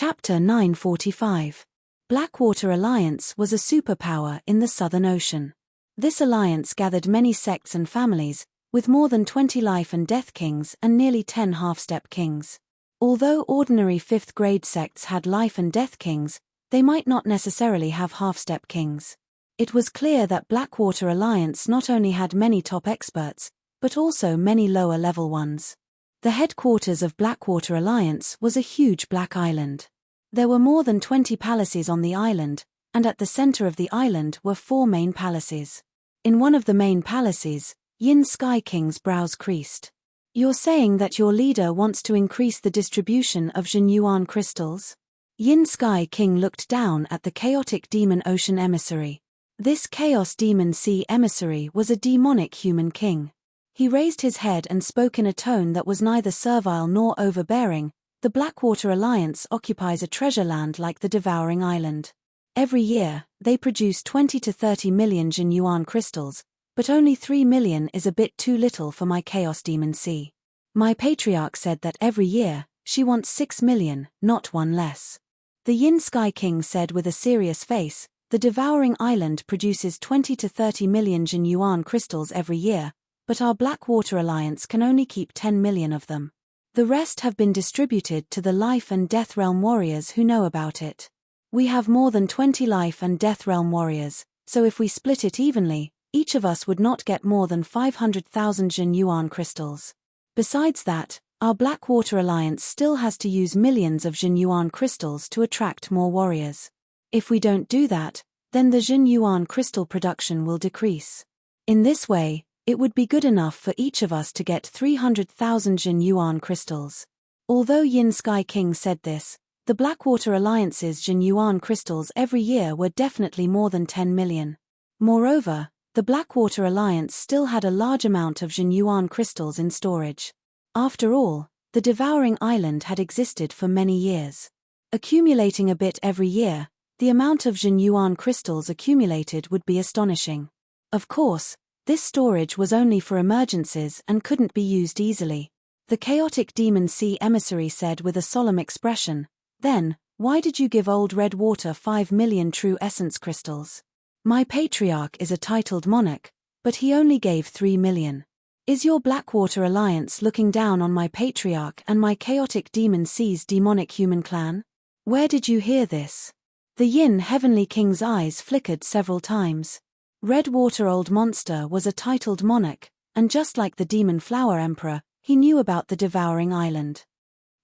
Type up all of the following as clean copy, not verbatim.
Chapter 945. Blackwater Alliance was a superpower in the Southern Ocean. This alliance gathered many sects and families, with more than 20 life and death kings and nearly 10 half-step kings. Although ordinary 5th grade sects had life and death kings, they might not necessarily have half-step kings. It was clear that Blackwater Alliance not only had many top experts, but also many lower-level ones. The headquarters of Blackwater Alliance was a huge black island. There were more than 20 palaces on the island, and at the center of the island were 4 main palaces. In one of the main palaces, Yin Sky King's brows creased. "You're saying that your leader wants to increase the distribution of Jinyuan crystals?" Yin Sky King looked down at the chaotic demon ocean emissary. This chaos demon sea emissary was a demonic human king. He raised his head and spoke in a tone that was neither servile nor overbearing. The Blackwater Alliance occupies a treasure land like the Devouring Island. Every year, they produce 20 to 30 million Jinyuan crystals, but only 3 million is a bit too little for my Chaos Demon Sea. My patriarch said that every year, she wants 6 million, not one less. The Yin Sky King said with a serious face, the Devouring Island produces 20 to 30 million Jinyuan crystals every year, but our Blackwater Alliance can only keep 10 million of them. The rest have been distributed to the Life and Death Realm warriors who know about it. We have more than 20 Life and Death Realm warriors, so if we split it evenly, each of us would not get more than 500,000 Jinyuan crystals. Besides that, our Blackwater Alliance still has to use millions of Jinyuan crystals to attract more warriors. If we don't do that, then the Jinyuan crystal production will decrease. In this way, it would be good enough for each of us to get 300,000 Jinyuan crystals. Although Yin Sky King said this, the Blackwater Alliance's Jinyuan crystals every year were definitely more than 10 million. Moreover, the Blackwater Alliance still had a large amount of Jinyuan crystals in storage. After all, the Devouring Island had existed for many years. Accumulating a bit every year, the amount of Jinyuan crystals accumulated would be astonishing. Of course, this storage was only for emergencies and couldn't be used easily. The chaotic demon sea emissary said with a solemn expression, "Then, why did you give old Redwater 5 million true essence crystals? My patriarch is a titled monarch, but he only gave 3 million. Is your Blackwater Alliance looking down on my patriarch and my chaotic demon sea's demonic human clan? Where did you hear this?" The Yin Heavenly King's eyes flickered several times. Redwater Old Monster was a titled monarch, and just like the Demon Flower Emperor, he knew about the Devouring Island.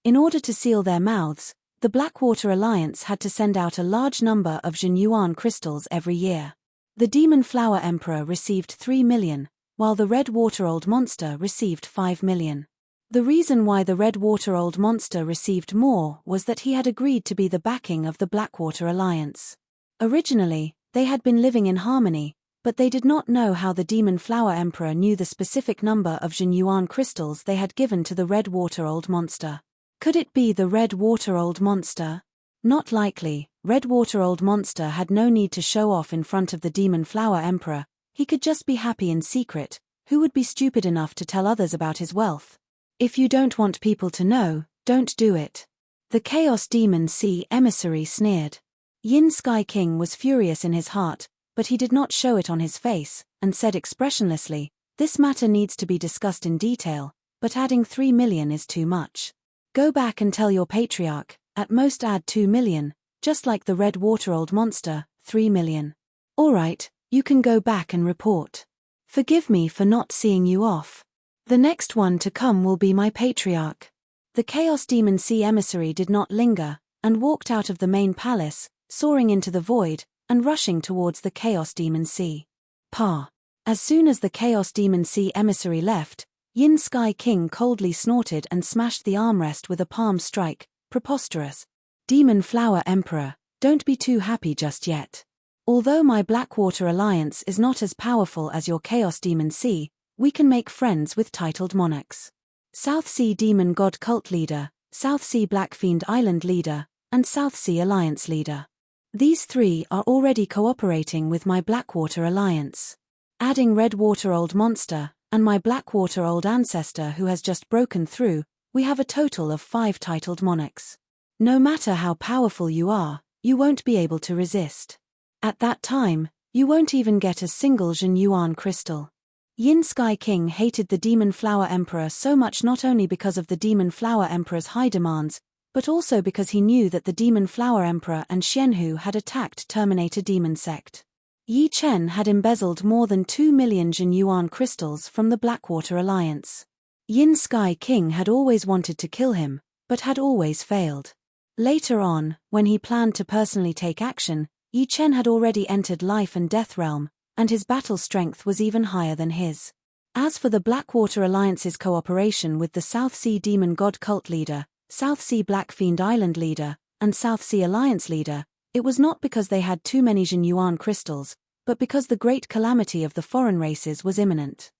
In order to seal their mouths, the Blackwater Alliance had to send out a large number of Jinyuan crystals every year. The Demon Flower Emperor received 3 million, while the Redwater Old Monster received 5 million. The reason why the Redwater Old Monster received more was that he had agreed to be the backing of the Blackwater Alliance. Originally, they had been living in harmony, but they did not know how the Demon Flower Emperor knew the specific number of Jinyuan crystals they had given to the Redwater Old Monster. Could it be the Redwater Old Monster? Not likely. Redwater Old Monster had no need to show off in front of the Demon Flower Emperor. He could just be happy in secret. Who would be stupid enough to tell others about his wealth? If you don't want people to know, don't do it. The Chaos Demon Sea emissary sneered. Yin Sky King was furious in his heart, but he did not show it on his face, and said expressionlessly, "This matter needs to be discussed in detail, but adding 3 million is too much. Go back and tell your patriarch, at most add 2 million, just like the Redwater Old Monster, 3 million. All right, you can go back and report. Forgive me for not seeing you off. The next one to come will be my patriarch." The Chaos Demon Sea emissary did not linger, and walked out of the main palace, soaring into the void, and rushing towards the Chaos Demon Sea. Pa. As soon as the Chaos Demon Sea emissary left, Yin Sky King coldly snorted and smashed the armrest with a palm strike. Preposterous. Demon Flower Emperor, don't be too happy just yet. Although my Blackwater Alliance is not as powerful as your Chaos Demon Sea, we can make friends with titled monarchs. South Sea Demon God Cult Leader, South Sea Black Fiend Island Leader, and South Sea Alliance Leader. These 3 are already cooperating with my Blackwater Alliance. Adding Redwater Old Monster, and my Blackwater Old Ancestor who has just broken through, we have a total of 5 titled monarchs. No matter how powerful you are, you won't be able to resist. At that time, you won't even get a single Jin Yuan crystal. Yin Sky King hated the Demon Flower Emperor so much not only because of the Demon Flower Emperor's high demands, but also because he knew that the Demon Flower Emperor and Xianhu had attacked Terminator Demon Sect. Yi Chen had embezzled more than 2 million Jin Yuan crystals from the Blackwater Alliance. Yin Sky King had always wanted to kill him, but had always failed. Later on, when he planned to personally take action, Yi Chen had already entered life and death realm, and his battle strength was even higher than his. As for the Blackwater Alliance's cooperation with the South Sea Demon God Cult leader, South Sea Black Fiend Island leader, and South Sea Alliance leader, it was not because they had too many Jin Yuan crystals, but because the great calamity of the foreign races was imminent.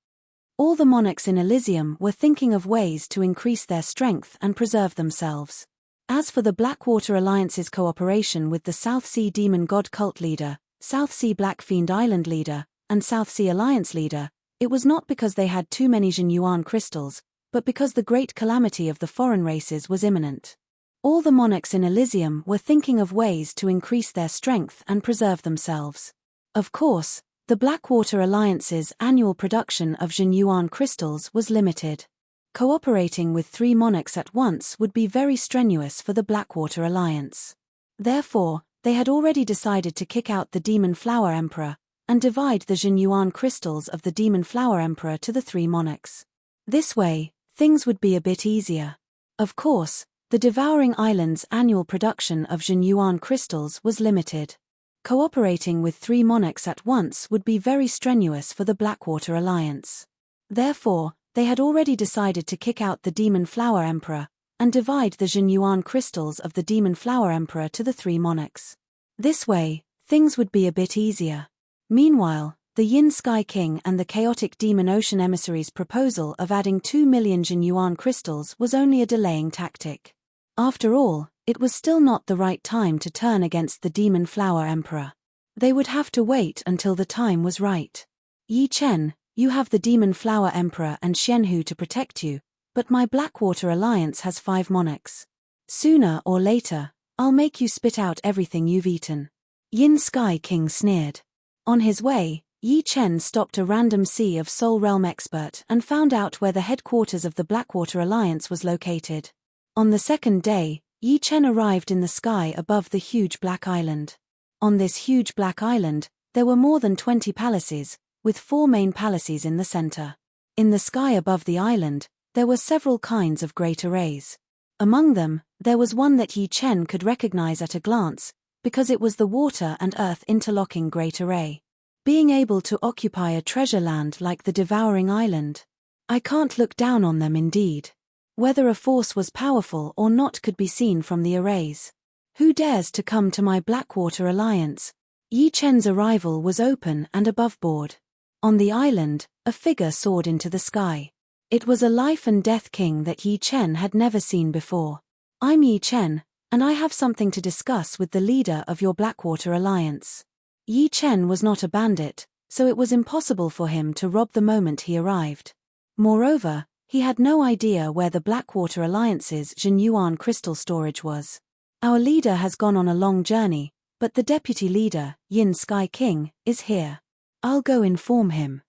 All the monarchs in Elysium were thinking of ways to increase their strength and preserve themselves. As for the Blackwater Alliance's cooperation with the South Sea Demon God Cult leader, South Sea Black Fiend Island leader, and South Sea Alliance leader, it was not because they had too many Jin Yuan crystals, but because the great calamity of the foreign races was imminent. All the monarchs in Elysium were thinking of ways to increase their strength and preserve themselves. Of course, the Blackwater Alliance's annual production of Jin Yuan crystals was limited. Cooperating with 3 monarchs at once would be very strenuous for the Blackwater Alliance. Therefore, they had already decided to kick out the Demon Flower Emperor, and divide the Jin Yuan crystals of the Demon Flower Emperor to the 3 monarchs. This way, things would be a bit easier. Of course, the Devouring Island's annual production of Jin Yuan crystals was limited. Cooperating with 3 monarchs at once would be very strenuous for the Blackwater Alliance. Therefore, they had already decided to kick out the Demon Flower Emperor, and divide the Jin Yuan crystals of the Demon Flower Emperor to the 3 monarchs. This way, things would be a bit easier. Meanwhile, the Yin Sky King and the chaotic Demon Ocean Emissary's proposal of adding 2 million Jin Yuan crystals was only a delaying tactic. After all, it was still not the right time to turn against the Demon Flower Emperor. They would have to wait until the time was right. Yi Chen, you have the Demon Flower Emperor and Xianhu to protect you, but my Blackwater Alliance has 5 monarchs. Sooner or later, I'll make you spit out everything you've eaten. Yin Sky King sneered. On his way, Yi Chen stopped a random Sea of Soul Realm expert and found out where the headquarters of the Blackwater Alliance was located. On the second day, Yi Chen arrived in the sky above the huge Black Island. On this huge Black Island, there were more than 20 palaces, with 4 main palaces in the center. In the sky above the island, there were several kinds of great arrays. Among them, there was one that Yi Chen could recognize at a glance, because it was the water and earth interlocking great array. Being able to occupy a treasure land like the Devouring Island. I can't look down on them indeed. Whether a force was powerful or not could be seen from the arrays. Who dares to come to my Blackwater Alliance? Yi Chen's arrival was open and above board. On the island, a figure soared into the sky. It was a life and death king that Yi Chen had never seen before. I'm Yi Chen, and I have something to discuss with the leader of your Blackwater Alliance. Yi Chen was not a bandit, so it was impossible for him to rob the moment he arrived. Moreover, he had no idea where the Blackwater Alliance's Jin Yuan crystal storage was. Our leader has gone on a long journey, but the deputy leader, Yin Sky King, is here. I'll go inform him.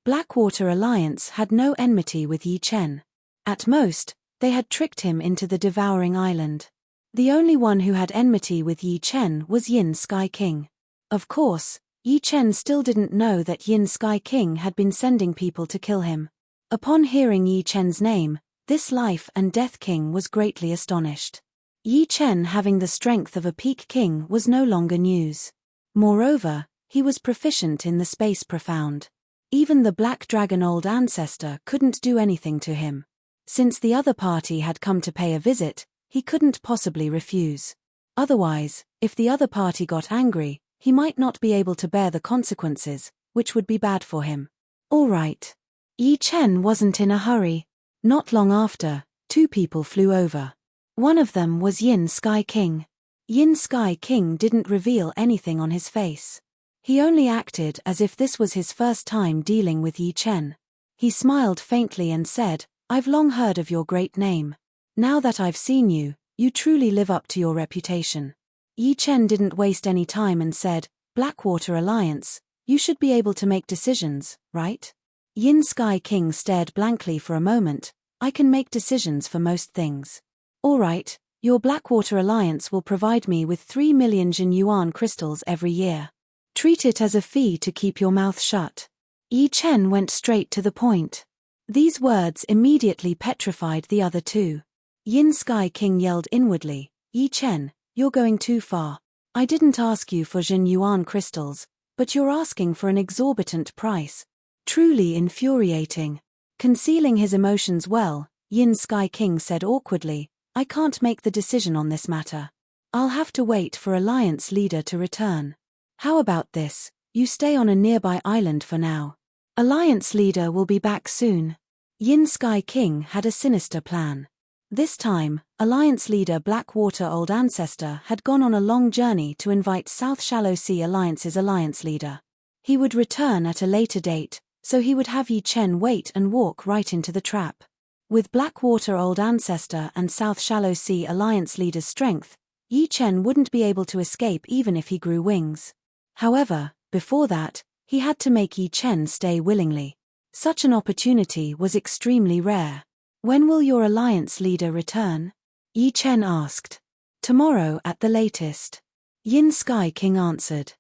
Blackwater Alliance had no enmity with Yi Chen. At most, they had tricked him into the Devouring Island. The only one who had enmity with Yi Chen was Yin Sky King. Of course, Yi Chen still didn't know that Yin Sky King had been sending people to kill him. Upon hearing Yi Chen's name, this life and death king was greatly astonished. Yi Chen having the strength of a peak king was no longer news. Moreover, he was proficient in the space profound. Even the Black Dragon Old Ancestor couldn't do anything to him. Since the other party had come to pay a visit, he couldn't possibly refuse. Otherwise, if the other party got angry, he might not be able to bear the consequences, which would be bad for him. All right. Yi Chen wasn't in a hurry. Not long after, 2 people flew over. One of them was Yin Sky King. Yin Sky King didn't reveal anything on his face. He only acted as if this was his first time dealing with Yi Chen. He smiled faintly and said, I've long heard of your great name. Now that I've seen you, You truly live up to your reputation. Yi Chen didn't waste any time and said, Blackwater Alliance, you should be able to make decisions, right? Yin Sky King stared blankly for a moment. I can make decisions for most things. All right, your Blackwater Alliance will provide me with 3 million Jin Yuan crystals every year. Treat it as a fee to keep your mouth shut. Yi Chen went straight to the point. These words immediately petrified the other two. Yin Sky King yelled inwardly, Yi Chen, you're going too far. I didn't ask you for Jin Yuan crystals, but you're asking for an exorbitant price. Truly infuriating. Concealing his emotions well, Yin Sky King said awkwardly, I can't make the decision on this matter. I'll have to wait for Alliance leader to return. How about this? You stay on a nearby island for now. Alliance leader will be back soon. Yin Sky King had a sinister plan. This time, Alliance leader Blackwater Old Ancestor had gone on a long journey to invite South Shallow Sea Alliance's alliance leader. He would return at a later date, so he would have Yi Chen wait and walk right into the trap. With Blackwater Old Ancestor and South Shallow Sea Alliance leader's strength, Yi Chen wouldn't be able to escape even if he grew wings. However, before that, he had to make Yi Chen stay willingly. Such an opportunity was extremely rare. When will your alliance leader return? Yi Chen asked. Tomorrow at the latest. Yin Sky King answered.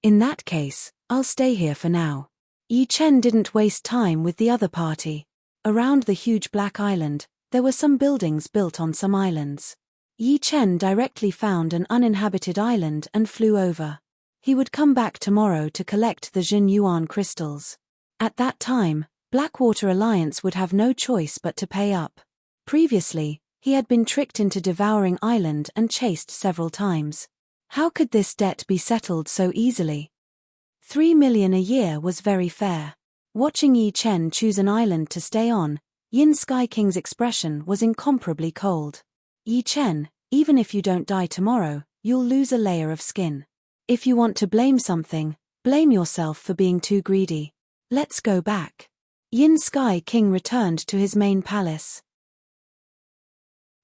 In that case, I'll stay here for now. Yi Chen didn't waste time with the other party. Around the huge black island, there were some buildings built on some islands. Yi Chen directly found an uninhabited island and flew over. He would come back tomorrow to collect the Jin Yuan crystals. At that time, Blackwater Alliance would have no choice but to pay up. Previously, he had been tricked into devouring island and chased several times. How could this debt be settled so easily? 3 million a year was very fair. Watching Yi Chen choose an island to stay on, Yin Sky King's expression was incomparably cold. Yi Chen, even if you don't die tomorrow, you'll lose a layer of skin. If you want to blame something, blame yourself for being too greedy. Let's go back. Yin Sky King returned to his main palace.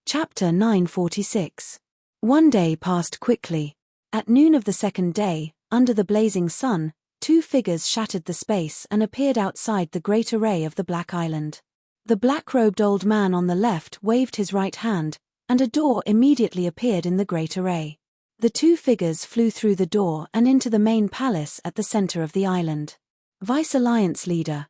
Chapter 946. One day passed quickly. At noon of the second day, under the blazing sun, two figures shattered the space and appeared outside the great array of the Black Island. The black-robed old man on the left waved his right hand, and a door immediately appeared in the great array. The two figures flew through the door and into the main palace at the center of the island. Vice Alliance Leader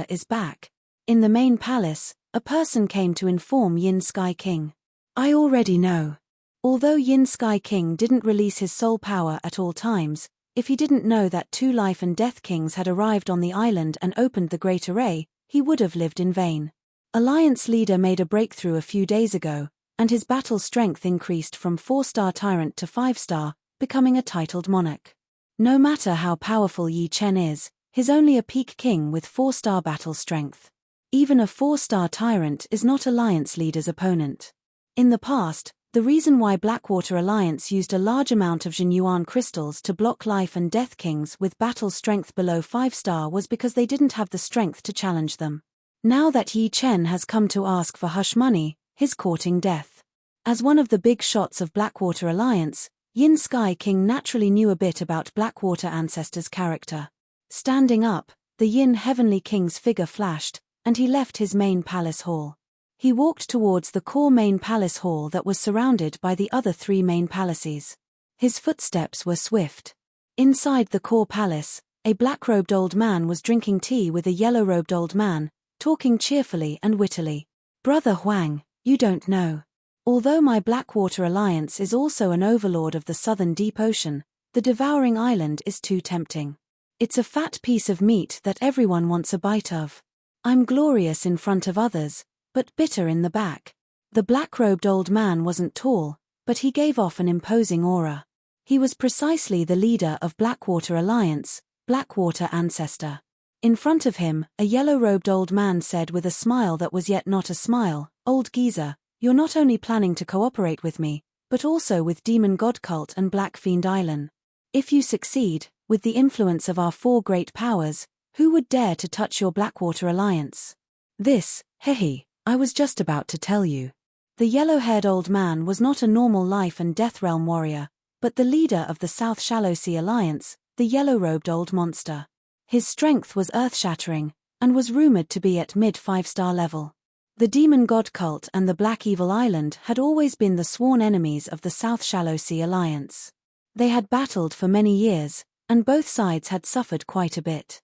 is back. In the main palace, a person came to inform Yin Sky King. I already know. Although Yin Sky King didn't release his soul power at all times, if he didn't know that two life and death kings had arrived on the island and opened the great array, he would have lived in vain. Alliance Leader made a breakthrough a few days ago, and his battle strength increased from 4-star tyrant to 5-star, becoming a titled monarch. No matter how powerful Yi Chen is, he's only a peak king with 4-star battle strength. Even a 4-star tyrant is not Alliance Leader's opponent. In the past, the reason why Blackwater Alliance used a large amount of Jin Yuan crystals to block life and death kings with battle strength below 5-star was because they didn't have the strength to challenge them. Now that Yi Chen has come to ask for hush money, he's courting death. As one of the big shots of Blackwater Alliance, Yin Sky King naturally knew a bit about Blackwater Ancestor's character. Standing up, the Yin Heavenly King's figure flashed, and he left his main palace hall. He walked towards the core main palace hall that was surrounded by the other 3 main palaces. His footsteps were swift. Inside the core palace, a black-robed old man was drinking tea with a yellow-robed old man, talking cheerfully and wittily. Brother Huang, you don't know. Although my Blackwater Alliance is also an overlord of the southern deep ocean, the devouring island is too tempting. It's a fat piece of meat that everyone wants a bite of. I'm glorious in front of others, but bitter in the back. The black-robed old man wasn't tall, but he gave off an imposing aura. He was precisely the leader of Blackwater Alliance, Blackwater Ancestor. In front of him, a yellow-robed old man said with a smile that was yet not a smile, Old geezer, you're not only planning to cooperate with me, but also with Demon God Cult and Black Fiend Island. If you succeed, with the influence of our 4 great powers, who would dare to touch your Blackwater Alliance? This, hehe, I was just about to tell you. The yellow-haired old man was not a normal life and death realm warrior, but the leader of the South Shallow Sea Alliance, the yellow-robed old monster. His strength was earth-shattering, and was rumored to be at mid-5-star level. The demon god cult and the Black Evil Island had always been the sworn enemies of the South Shallow Sea Alliance. They had battled for many years, and both sides had suffered quite a bit.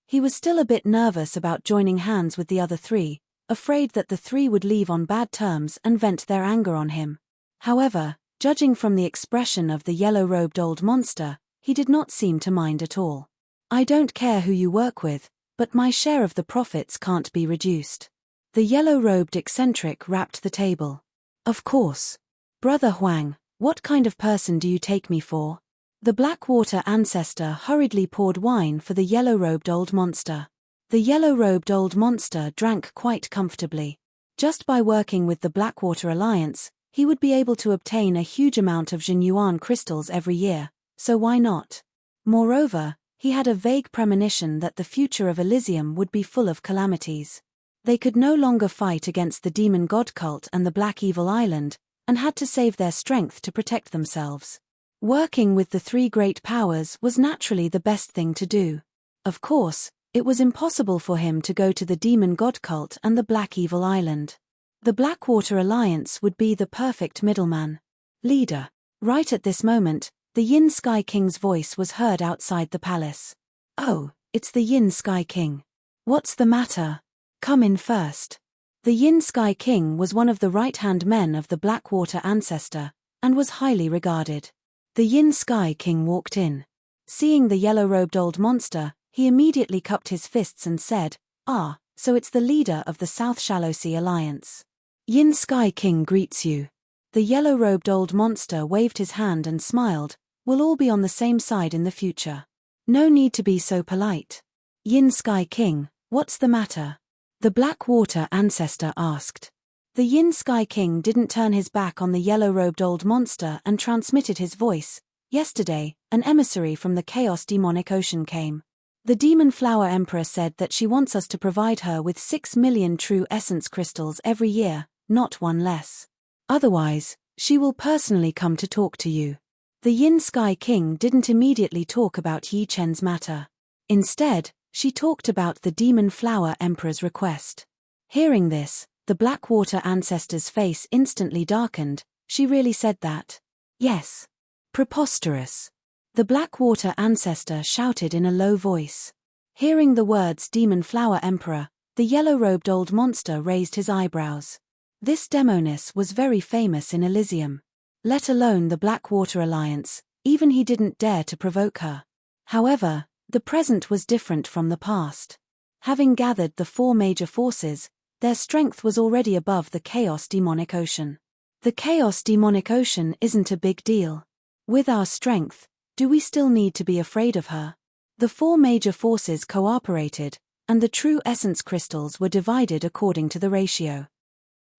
He was still a bit nervous about joining hands with the other three, afraid that the three would leave on bad terms and vent their anger on him. However, judging from the expression of the yellow-robed old monster, he did not seem to mind at all. "I don't care who you work with, but my share of the profits can't be reduced." The yellow-robed eccentric rapped the table. "Of course. Brother Huang, what kind of person do you take me for?" The Blackwater ancestor hurriedly poured wine for the yellow-robed old monster. The yellow-robed old monster drank quite comfortably. Just by working with the Blackwater Alliance, he would be able to obtain a huge amount of genuine crystals every year, so why not? Moreover, he had a vague premonition that the future of Elysium would be full of calamities. They could no longer fight against the demon god cult and the Black Evil Island, and had to save their strength to protect themselves. Working with the three great powers was naturally the best thing to do. Of course, it was impossible for him to go to the demon god cult and the Black Evil Island. The Blackwater Alliance would be the perfect middleman. Leader. Right at this moment, the Yin Sky King's voice was heard outside the palace. "Oh, it's the Yin Sky King. What's the matter? Come in first." The Yin Sky King was one of the right-hand men of the Blackwater ancestor, and was highly regarded. The Yin Sky King walked in. Seeing the yellow-robed old monster, he immediately cupped his fists and said, "Ah, so it's the leader of the South Shallow Sea Alliance. Yin Sky King greets you." The yellow-robed old monster waved his hand and smiled. "We'll all be on the same side in the future. No need to be so polite." "Yin Sky King, what's the matter?" the Blackwater ancestor asked. The Yin Sky King didn't turn his back on the yellow-robed old monster and transmitted his voice. "Yesterday, an emissary from the Chaos Demonic Ocean came. The Demon Flower Emperor said that she wants us to provide her with 6 million true essence crystals every year, not one less. Otherwise, she will personally come to talk to you." The Yin Sky King didn't immediately talk about Yi Chen's matter. Instead, she talked about the Demon Flower Emperor's request. Hearing this, the Blackwater ancestor's face instantly darkened. "She really said that?" "Yes." "Preposterous." The Blackwater ancestor shouted in a low voice. Hearing the words Demon Flower Emperor, the yellow-robed old monster raised his eyebrows. This demoness was very famous in Elysium. Let alone the Blackwater Alliance, even he didn't dare to provoke her. However, the present was different from the past. Having gathered the four major forces, their strength was already above the Chaos Demonic Ocean. The Chaos Demonic Ocean isn't a big deal. With our strength, do we still need to be afraid of her? The four major forces cooperated, and the true essence crystals were divided according to the ratio.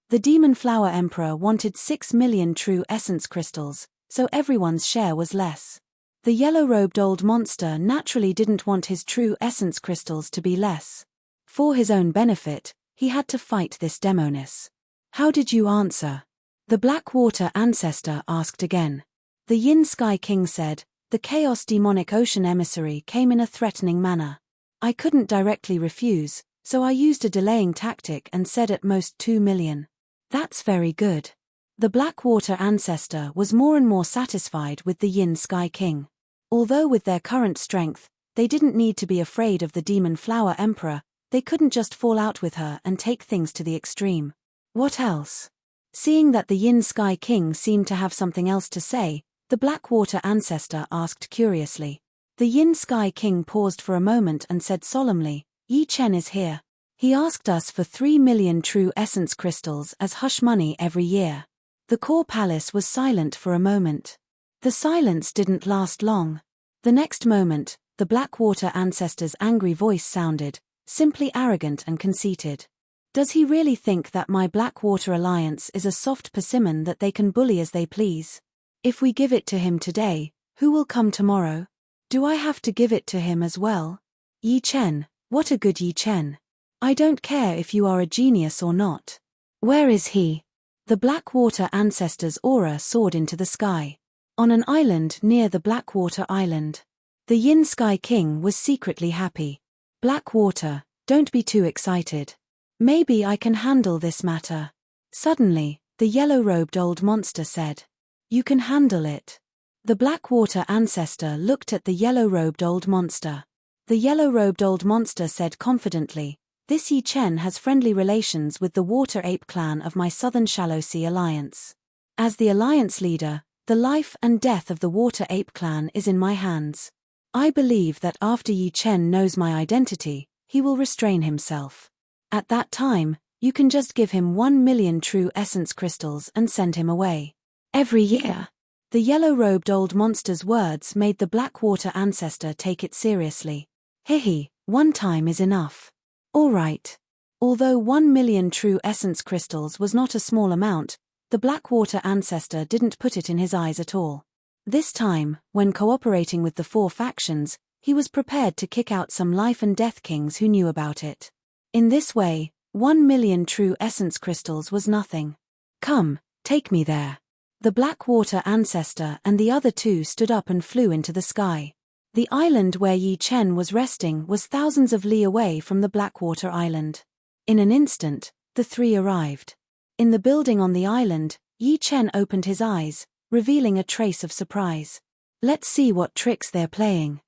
The Demon Flower Emperor wanted 6 million true essence crystals, so everyone's share was less. The yellow-robed old monster naturally didn't want his true essence crystals to be less. For his own benefit, he had to fight this demoness. "How did you answer?" the Blackwater ancestor asked again. The Yin Sky King said, "The Chaos Demonic Ocean emissary came in a threatening manner. I couldn't directly refuse, so I used a delaying tactic and said at most 2 million. "That's very good." The Blackwater ancestor was more and more satisfied with the Yin Sky King. Although with their current strength, they didn't need to be afraid of the Demon Flower Emperor, they couldn't just fall out with her and take things to the extreme. What else? Seeing that the Yin Sky King seemed to have something else to say, the Blackwater ancestor asked curiously. The Yin Sky King paused for a moment and said solemnly, "Yi Chen is here. He asked us for 3 million true essence crystals as hush money every year." The core palace was silent for a moment. The silence didn't last long. The next moment, the Blackwater ancestor's angry voice sounded, simply arrogant and conceited. "Does he really think that my Blackwater Alliance is a soft persimmon that they can bully as they please? If we give it to him today, who will come tomorrow? Do I have to give it to him as well? Yi Chen, what a good Yi Chen. I don't care if you are a genius or not. Where is he?" The Blackwater ancestor's aura soared into the sky. On an island near the Blackwater Island, the Yin Sky King was secretly happy. Blackwater, don't be too excited. Maybe I can handle this matter. Suddenly, the yellow-robed old monster said. You can handle it. The Blackwater ancestor looked at the yellow-robed old monster. The yellow-robed old monster said confidently, This Yi Chen has friendly relations with the Water Ape clan of my Southern Shallow Sea Alliance. As the alliance leader, the life and death of the Water Ape clan is in my hands. I believe that after Yi Chen knows my identity, he will restrain himself. At that time, you can just give him 1 million true essence crystals and send him away. Every year. The yellow-robed old monster's words made the Blackwater ancestor take it seriously. Hihi, 1 time is enough. All right. Although 1 million true essence crystals was not a small amount, the Blackwater ancestor didn't put it in his eyes at all. This time, when cooperating with the 4 factions, he was prepared to kick out some life and death kings who knew about it. In this way, 1 million true essence crystals was nothing. Come, take me there. The Blackwater ancestor and the other 2 stood up and flew into the sky. The island where Yi Chen was resting was thousands of li away from the Blackwater Island. In an instant, the 3 arrived. In the building on the island, Yi Chen opened his eyes, revealing a trace of surprise. Let's see what tricks they're playing.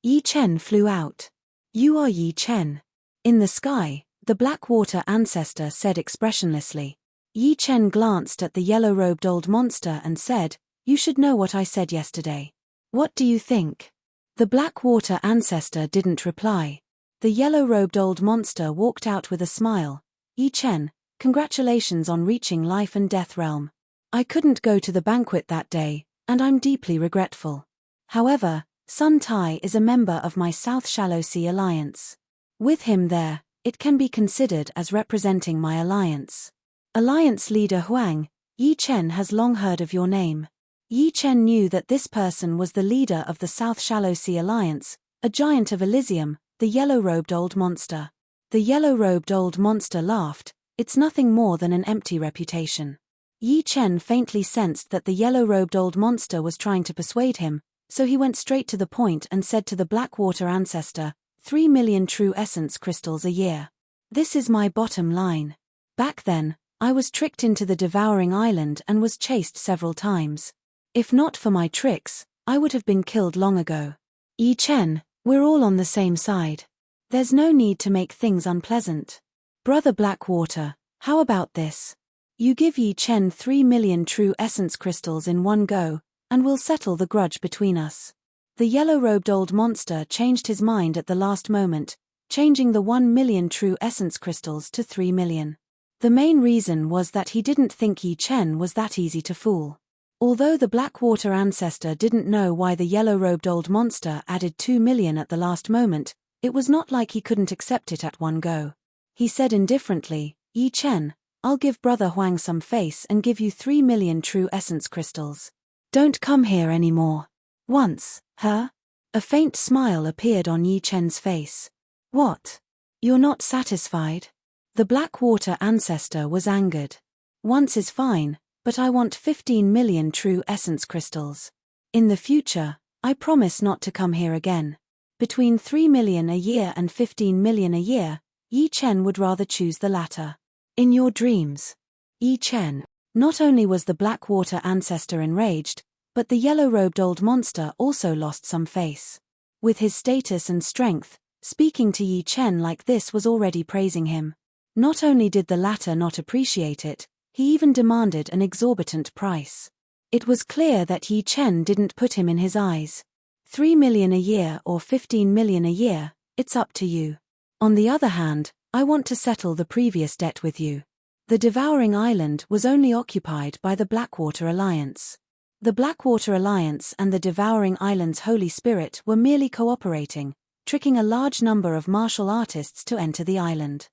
Yi Chen flew out. You are Yi Chen. In the sky, the Blackwater ancestor said expressionlessly. Yi Chen glanced at the yellow-robed old monster and said, You should know what I said yesterday. What do you think? The Blackwater ancestor didn't reply. The yellow-robed old monster walked out with a smile. Yi Chen, congratulations on reaching life and death realm. I couldn't go to the banquet that day, and I'm deeply regretful. However, Sun Tai is a member of my South Shallow Sea Alliance. With him there, it can be considered as representing my alliance. Alliance leader Huang, Yi Chen has long heard of your name. Yi Chen knew that this person was the leader of the South Shallow Sea Alliance, a giant of Elysium, the yellow-robed old monster. The yellow-robed old monster laughed, It's nothing more than an empty reputation. Yi Chen faintly sensed that the yellow-robed old monster was trying to persuade him, so he went straight to the point and said to the Blackwater ancestor, 3 million true essence crystals a year. This is my bottom line. Back then, I was tricked into the Devouring Island and was chased several times. If not for my tricks, I would have been killed long ago. Yi Chen, we're all on the same side. There's no need to make things unpleasant. Brother Blackwater, how about this? You give Yi Chen 3 million true essence crystals in one go, and we'll settle the grudge between us. The yellow-robed old monster changed his mind at the last moment, changing the 1 million true essence crystals to 3 million. The main reason was that he didn't think Yi Chen was that easy to fool. Although the Blackwater ancestor didn't know why the yellow-robed old monster added 2 million at the last moment, it was not like he couldn't accept it at one go. He said indifferently, Yi Chen, I'll give Brother Huang some face and give you 3 million true essence crystals. Don't come here anymore. Once, huh? A faint smile appeared on Yi Chen's face. What? You're not satisfied? The Blackwater ancestor was angered. Once is fine, but I want 15 million true essence crystals. In the future, I promise not to come here again. Between 3 million a year and 15 million a year, Yi Chen would rather choose the latter. In your dreams. Yi Chen. Not only was the Blackwater ancestor enraged, but the yellow-robed old monster also lost some face. With his status and strength, speaking to Yi Chen like this was already praising him. Not only did the latter not appreciate it, he even demanded an exorbitant price. It was clear that Yi Chen didn't put him in his eyes. 3 million a year or 15 million a year, it's up to you. On the other hand, I want to settle the previous debt with you. The Devouring Island was only occupied by the Blackwater Alliance. The Blackwater Alliance and the Devouring Island's Holy Spirit were merely cooperating, tricking a large number of martial artists to enter the island.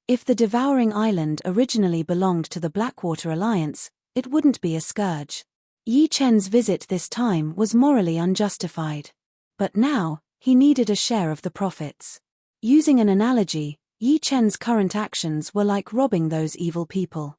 If the Devouring Island originally belonged to the Blackwater Alliance, it wouldn't be a scourge. Yi Chen's visit this time was morally unjustified. But now, he needed a share of the profits. Using an analogy, Yi Chen's current actions were like robbing those evil people.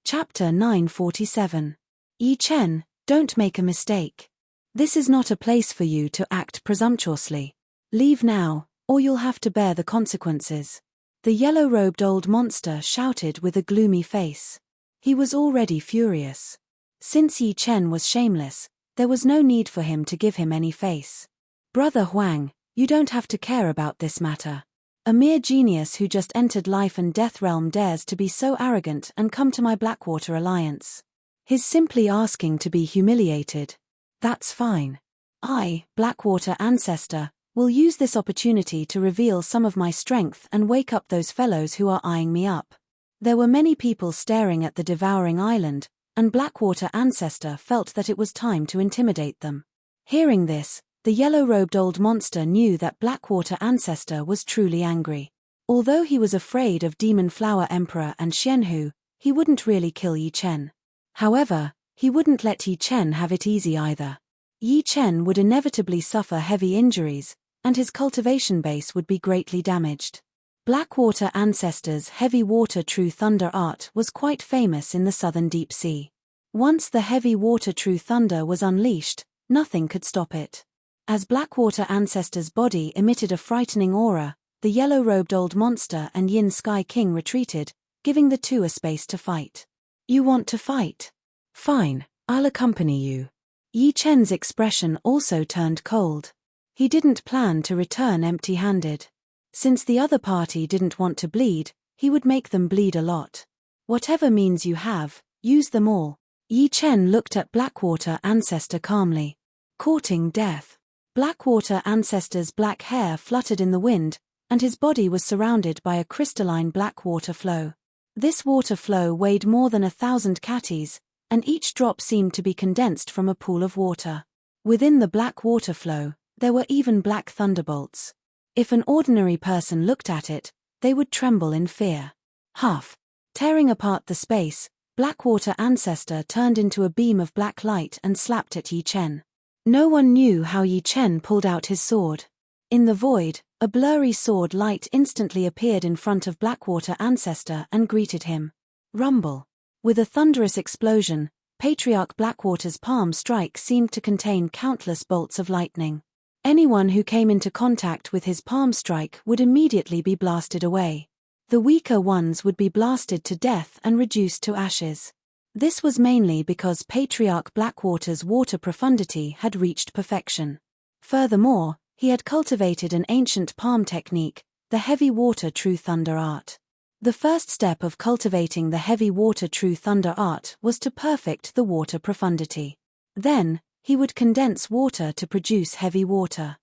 Chapter 947. Yi Chen, don't make a mistake. This is not a place for you to act presumptuously. Leave now, or you'll have to bear the consequences. The yellow-robed old monster shouted with a gloomy face. He was already furious. Since Yi Chen was shameless, there was no need for him to give him any face. Brother Huang, you don't have to care about this matter. A mere genius who just entered life and death realm dares to be so arrogant and come to my Blackwater alliance. He's simply asking to be humiliated. That's fine. I, Blackwater ancestor, will use this opportunity to reveal some of my strength and wake up those fellows who are eyeing me up. There were many people staring at the devouring island, and Blackwater ancestor felt that it was time to intimidate them. Hearing this, the yellow-robed old monster knew that Blackwater ancestor was truly angry. Although he was afraid of Demon Flower Emperor and Xianhu, he wouldn't really kill Yi Chen. However, he wouldn't let Yi Chen have it easy either. Yi Chen would inevitably suffer heavy injuries, and his cultivation base would be greatly damaged. Blackwater ancestor's heavy water true thunder art was quite famous in the southern deep sea. Once the heavy water true thunder was unleashed, nothing could stop it. As Blackwater ancestor's body emitted a frightening aura, the yellow-robed old monster and Yin Sky King retreated, giving the two a space to fight. You want to fight? Fine, I'll accompany you. Yi Chen's expression also turned cold. He didn't plan to return empty-handed. Since the other party didn't want to bleed, he would make them bleed a lot. Whatever means you have, use them all. Yi Chen looked at Blackwater ancestor calmly. Courting death. Blackwater ancestor's black hair fluttered in the wind, and his body was surrounded by a crystalline black water flow. This water flow weighed more than 1,000 catties, and each drop seemed to be condensed from a pool of water. Within the black water flow, there were even black thunderbolts. If an ordinary person looked at it, they would tremble in fear. Huff! Tearing apart the space, Blackwater ancestor turned into a beam of black light and slapped at Yi Chen. No one knew how Yi Chen pulled out his sword. In the void, a blurry sword light instantly appeared in front of Blackwater ancestor and greeted him. Rumble. With a thunderous explosion, Patriarch Blackwater's palm strike seemed to contain countless bolts of lightning. Anyone who came into contact with his palm strike would immediately be blasted away. The weaker ones would be blasted to death and reduced to ashes. This was mainly because Patriarch Blackwater's water profundity had reached perfection. Furthermore, he had cultivated an ancient palm technique, the heavy water true thunder art. The first step of cultivating the heavy water true thunder art was to perfect the water profundity. Then, he would condense water to produce heavy water.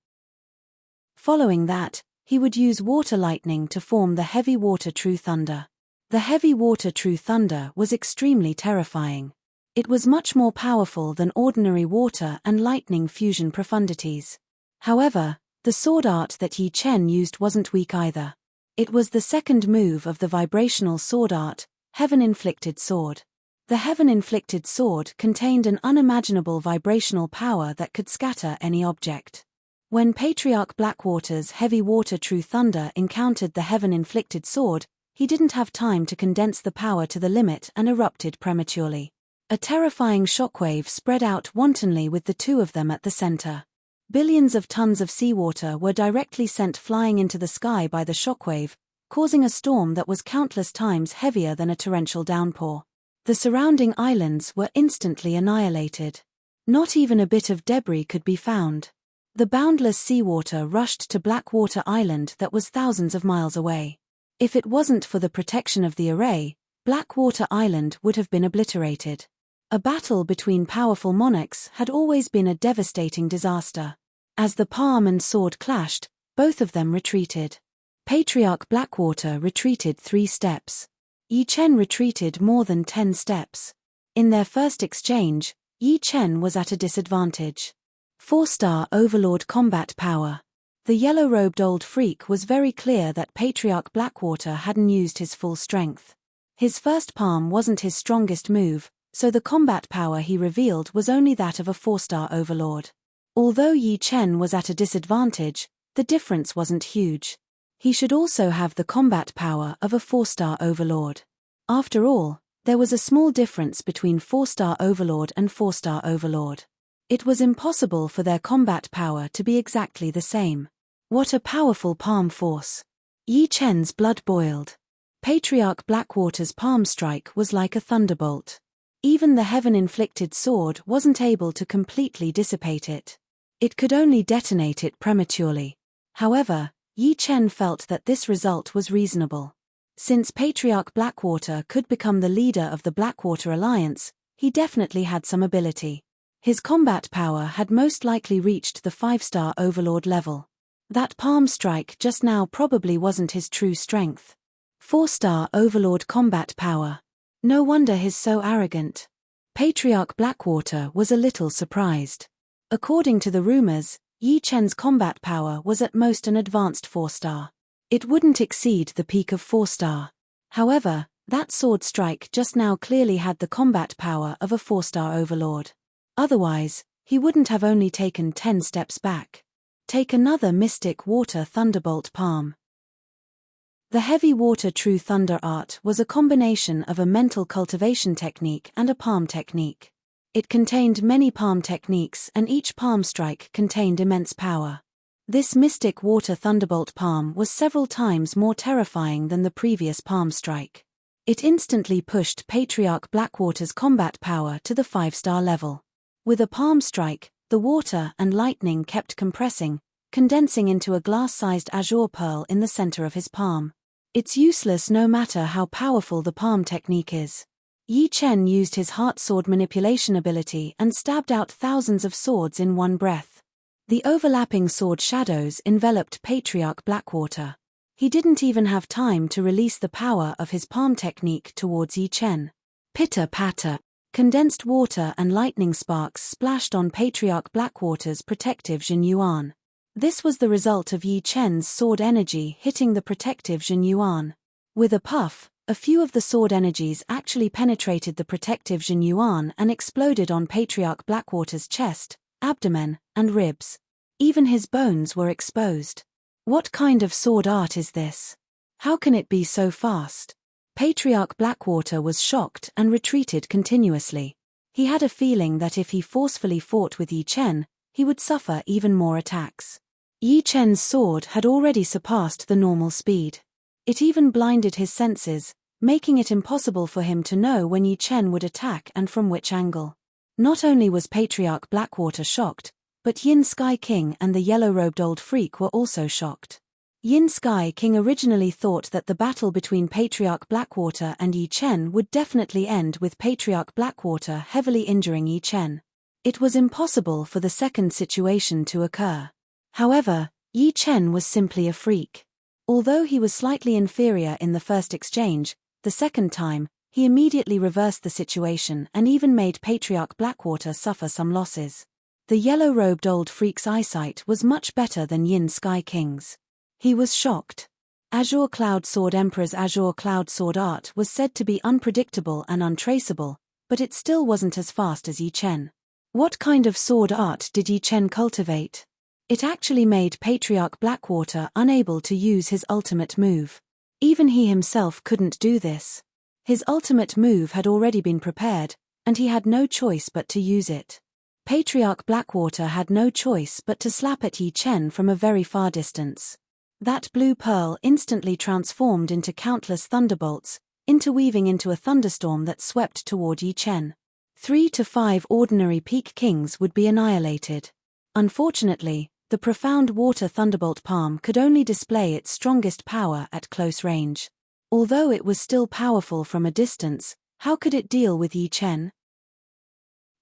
Following that, he would use water lightning to form the heavy water true thunder. The heavy water true thunder was extremely terrifying. It was much more powerful than ordinary water and lightning fusion profundities. However, the sword art that Yi Chen used wasn't weak either. It was the second move of the vibrational sword art, Heaven-Inflicted Sword. The Heaven-Inflicted Sword contained an unimaginable vibrational power that could scatter any object. When Patriarch Blackwater's heavy water true thunder encountered the Heaven-Inflicted Sword, he didn't have time to condense the power to the limit and erupted prematurely. A terrifying shockwave spread out wantonly with the two of them at the center. Billions of tons of seawater were directly sent flying into the sky by the shockwave, causing a storm that was countless times heavier than a torrential downpour. The surrounding islands were instantly annihilated. Not even a bit of debris could be found. The boundless seawater rushed to Blackwater Island that was thousands of miles away. If it wasn't for the protection of the array, Blackwater Island would have been obliterated. A battle between powerful monarchs had always been a devastating disaster. As the palm and sword clashed, both of them retreated. Patriarch Blackwater retreated 3 steps. Yi Chen retreated more than 10 steps. In their first exchange, Yi Chen was at a disadvantage. 4-star Overlord combat power. The yellow-robed old freak was very clear that Patriarch Blackwater hadn't used his full strength. His first palm wasn't his strongest move, so the combat power he revealed was only that of a 4-star Overlord. Although Yi Chen was at a disadvantage, the difference wasn't huge. He should also have the combat power of a 4-star Overlord. After all, There was a small difference between 4-star Overlord and 4-star Overlord. It was impossible for their combat power to be exactly the same. What a powerful palm force! Yi Chen's blood boiled. Patriarch Blackwater's palm strike was like a thunderbolt. Even the heaven-inflicted sword wasn't able to completely dissipate it. It could only detonate it prematurely. However, Yi Chen felt that this result was reasonable. Since Patriarch Blackwater could become the leader of the Blackwater Alliance, he definitely had some ability. His combat power had most likely reached the 5-star Overlord level. That palm strike just now probably wasn't his true strength. 4-star Overlord combat power. No wonder he's so arrogant. Patriarch Blackwater was a little surprised. According to the rumors, Yi Chen's combat power was at most an advanced 4-star. It wouldn't exceed the peak of 4-star. However, that sword strike just now clearly had the combat power of a 4-star Overlord. Otherwise, he wouldn't have only taken 10 steps back. Take another mystic water thunderbolt palm. The heavy water true thunder art was a combination of a mental cultivation technique and a palm technique. It contained many palm techniques and each palm strike contained immense power. This mystic water thunderbolt palm was several times more terrifying than the previous palm strike. It instantly pushed Patriarch Blackwater's combat power to the 5-star level. With a palm strike, the water and lightning kept compressing, condensing into a glass-sized azure pearl in the center of his palm. It's useless no matter how powerful the palm technique is. Yi Chen used his heart sword manipulation ability and stabbed out thousands of swords in one breath. The overlapping sword shadows enveloped Patriarch Blackwater. He didn't even have time to release the power of his palm technique towards Yi Chen. Pitter-patter. Condensed water and lightning sparks splashed on Patriarch Blackwater's protective Jin Yuan. This was the result of Yi Chen's sword energy hitting the protective Jin Yuan. With a puff, a few of the sword energies actually penetrated the protective Jin Yuan and exploded on Patriarch Blackwater's chest, abdomen, and ribs. Even his bones were exposed. What kind of sword art is this? How can it be so fast? Patriarch Blackwater was shocked and retreated continuously. He had a feeling that if he forcefully fought with Yi Chen, he would suffer even more attacks. Yi Chen's sword had already surpassed the normal speed. It even blinded his senses, making it impossible for him to know when Yi Chen would attack and from which angle. Not only was Patriarch Blackwater shocked, but Yin Sky King and the yellow-robed old freak were also shocked. Yin Sky King originally thought that the battle between Patriarch Blackwater and Yi Chen would definitely end with Patriarch Blackwater heavily injuring Yi Chen. It was impossible for the second situation to occur. However, Yi Chen was simply a freak. Although he was slightly inferior in the first exchange, the second time, he immediately reversed the situation and even made Patriarch Blackwater suffer some losses. The yellow-robed old freak's eyesight was much better than Yin Sky King's. He was shocked. Azure Cloud Sword Emperor's Azure Cloud Sword art was said to be unpredictable and untraceable, but it still wasn't as fast as Yi Chen. What kind of sword art did Yi Chen cultivate? It actually made Patriarch Blackwater unable to use his ultimate move. Even he himself couldn't do this. His ultimate move had already been prepared, and he had no choice but to use it. Patriarch Blackwater had no choice but to slap at Yi Chen from a very far distance. That blue pearl instantly transformed into countless thunderbolts, interweaving into a thunderstorm that swept toward Yi Chen. 3 to 5 ordinary Peak Kings would be annihilated. Unfortunately, the profound water thunderbolt palm could only display its strongest power at close range. Although it was still powerful from a distance, how could it deal with Yi Chen?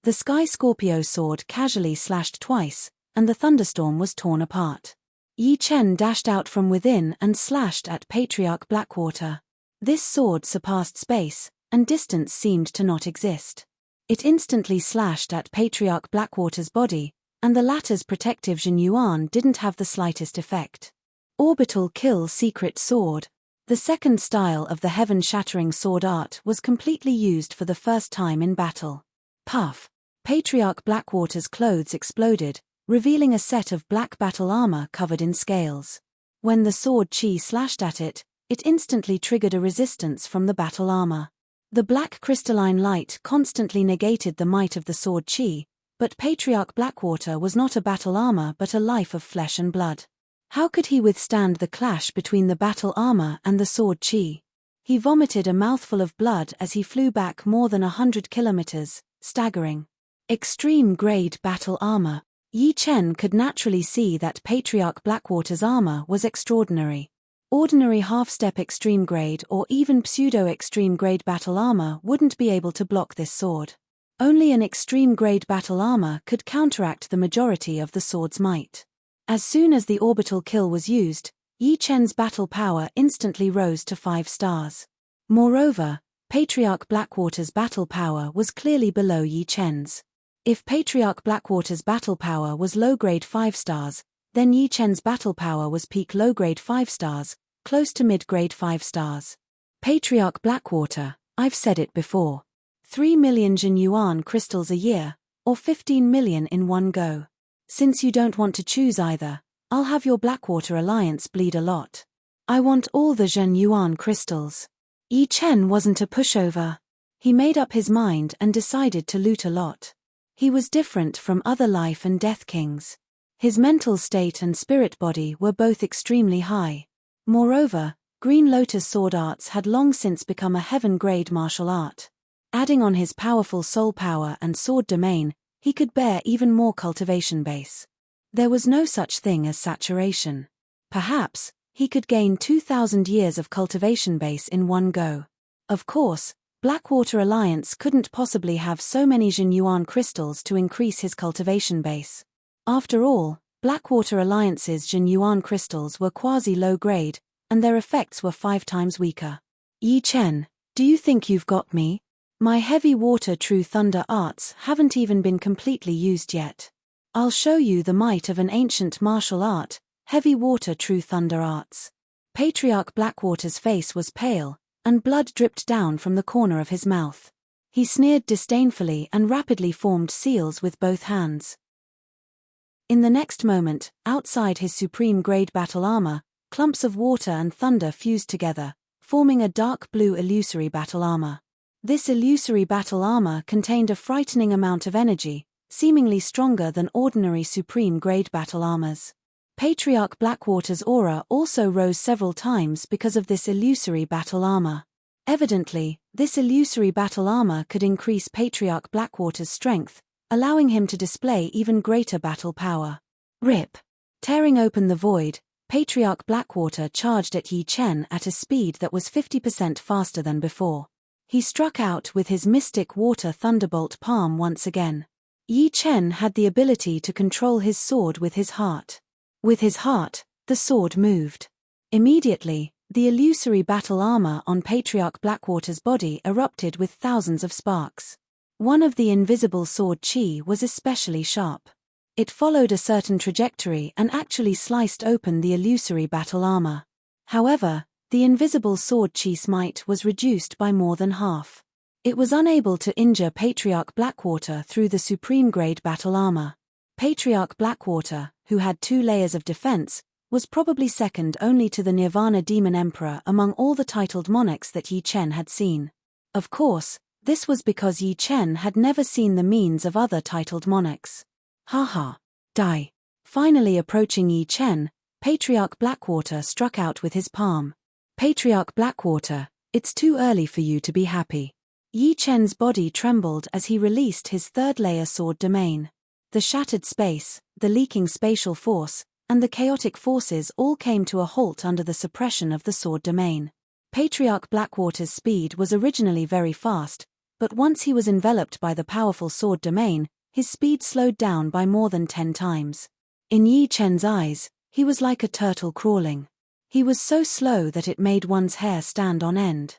The Sky Scorpio sword casually slashed twice, and the thunderstorm was torn apart. Yi Chen dashed out from within and slashed at Patriarch Blackwater. This sword surpassed space, and distance seemed to not exist. It instantly slashed at Patriarch Blackwater's body, and the latter's protective Jin Yuan didn't have the slightest effect. Orbital Kill Secret Sword. The second style of the heaven-shattering sword art was completely used for the first time in battle. Puff. Patriarch Blackwater's clothes exploded, revealing a set of black battle armor covered in scales. When the sword chi slashed at it, it instantly triggered a resistance from the battle armor. The black crystalline light constantly negated the might of the sword chi, but Patriarch Blackwater was not a battle armor but a life of flesh and blood. How could he withstand the clash between the battle armor and the sword chi? He vomited a mouthful of blood as he flew back more than 100 kilometers, staggering. Extreme-grade battle armor. Yi Chen could naturally see that Patriarch Blackwater's armor was extraordinary. Ordinary half-step extreme-grade or even pseudo-extreme-grade battle armor wouldn't be able to block this sword. Only an extreme-grade battle armor could counteract the majority of the sword's might. As soon as the orbital kill was used, Yi Chen's battle power instantly rose to 5 stars. Moreover, Patriarch Blackwater's battle power was clearly below Yi Chen's. If Patriarch Blackwater's battle power was low-grade 5 stars, then Yi Chen's battle power was peak low-grade 5 stars, close to mid-grade 5 stars. Patriarch Blackwater, I've said it before. 3 million Jin Yuan crystals a year, or 15 million in one go. Since you don't want to choose either, I'll have your Blackwater alliance bleed a lot. I want all the Jin Yuan crystals. Yi Chen wasn't a pushover. He made up his mind and decided to loot a lot. He was different from other life and death kings. His mental state and spirit body were both extremely high. Moreover, Green Lotus sword arts had long since become a heaven-grade martial art. Adding on his powerful soul power and sword domain, he could bear even more cultivation base. There was no such thing as saturation. Perhaps, he could gain 2,000 years of cultivation base in one go. Of course, Blackwater Alliance couldn't possibly have so many Jin Yuan crystals to increase his cultivation base. After all, Blackwater Alliance's Jin Yuan crystals were quasi-low grade, and their effects were 5 times weaker. Yi Chen, do you think you've got me? My heavy water true thunder arts haven't even been completely used yet. I'll show you the might of an ancient martial art, heavy water true thunder arts. Patriarch Blackwater's face was pale, and blood dripped down from the corner of his mouth. He sneered disdainfully and rapidly formed seals with both hands. In the next moment, outside his supreme-grade battle armor, clumps of water and thunder fused together, forming a dark blue illusory battle armor. This illusory battle armor contained a frightening amount of energy, seemingly stronger than ordinary supreme-grade battle armors. Patriarch Blackwater's aura also rose several times because of this illusory battle armor. Evidently, this illusory battle armor could increase Patriarch Blackwater's strength, allowing him to display even greater battle power. Rip! Tearing open the void, Patriarch Blackwater charged at Yi Chen at a speed that was 50% faster than before. He struck out with his mystic water thunderbolt palm once again. Yi Chen had the ability to control his sword with his heart. With his heart, the sword moved. Immediately, the illusory battle armor on Patriarch Blackwater's body erupted with thousands of sparks. One of the invisible sword chi was especially sharp. It followed a certain trajectory and actually sliced open the illusory battle armor. However, the invisible sword chi's might was reduced by more than half. It was unable to injure Patriarch Blackwater through the supreme-grade battle armor. Patriarch Blackwater, who had 2 layers of defense, was probably second only to the Nirvana Demon Emperor among all the titled monarchs that Yi Chen had seen. Of course, this was because Yi Chen had never seen the means of other titled monarchs. Haha. Die. Finally approaching Yi Chen, Patriarch Blackwater struck out with his palm. Patriarch Blackwater, it's too early for you to be happy. Yi Chen's body trembled as he released his 3rd-layer sword domain. The shattered space, the leaking spatial force, and the chaotic forces all came to a halt under the suppression of the sword domain. Patriarch Blackwater's speed was originally very fast, but once he was enveloped by the powerful sword domain, his speed slowed down by more than 10 times. In Yi Chen's eyes, he was like a turtle crawling. He was so slow that it made one's hair stand on end.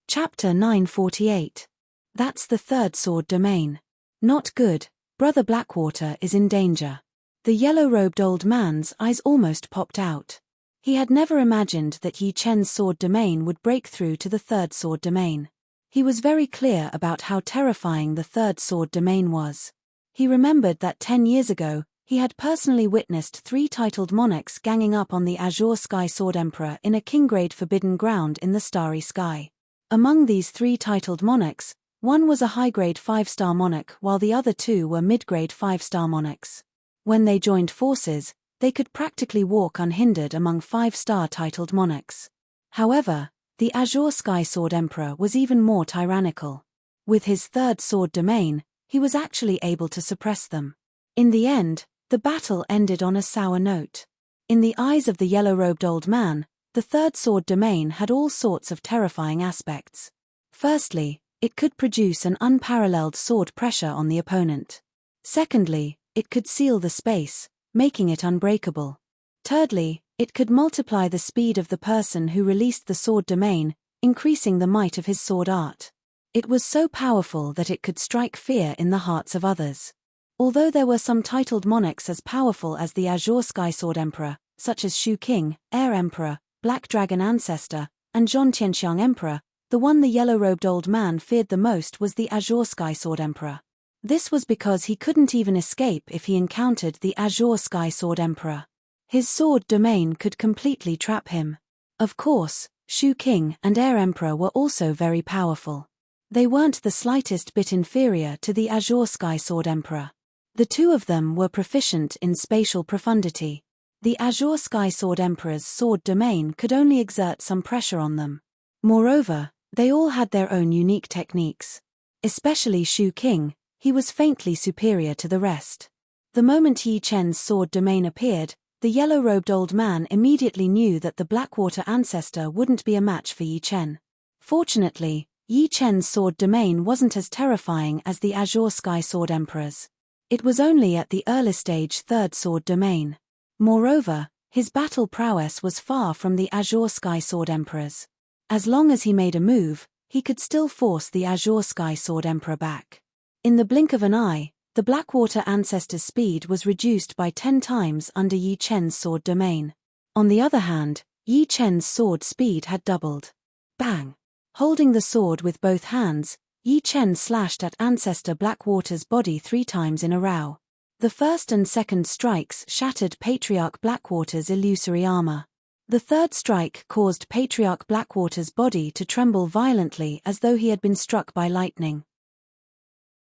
Chapter 948. That's the 3rd sword domain. Not good, Brother Blackwater is in danger. The yellow-robed old man's eyes almost popped out. He had never imagined that Yi Chen's sword domain would break through to the 3rd sword domain. He was very clear about how terrifying the 3rd sword domain was. He remembered that 10 years ago, He had personally witnessed 3 titled monarchs ganging up on the Azure Sky Sword Emperor in a Kingrade forbidden ground in the starry sky. Among these 3 titled monarchs, one was a high-grade 5-star monarch while the other 2 were mid-grade 5-star monarchs. When they joined forces, they could practically walk unhindered among 5-star titled monarchs. However, the Azure Sky Sword Emperor was even more tyrannical. With his 3rd sword domain, he was actually able to suppress them. In the end, the battle ended on a sour note. In the eyes of the yellow-robed old man, the 3rd sword domain had all sorts of terrifying aspects. Firstly, it could produce an unparalleled sword pressure on the opponent. Secondly, it could seal the space, making it unbreakable. Thirdly, it could multiply the speed of the person who released the sword domain, increasing the might of his sword art. It was so powerful that it could strike fear in the hearts of others. Although there were some titled monarchs as powerful as the Azure Sky Sword Emperor, such as Shu King, Air Emperor, Black Dragon Ancestor, and Zhong Tianxiang Emperor, the one the yellow-robed old man feared the most was the Azure Sky Sword Emperor. This was because he couldn't even escape if he encountered the Azure Sky Sword Emperor. His sword domain could completely trap him. Of course, Shu King and Air Emperor were also very powerful. They weren't the slightest bit inferior to the Azure Sky Sword Emperor. The 2 of them were proficient in spatial profundity. The Azure Sky Sword Emperor's sword domain could only exert some pressure on them. Moreover, they all had their own unique techniques. Especially Shu King, he was faintly superior to the rest. The moment Yi Chen's sword domain appeared, the yellow-robed old man immediately knew that the Blackwater Ancestor wouldn't be a match for Yi Chen. Fortunately, Yi Chen's sword domain wasn't as terrifying as the Azure Sky Sword Emperor's. It was only at the early stage 3rd sword domain. Moreover, his battle prowess was far from the Azure Sky Sword Emperor's. As long as he made a move, he could still force the Azure Sky Sword Emperor back. In the blink of an eye, the Blackwater Ancestor's speed was reduced by 10 times under Yi Chen's sword domain. On the other hand, Yi Chen's sword speed had doubled. Bang! Holding the sword with both hands, Yi Chen slashed at Ancestor Blackwater's body 3 times in a row. The first and second strikes shattered Patriarch Blackwater's illusory armor. The third strike caused Patriarch Blackwater's body to tremble violently as though he had been struck by lightning.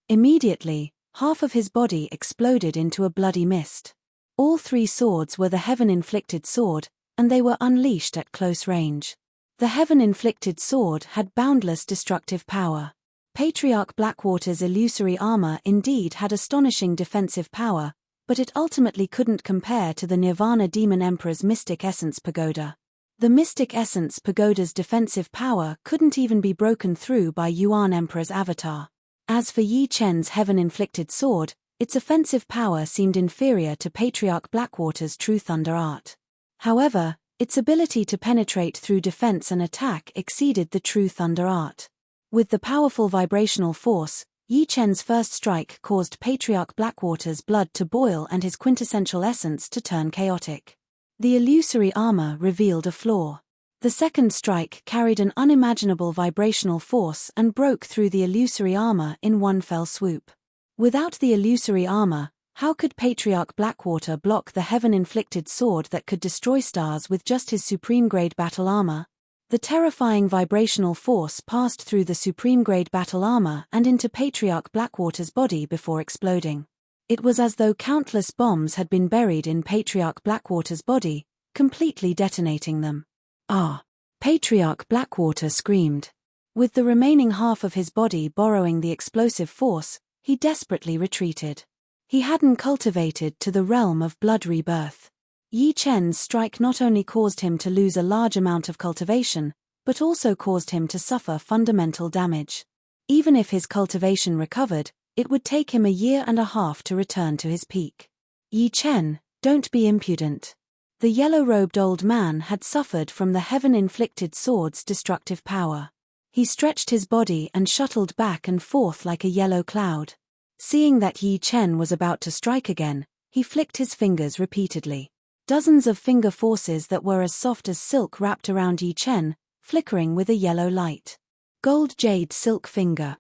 Immediately, half of his body exploded into a bloody mist. All 3 swords were the Heaven-inflicted sword, and they were unleashed at close range. The Heaven-inflicted sword had boundless destructive power. Patriarch Blackwater's illusory armor indeed had astonishing defensive power, but it ultimately couldn't compare to the Nirvana Demon Emperor's Mystic Essence Pagoda. The Mystic Essence Pagoda's defensive power couldn't even be broken through by Yuan Emperor's avatar. As for Yi Chen's heaven-inflicted sword, its offensive power seemed inferior to Patriarch Blackwater's True Thunder art. However, its ability to penetrate through defense and attack exceeded the True Thunder art. With the powerful vibrational force, Yi Chen's first strike caused Patriarch Blackwater's blood to boil and his quintessential essence to turn chaotic. The illusory armor revealed a flaw. The second strike carried an unimaginable vibrational force and broke through the illusory armor in one fell swoop. Without the illusory armor, how could Patriarch Blackwater block the heaven-inflicted sword that could destroy stars with just his supreme-grade battle armor? The terrifying vibrational force passed through the supreme-grade battle armor and into Patriarch Blackwater's body before exploding. It was as though countless bombs had been buried in Patriarch Blackwater's body, completely detonating them. Ah! Patriarch Blackwater screamed. With the remaining half of his body borrowing the explosive force, he desperately retreated. He hadn't cultivated to the realm of blood rebirth. Yi Chen's strike not only caused him to lose a large amount of cultivation, but also caused him to suffer fundamental damage. Even if his cultivation recovered, it would take him a year and a half to return to his peak. Yi Chen, don't be impudent. The yellow-robed old man had suffered from the heaven-inflicted sword's destructive power. He stretched his body and shuttled back and forth like a yellow cloud. Seeing that Yi Chen was about to strike again, he flicked his fingers repeatedly. Dozens of finger forces that were as soft as silk wrapped around Yi Chen, flickering with a yellow light. Gold jade silk finger.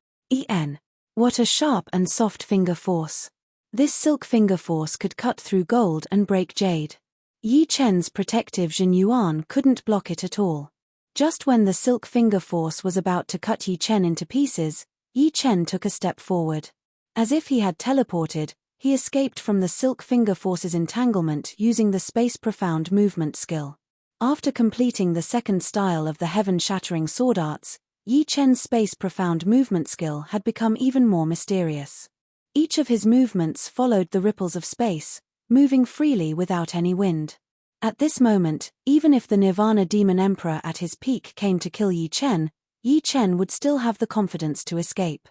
En. What a sharp and soft finger force. This silk finger force could cut through gold and break jade. Yi Chen's protective Jin Yuan couldn't block it at all. Just when the silk finger force was about to cut Yi Chen into pieces, Yi Chen took a step forward. As if he had teleported, he escaped from the silk finger force's entanglement using the space profound movement skill. After completing the second style of the heaven-shattering sword arts, Yi Chen's space profound movement skill had become even more mysterious. Each of his movements followed the ripples of space, moving freely without any wind. At this moment, even if the Nirvana Demon Emperor at his peak came to kill Yi Chen would still have the confidence to escape.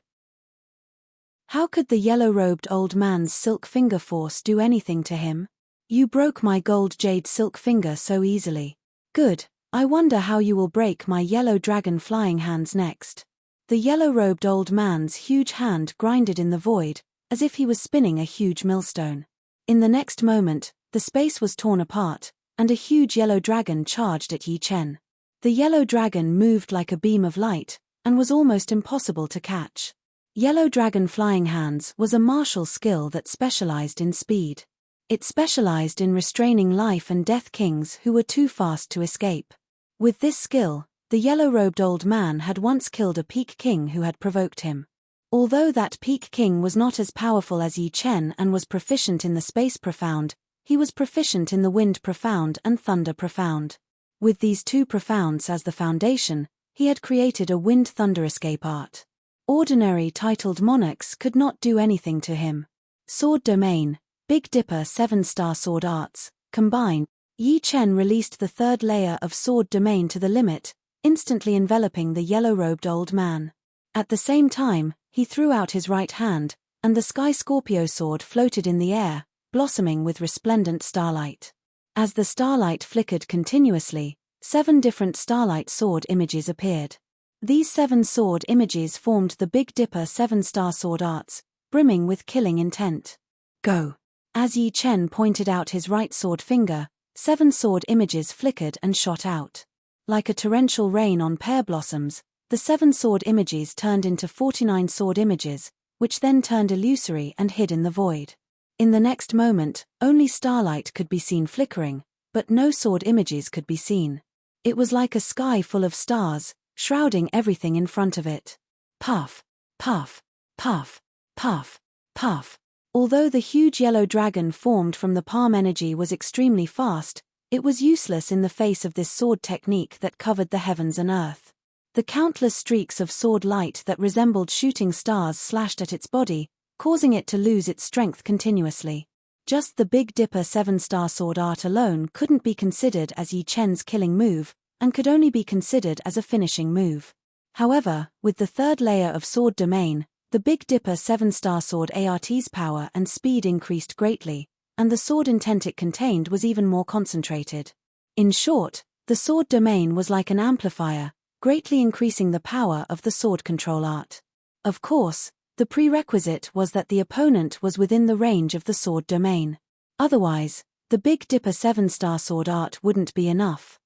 How could the yellow-robed old man's silk finger force do anything to him? You broke my gold jade silk finger so easily. Good, I wonder how you will break my yellow dragon flying hands next. The yellow-robed old man's huge hand grinded in the void, as if he was spinning a huge millstone. In the next moment, the space was torn apart, and a huge yellow dragon charged at Yi Chen. The yellow dragon moved like a beam of light, and was almost impossible to catch. Yellow dragon flying hands was a martial skill that specialized in speed. It specialized in restraining life and death kings who were too fast to escape. With this skill, the yellow-robed old man had once killed a peak king who had provoked him. Although that peak king was not as powerful as Yi Chen and was proficient in the space profound, he was proficient in the wind profound and thunder profound. With these two profounds as the foundation, he had created a wind-thunder escape art. Ordinary titled monarchs could not do anything to him. Sword Domain, Big Dipper 7-star sword arts, combined, Yi Chen released the third layer of sword domain to the limit, instantly enveloping the yellow-robed old man. At the same time, he threw out his right hand, and the Sky Scorpio sword floated in the air, blossoming with resplendent starlight. As the starlight flickered continuously, 7 different starlight sword images appeared. These 7 sword images formed the Big Dipper 7-star sword arts, brimming with killing intent. Go! As Yi Chen pointed out his right sword finger, 7 sword images flickered and shot out. Like a torrential rain on pear blossoms, the 7 sword images turned into 49 sword images, which then turned illusory and hid in the void. In the next moment, only starlight could be seen flickering, but no sword images could be seen. It was like a sky full of stars, shrouding everything in front of it. Puff, puff, puff, puff, puff. Although the huge yellow dragon formed from the palm energy was extremely fast, it was useless in the face of this sword technique that covered the heavens and earth. The countless streaks of sword light that resembled shooting stars slashed at its body, causing it to lose its strength continuously. Just the Big Dipper 7-star sword art alone couldn't be considered as Yi Chen's killing move, and could only be considered as a finishing move. However, with the third layer of sword domain, the Big Dipper 7-star sword art's power and speed increased greatly, and the sword intent it contained was even more concentrated. In short, the sword domain was like an amplifier, greatly increasing the power of the sword control art. Of course, the prerequisite was that the opponent was within the range of the sword domain. Otherwise, the Big Dipper 7-star sword art wouldn't be enough.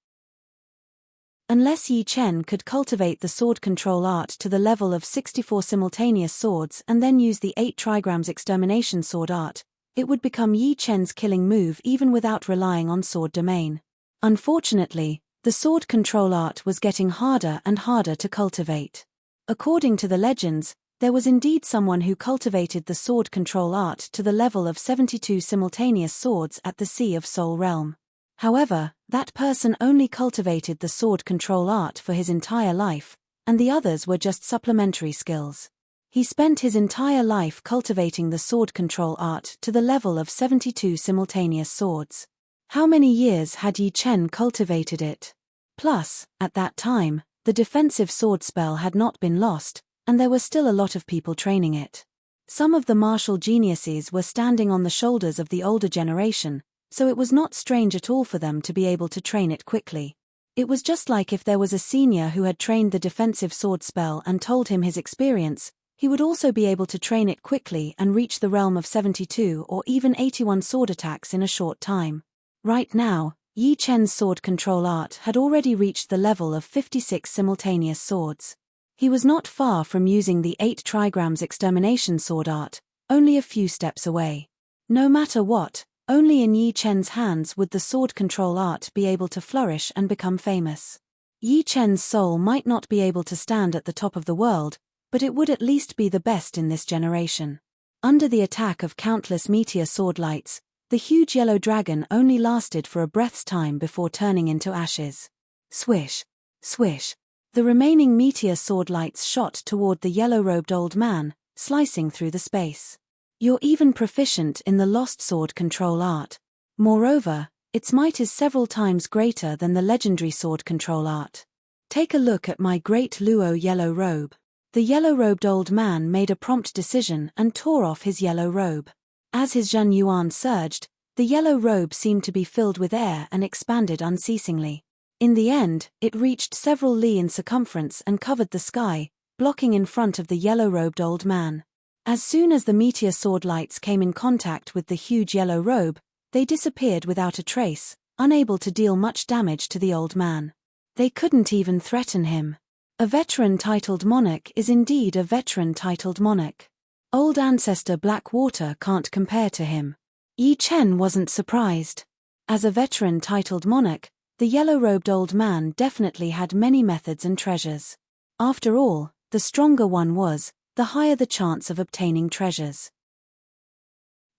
Unless Yi Chen could cultivate the sword control art to the level of 64 simultaneous swords and then use the 8 trigrams extermination sword art, it would become Yi Chen's killing move even without relying on sword domain. Unfortunately, the sword control art was getting harder and harder to cultivate. According to the legends, there was indeed someone who cultivated the sword control art to the level of 72 simultaneous swords at the Sea of Soul realm. However, that person only cultivated the sword control art for his entire life, and the others were just supplementary skills. He spent his entire life cultivating the sword control art to the level of 72 simultaneous swords. How many years had Yi Chen cultivated it? Plus, at that time, the defensive sword spell had not been lost, and there were still a lot of people training it. Some of the martial geniuses were standing on the shoulders of the older generation, so it was not strange at all for them to be able to train it quickly. It was just like if there was a senior who had trained the defensive sword spell and told him his experience, he would also be able to train it quickly and reach the realm of 72 or even 81 sword attacks in a short time. Right now, Yi Chen's sword control art had already reached the level of 56 simultaneous swords. He was not far from using the 8 trigrams extermination sword art, only a few steps away. No matter what, only in Yi Chen's hands would the sword control art be able to flourish and become famous. Yi Chen's soul might not be able to stand at the top of the world, but it would at least be the best in this generation. Under the attack of countless meteor sword lights, the huge yellow dragon only lasted for a breath's time before turning into ashes. Swish, swish. The remaining meteor sword lights shot toward the yellow-robed old man, slicing through the space. You're even proficient in the lost sword control art. Moreover, its might is several times greater than the legendary sword control art. Take a look at my great Luo yellow robe. The yellow-robed old man made a prompt decision and tore off his yellow robe. As his Zhen Yuan surged, the yellow robe seemed to be filled with air and expanded unceasingly. In the end, it reached several li in circumference and covered the sky, blocking in front of the yellow-robed old man. As soon as the meteor sword lights came in contact with the huge yellow robe, they disappeared without a trace, unable to deal much damage to the old man. They couldn't even threaten him. A veteran-titled monarch is indeed a veteran-titled monarch. Old ancestor Blackwater can't compare to him. Yi Chen wasn't surprised. As a veteran-titled monarch, the yellow-robed old man definitely had many methods and treasures. After all, the stronger one was, the higher the chance of obtaining treasures.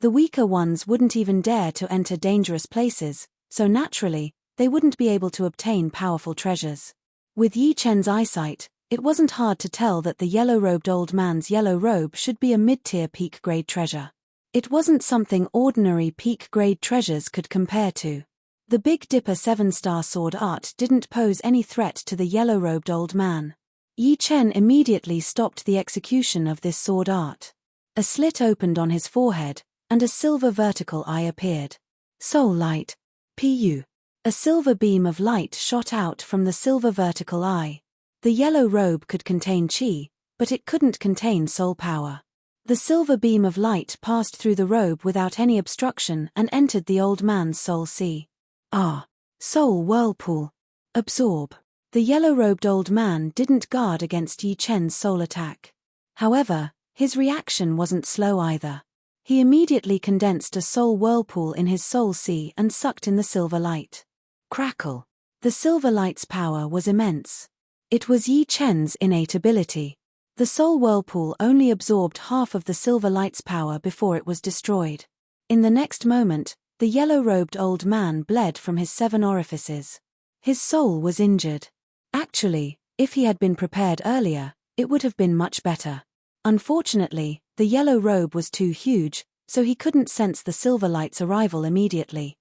The weaker ones wouldn't even dare to enter dangerous places, so naturally, they wouldn't be able to obtain powerful treasures. With Yi Chen's eyesight, it wasn't hard to tell that the yellow-robed old man's yellow robe should be a mid-tier peak-grade treasure. It wasn't something ordinary peak-grade treasures could compare to. The Big Dipper 7-star sword art didn't pose any threat to the yellow-robed old man. Yi Chen immediately stopped the execution of this sword art. A slit opened on his forehead, and a silver vertical eye appeared. Soul light. Pu. A silver beam of light shot out from the silver vertical eye. The yellow robe could contain qi, but it couldn't contain soul power. The silver beam of light passed through the robe without any obstruction and entered the old man's soul sea. Soul whirlpool. Absorb. The yellow-robed old man didn't guard against Yi Chen's soul attack. However, his reaction wasn't slow either. He immediately condensed a soul whirlpool in his soul sea and sucked in the silver light. Crackle. The silver light's power was immense. It was Yi Chen's innate ability. The soul whirlpool only absorbed half of the silver light's power before it was destroyed. In the next moment, the yellow-robed old man bled from his 7 orifices. His soul was injured. Actually, if he had been prepared earlier, it would have been much better. Unfortunately, the yellow robe was too huge, so he couldn't sense the silver light's arrival immediately.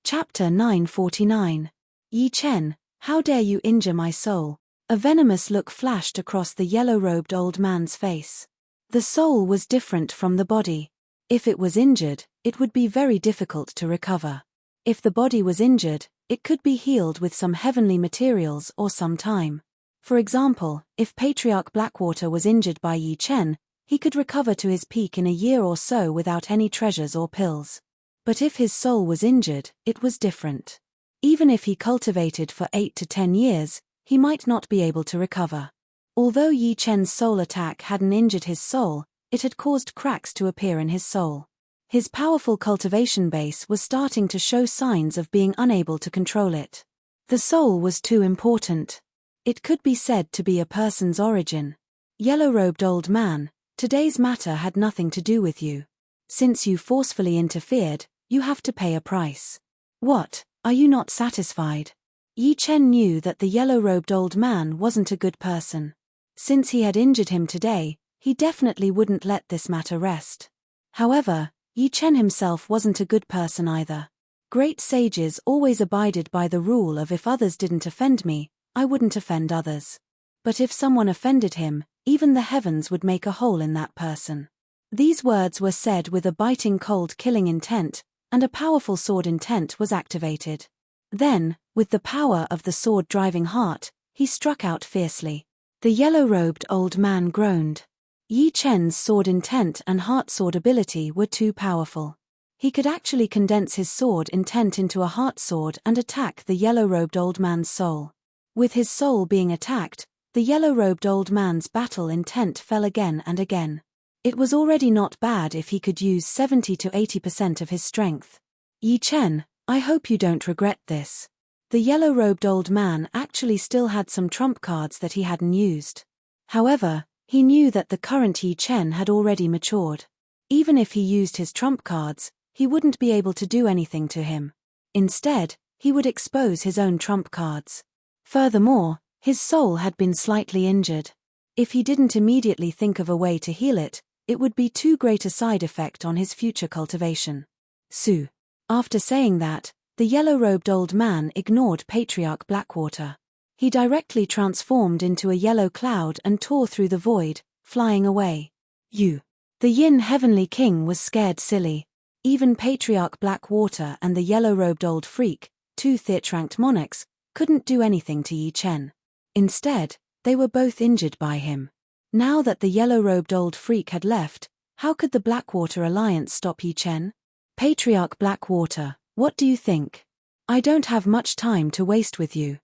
Chapter 949. Yi Chen, how dare you injure my soul? A venomous look flashed across the yellow-robed old man's face. The soul was different from the body. If it was injured, it would be very difficult to recover. If the body was injured, it could be healed with some heavenly materials or some time. For example, if Patriarch Blackwater was injured by Yi Chen, he could recover to his peak in a year or so without any treasures or pills. But if his soul was injured, it was different. Even if he cultivated for 8 to 10 years, he might not be able to recover. Although Yi Chen's soul attack hadn't injured his soul, it had caused cracks to appear in his soul. His powerful cultivation base was starting to show signs of being unable to control it. The soul was too important. It could be said to be a person's origin. Yellow-robed old man, today's matter had nothing to do with you. Since you forcefully interfered, you have to pay a price. What, are you not satisfied? Yi Chen knew that the yellow-robed old man wasn't a good person. Since he had injured him today, he definitely wouldn't let this matter rest. However, Yi Chen himself wasn't a good person either. Great sages always abided by the rule of if others didn't offend me, I wouldn't offend others. But if someone offended him, even the heavens would make a hole in that person. These words were said with a biting cold killing intent, and a powerful sword intent was activated. Then, with the power of the sword driving heart, he struck out fiercely. The yellow-robed old man groaned. Yi Chen's sword intent and heart sword ability were too powerful. He could actually condense his sword intent into a heart sword and attack the yellow-robed old man's soul. With his soul being attacked, the yellow-robed old man's battle intent fell again and again. It was already not bad if he could use 70 to 80% of his strength. Yi Chen, I hope you don't regret this. The yellow-robed old man actually still had some trump cards that he hadn't used. However, he knew that the current Yi Chen had already matured. Even if he used his trump cards, he wouldn't be able to do anything to him. Instead, he would expose his own trump cards. Furthermore, his soul had been slightly injured. If he didn't immediately think of a way to heal it, it would be too great a side effect on his future cultivation. Su. After saying that, the yellow-robed old man ignored Patriarch Blackwater. He directly transformed into a yellow cloud and tore through the void, flying away. The Yin Heavenly King was scared silly. Even Patriarch Blackwater and the yellow-robed old freak, two third-ranked monarchs, couldn't do anything to Yi Chen. Instead, they were both injured by him. Now that the yellow-robed old freak had left, how could the Blackwater Alliance stop Yi Chen? Patriarch Blackwater, what do you think? I don't have much time to waste with you.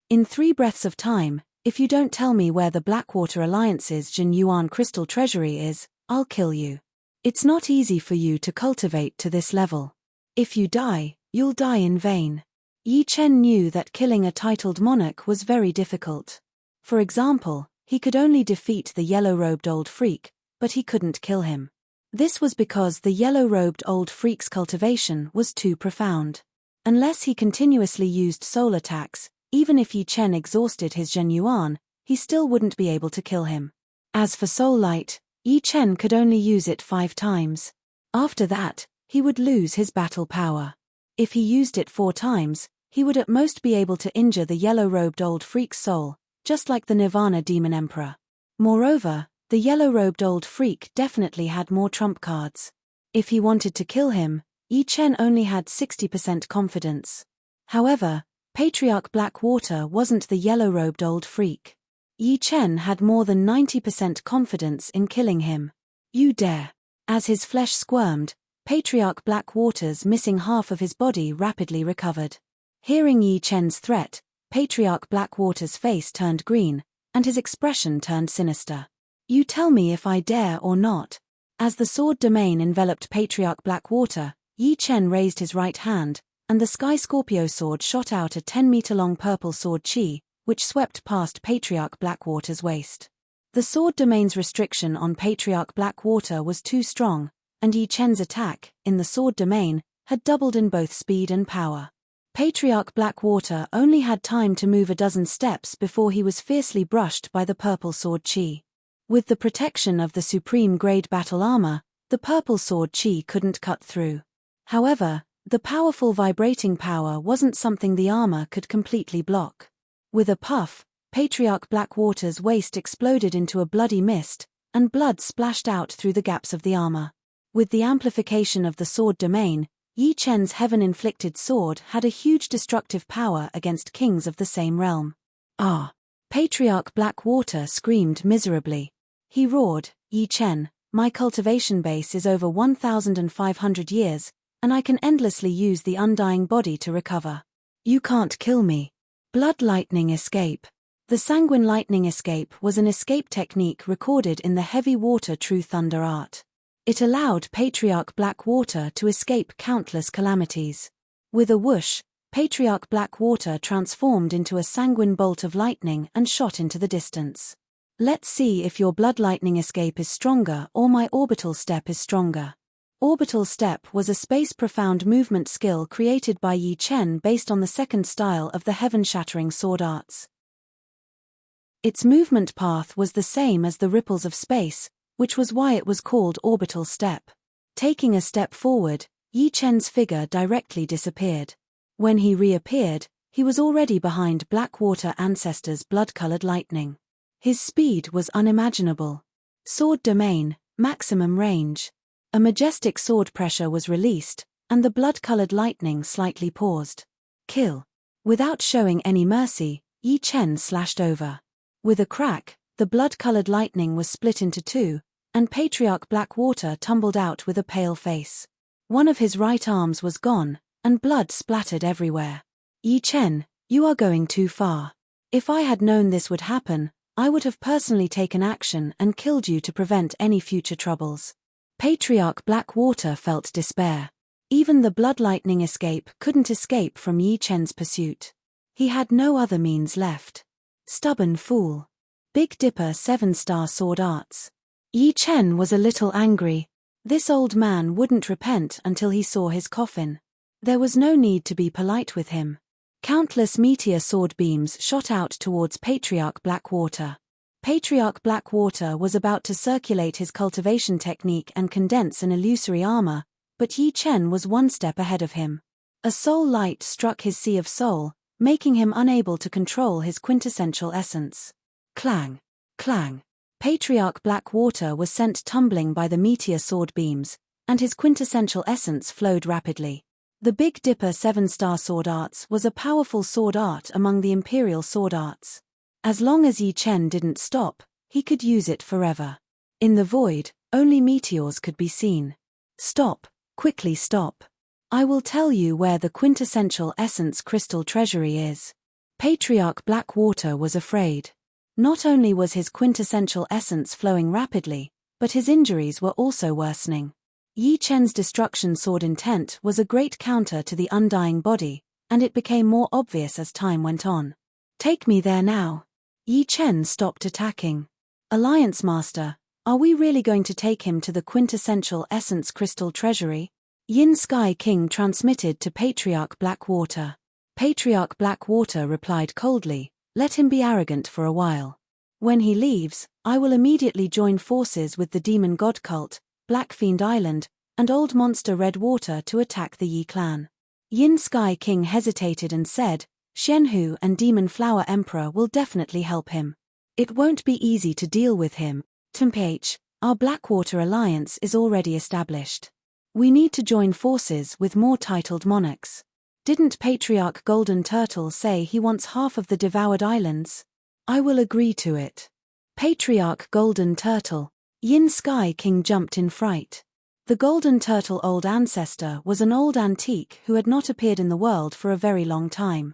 In 3 breaths of time, if you don't tell me where the Blackwater Alliance's Jin Yuan crystal treasury is, I'll kill you. It's not easy for you to cultivate to this level. If you die, you'll die in vain. Yi Chen knew that killing a titled monarch was very difficult. For example, he could only defeat the yellow-robed old freak, but he couldn't kill him. This was because the yellow-robed old freak's cultivation was too profound. Unless he continuously used soul attacks, even if Yi Chen exhausted his Zhen Yuan, he still wouldn't be able to kill him. As for Soul Light, Yi Chen could only use it 5 times. After that, he would lose his battle power. If he used it 4 times, he would at most be able to injure the yellow-robed old freak's soul, just like the Nirvana Demon Emperor. Moreover, the yellow-robed old freak definitely had more trump cards. If he wanted to kill him, Yi Chen only had 60% confidence. However, Patriarch Blackwater wasn't the yellow-robed old freak. Yi Chen had more than 90% confidence in killing him. You dare. As his flesh squirmed, Patriarch Blackwater's missing half of his body rapidly recovered. Hearing Yi Chen's threat, Patriarch Blackwater's face turned green, and his expression turned sinister. You tell me if I dare or not. As the sword domain enveloped Patriarch Blackwater, Yi Chen raised his right hand, and the Sky Scorpio sword shot out a 10-meter-long purple sword chi, which swept past Patriarch Blackwater's waist. The sword domain's restriction on Patriarch Blackwater was too strong, and Yi Chen's attack, in the sword domain, had doubled in both speed and power. Patriarch Blackwater only had time to move a dozen steps before he was fiercely brushed by the purple sword chi. With the protection of the supreme grade battle armor, the purple sword chi couldn't cut through. However, the powerful vibrating power wasn't something the armor could completely block. With a puff, Patriarch Blackwater's waist exploded into a bloody mist, and blood splashed out through the gaps of the armor. With the amplification of the sword domain, Yi Chen's heaven-inflicted sword had a huge destructive power against kings of the same realm. Ah! Patriarch Blackwater screamed miserably. He roared, Yi Chen, my cultivation base is over 1,500 years, and I can endlessly use the undying body to recover. You can't kill me. Blood Lightning Escape. The Sanguine Lightning Escape was an escape technique recorded in the Heavy Water True Thunder art. It allowed Patriarch Blackwater to escape countless calamities. With a whoosh, Patriarch Blackwater transformed into a sanguine bolt of lightning and shot into the distance. Let's see if your Blood Lightning Escape is stronger or my Orbital Step is stronger. Orbital Step was a space-profound movement skill created by Yi Chen based on the second style of the heaven-shattering sword arts. Its movement path was the same as the ripples of space, which was why it was called Orbital Step. Taking a step forward, Yi Chen's figure directly disappeared. When he reappeared, he was already behind Blackwater Ancestor's blood-colored lightning. His speed was unimaginable. Sword domain, maximum range. A majestic sword pressure was released, and the blood-colored lightning slightly paused. Kill. Without showing any mercy, Yi Chen slashed over. With a crack, the blood-colored lightning was split into 2, and Patriarch Blackwater tumbled out with a pale face. One of his right arms was gone, and blood splattered everywhere. Yi Chen, you are going too far. If I had known this would happen, I would have personally taken action and killed you to prevent any future troubles. Patriarch Blackwater felt despair. Even the blood lightning escape couldn't escape from Yi Chen's pursuit. He had no other means left. Stubborn fool. Big Dipper 7-star sword arts. Yi Chen was a little angry. This old man wouldn't repent until he saw his coffin. There was no need to be polite with him. Countless meteor sword beams shot out towards Patriarch Blackwater. Patriarch Blackwater was about to circulate his cultivation technique and condense an illusory armor, but Yi Chen was one step ahead of him. A soul light struck his sea of soul, making him unable to control his quintessential essence. Clang! Clang! Patriarch Blackwater was sent tumbling by the meteor sword beams, and his quintessential essence flowed rapidly. The Big Dipper 7-star sword arts was a powerful sword art among the imperial sword arts. As long as Yi Chen didn't stop, he could use it forever. In the void, only meteors could be seen. Stop, quickly stop. I will tell you where the quintessential essence crystal treasury is. Patriarch Blackwater was afraid. Not only was his quintessential essence flowing rapidly, but his injuries were also worsening. Yi Chen's destruction sword intent was a great counter to the undying body, and it became more obvious as time went on. Take me there now. Yi Chen stopped attacking. Alliance Master, are we really going to take him to the quintessential essence crystal treasury? Yin Sky King transmitted to Patriarch Blackwater. Patriarch Blackwater replied coldly, let him be arrogant for a while. When he leaves, I will immediately join forces with the demon god cult, Black Fiend Island, and Old Monster Redwater to attack the Yi clan. Yin Sky King hesitated and said, Shenhu and Demon Flower Emperor will definitely help him. It won't be easy to deal with him. TMPH, our Blackwater alliance is already established. We need to join forces with more titled monarchs. Didn't Patriarch Golden Turtle say he wants half of the devoured islands? I will agree to it. Patriarch Golden Turtle. Yin Sky King jumped in fright. The Golden Turtle old ancestor was an old antique who had not appeared in the world for a very long time.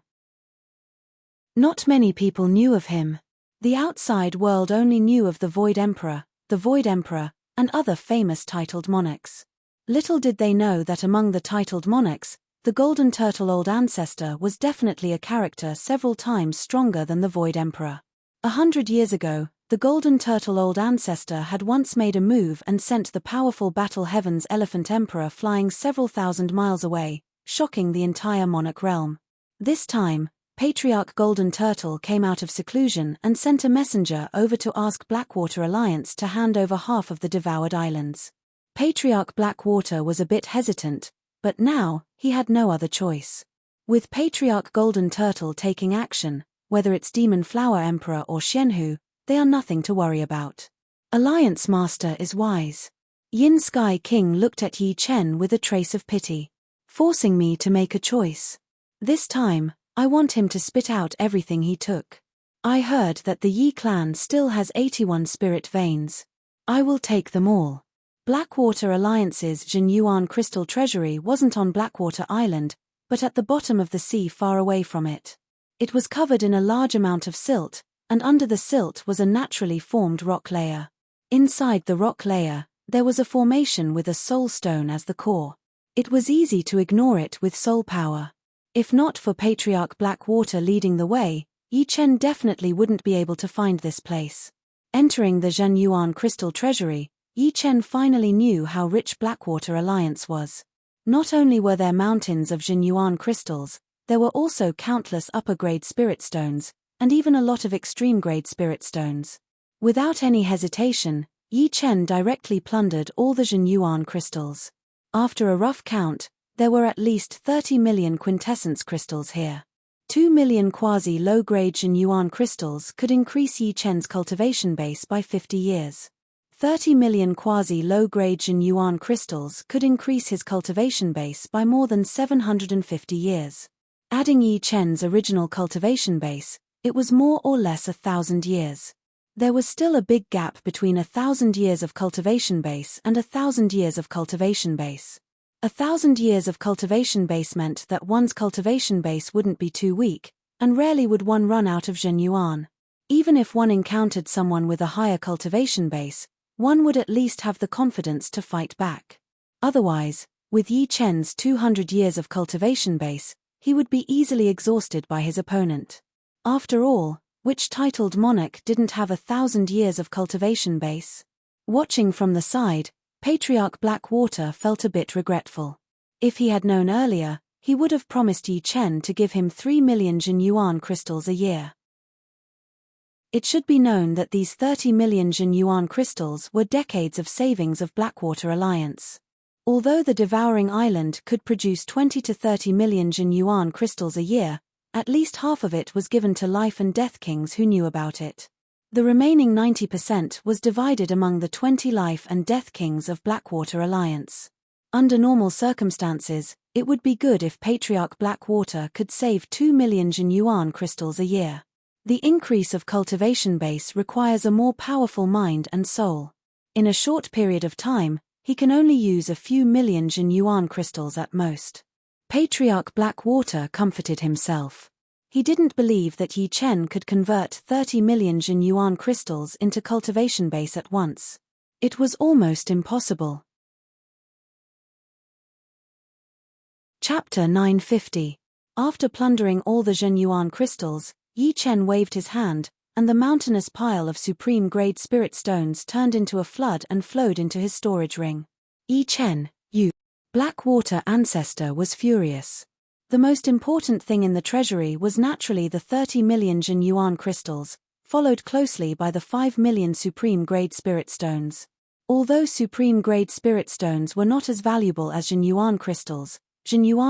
Not many people knew of him. The outside world only knew of the Void Emperor, and other famous titled monarchs. Little did they know that among the titled monarchs, the Golden Turtle old ancestor was definitely a character several times stronger than the Void Emperor. 100 years ago, the Golden Turtle old ancestor had once made a move and sent the powerful Battle Heaven's Elephant Emperor flying several thousand miles away, shocking the entire monarch realm. This time, Patriarch Golden Turtle came out of seclusion and sent a messenger over to ask Blackwater Alliance to hand over half of the devoured islands. Patriarch Blackwater was a bit hesitant, but now, he had no other choice. With Patriarch Golden Turtle taking action, whether it's Demon Flower Emperor or Shenhu, they are nothing to worry about. Alliance Master is wise. Yin Sky King looked at Yi Chen with a trace of pity. Forcing me to make a choice. This time, I want him to spit out everything he took. I heard that the Yi clan still has 81 spirit veins. I will take them all. Blackwater Alliance's Jinyuan Crystal Treasury wasn't on Blackwater Island, but at the bottom of the sea far away from it. It was covered in a large amount of silt, and under the silt was a naturally formed rock layer. Inside the rock layer, there was a formation with a soul stone as the core. It was easy to ignore it with soul power. If not for Patriarch Blackwater leading the way, Yi Chen definitely wouldn't be able to find this place. Entering the Jinyuan Crystal Treasury, Yi Chen finally knew how rich Blackwater Alliance was. Not only were there mountains of Jinyuan crystals, there were also countless upper-grade spirit stones, and even a lot of extreme-grade spirit stones. Without any hesitation, Yi Chen directly plundered all the Jinyuan crystals. After a rough count, there were at least 30 million quintessence crystals here. 2 million quasi-low-grade Jinyuan crystals could increase Yi Chen's cultivation base by 50 years. 30 million quasi-low-grade Jinyuan crystals could increase his cultivation base by more than 750 years. Adding Yi Chen's original cultivation base, it was more or less 1,000 years. There was still a big gap between 1,000 years of cultivation base and 1,000 years of cultivation base. 1,000 years of cultivation base meant that one's cultivation base wouldn't be too weak, and rarely would one run out of zhenyuan. Even if one encountered someone with a higher cultivation base, one would at least have the confidence to fight back. Otherwise, with Yi Chen's 200 years of cultivation base, he would be easily exhausted by his opponent. After all, which titled monarch didn't have 1,000 years of cultivation base? Watching from the side, Patriarch Blackwater felt a bit regretful. If he had known earlier, he would have promised Yi Chen to give him 3 million zhenyuan crystals a year. It should be known that these 30 million zhenyuan crystals were decades of savings of Blackwater Alliance. Although the Devouring Island could produce 20 to 30 million zhenyuan crystals a year, at least half of it was given to life and death kings who knew about it. The remaining 90% was divided among the 20 life and death kings of Blackwater Alliance. Under normal circumstances, it would be good if Patriarch Blackwater could save 2 million zhenyuan crystals a year. The increase of cultivation base requires a more powerful mind and soul. In a short period of time, he can only use a few million zhenyuan crystals at most. Patriarch Blackwater comforted himself. He didn't believe that Yi Chen could convert 30 million zhenyuan crystals into cultivation base at once. It was almost impossible. Chapter 950. After plundering all the zhenyuan crystals, Yi Chen waved his hand, and the mountainous pile of supreme-grade spirit stones turned into a flood and flowed into his storage ring. Yi Chen, you Blackwater ancestor was furious. The most important thing in the treasury was naturally the 30 million zhenyuan crystals, followed closely by the 5 million supreme-grade spirit stones. Although supreme-grade spirit stones were not as valuable as zhenyuan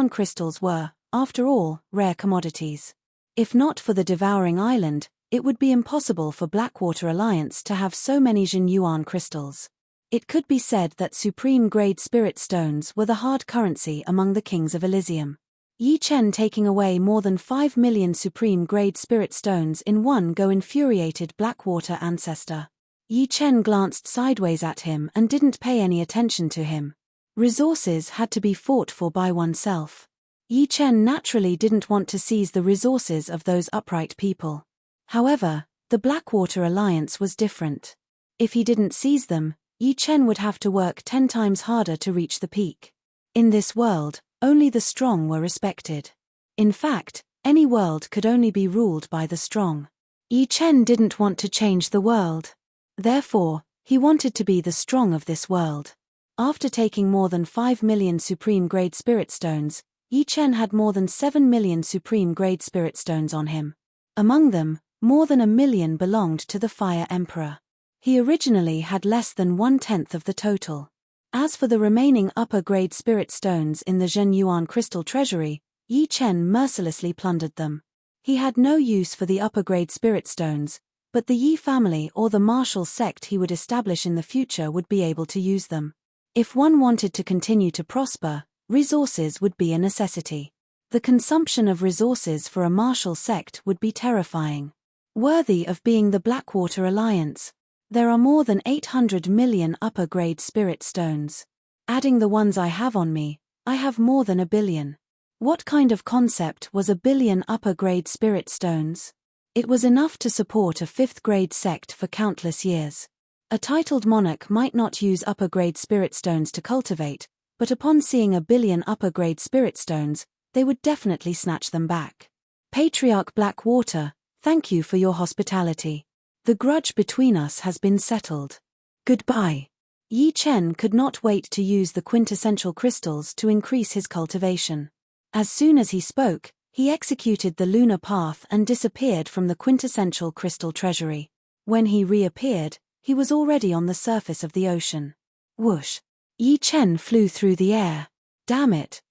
crystals were, after all, rare commodities. If not for the Devouring Island, it would be impossible for Blackwater Alliance to have so many zhenyuan crystals. It could be said that supreme-grade spirit stones were the hard currency among the kings of Elysium. Yi Chen taking away more than 5 million supreme-grade spirit stones in one go infuriated Blackwater ancestor. Yi Chen glanced sideways at him and didn't pay any attention to him. Resources had to be fought for by oneself. Yi Chen naturally didn't want to seize the resources of those upright people. However, the Blackwater Alliance was different. If he didn't seize them, Yi Chen would have to work 10 times harder to reach the peak. In this world, only the strong were respected. In fact, any world could only be ruled by the strong. Yi Chen didn't want to change the world. Therefore, he wanted to be the strong of this world. After taking more than 5 million supreme-grade spirit stones, Yi Chen had more than 7 million supreme-grade spirit stones on him. Among them, more than 1 million belonged to the Fire Emperor. He originally had less than 1/10 of the total. As for the remaining upper-grade spirit stones in the zhenyuan crystal treasury, Yi Chen mercilessly plundered them. He had no use for the upper-grade spirit stones, but the Yi family or the martial sect he would establish in the future would be able to use them. If one wanted to continue to prosper, resources would be a necessity. The consumption of resources for a martial sect would be terrifying. Worthy of being the Blackwater Alliance. There are more than 800 million upper-grade spirit stones. Adding the ones I have on me, I have more than 1 billion. What kind of concept was 1 billion upper-grade spirit stones? It was enough to support a 5th-grade sect for countless years. A titled monarch might not use upper-grade spirit stones to cultivate, but upon seeing 1 billion upper-grade spirit stones, they would definitely snatch them back. Patriarch Blackwater, thank you for your hospitality. The grudge between us has been settled. Goodbye. Yi Chen could not wait to use the quintessential crystals to increase his cultivation. As soon as he spoke, he executed the lunar path and disappeared from the quintessential crystal treasury. When he reappeared, he was already on the surface of the ocean. Whoosh! Yi Chen flew through the air. Damn it,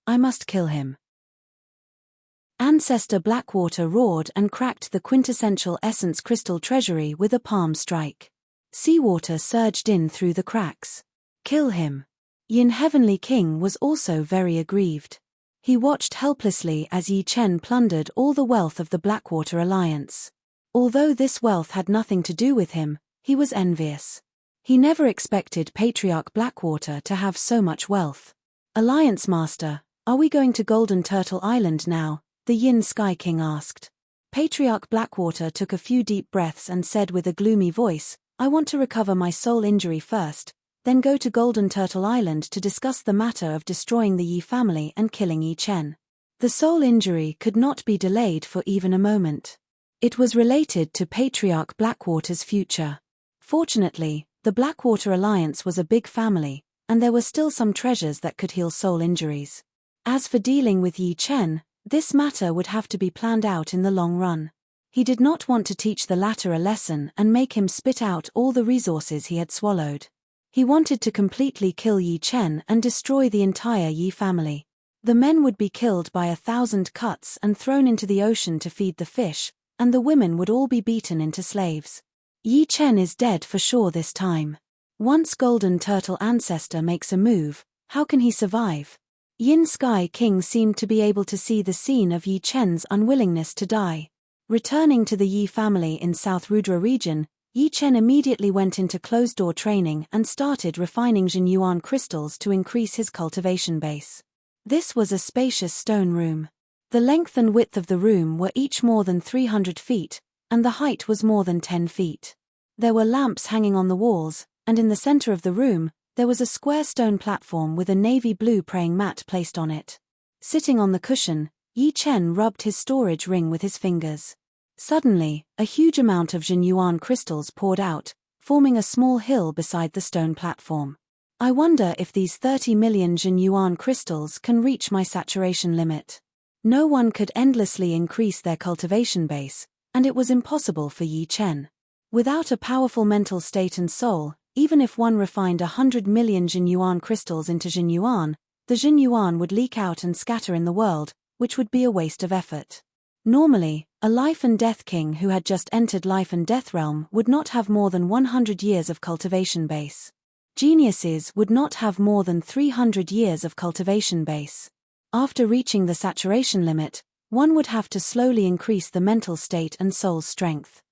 I must kill him. Ancestor Blackwater roared and cracked the quintessential essence crystal treasury with a palm strike. Seawater surged in through the cracks. Kill him. Yin Heavenly King was also very aggrieved. He watched helplessly as Yi Chen plundered all the wealth of the Blackwater Alliance. Although this wealth had nothing to do with him, he was envious. He never expected Patriarch Blackwater to have so much wealth. Alliance Master, are we going to Golden Turtle Island now? the Yin Sky King asked. Patriarch Blackwater took a few deep breaths and said with a gloomy voice, "I want to recover my soul injury first, then go to Golden Turtle Island to discuss the matter of destroying the Yi family and killing Yi Chen." The soul injury could not be delayed for even a moment. It was related to Patriarch Blackwater's future. Fortunately, the Blackwater Alliance was a big family, and there were still some treasures that could heal soul injuries. As for dealing with Yi Chen, this matter would have to be planned out in the long run. He did not want to teach the latter a lesson and make him spit out all the resources he had swallowed. He wanted to completely kill Yi Chen and destroy the entire Yi family. The men would be killed by 1,000 cuts and thrown into the ocean to feed the fish, and the women would all be beaten into slaves. Yi Chen is dead for sure this time. Once Golden Turtle Ancestor makes a move, how can he survive? Yin Sky King seemed to be able to see the scene of Yi Chen's unwillingness to die. Returning to the Yi family in South Rudra region, Yi Chen immediately went into closed-door training and started refining Jinyuan crystals to increase his cultivation base. This was a spacious stone room. The length and width of the room were each more than 300 feet, and the height was more than 10 feet. There were lamps hanging on the walls, and in the center of the room, there was a square stone platform with a navy blue praying mat placed on it. Sitting on the cushion, Yi Chen rubbed his storage ring with his fingers. Suddenly, a huge amount of Jinyuan crystals poured out, forming a small hill beside the stone platform. I wonder if these 30 million Jinyuan crystals can reach my saturation limit. No one could endlessly increase their cultivation base, and it was impossible for Yi Chen. Without a powerful mental state and soul, even if one refined 100 million Jinyuan crystals into Jinyuan, the Jinyuan would leak out and scatter in the world, which would be a waste of effort. Normally, a life and death king who had just entered life and death realm would not have more than 100 years of cultivation base. Geniuses would not have more than 300 years of cultivation base. After reaching the saturation limit, one would have to slowly increase the mental state and soul strength.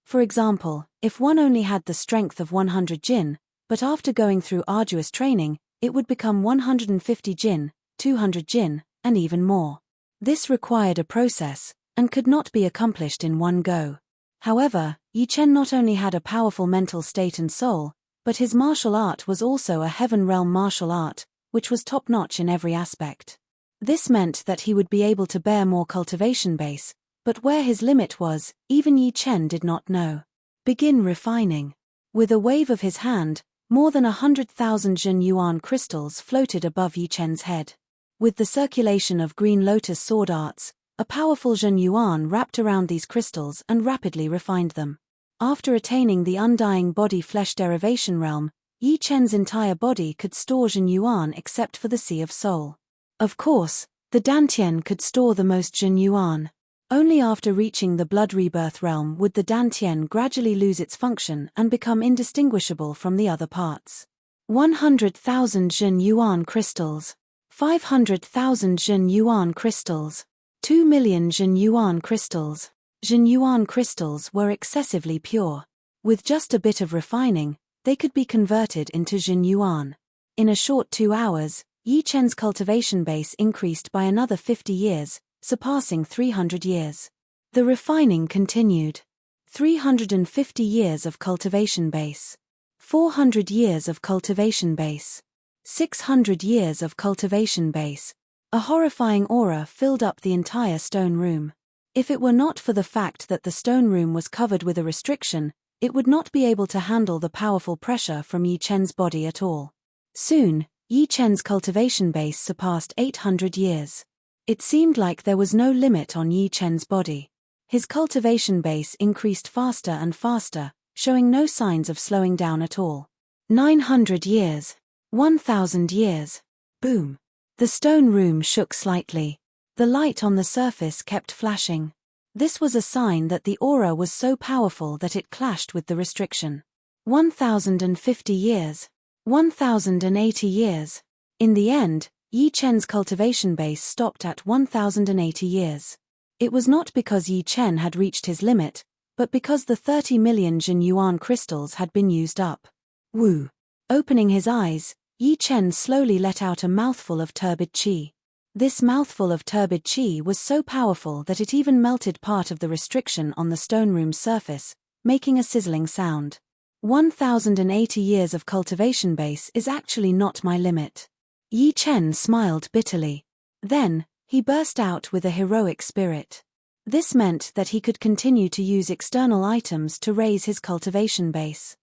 For example, if one only had the strength of 100 jin, but after going through arduous training, it would become 150 jin, 200 jin, and even more. This required a process, and could not be accomplished in one go. However, Yi Chen not only had a powerful mental state and soul, but his martial art was also a heaven realm martial art, which was top-notch in every aspect. This meant that he would be able to bear more cultivation base, but where his limit was, even Yi Chen did not know. Begin refining. With a wave of his hand, more than 100,000 Jinyuan crystals floated above Yi Chen's head. With the circulation of Green Lotus sword arts, a powerful Jinyuan wrapped around these crystals and rapidly refined them. After attaining the undying body-flesh derivation realm, Yi Chen's entire body could store Jinyuan except for the Sea of Soul. Of course, the Dantian could store the most Jinyuan. Only after reaching the blood rebirth realm would the Dantian gradually lose its function and become indistinguishable from the other parts. 100,000 Jinyuan crystals. 500,000 Jinyuan crystals. 2 million Jinyuan crystals. Jinyuan crystals were excessively pure. With just a bit of refining, they could be converted into Jinyuan. In a short 2 hours, Yi Chen's cultivation base increased by another 50 years, surpassing 300 years. The refining continued. 350 years of cultivation base. 400 years of cultivation base. 600 years of cultivation base. A horrifying aura filled up the entire stone room. If it were not for the fact that the stone room was covered with a restriction, it would not be able to handle the powerful pressure from Yi Chen's body at all. Soon, Yi Chen's cultivation base surpassed 800 years. It seemed like there was no limit on Yi Chen's body. His cultivation base increased faster and faster, showing no signs of slowing down at all. 900 years. 1,000 years. Boom. The stone room shook slightly. The light on the surface kept flashing. This was a sign that the aura was so powerful that it clashed with the restriction. 1,050 years. 1,080 years. In the end, Yi Chen's cultivation base stopped at 1,080 years. It was not because Yi Chen had reached his limit, but because the 30 million Jinyuan crystals had been used up. Woo! Opening his eyes, Yi Chen slowly let out a mouthful of turbid qi. This mouthful of turbid qi was so powerful that it even melted part of the restriction on the stone room's surface, making a sizzling sound. 1,080 years of cultivation base is actually not my limit. Yi Chen smiled bitterly. Then, he burst out with a heroic spirit. This meant that he could continue to use external items to raise his cultivation base.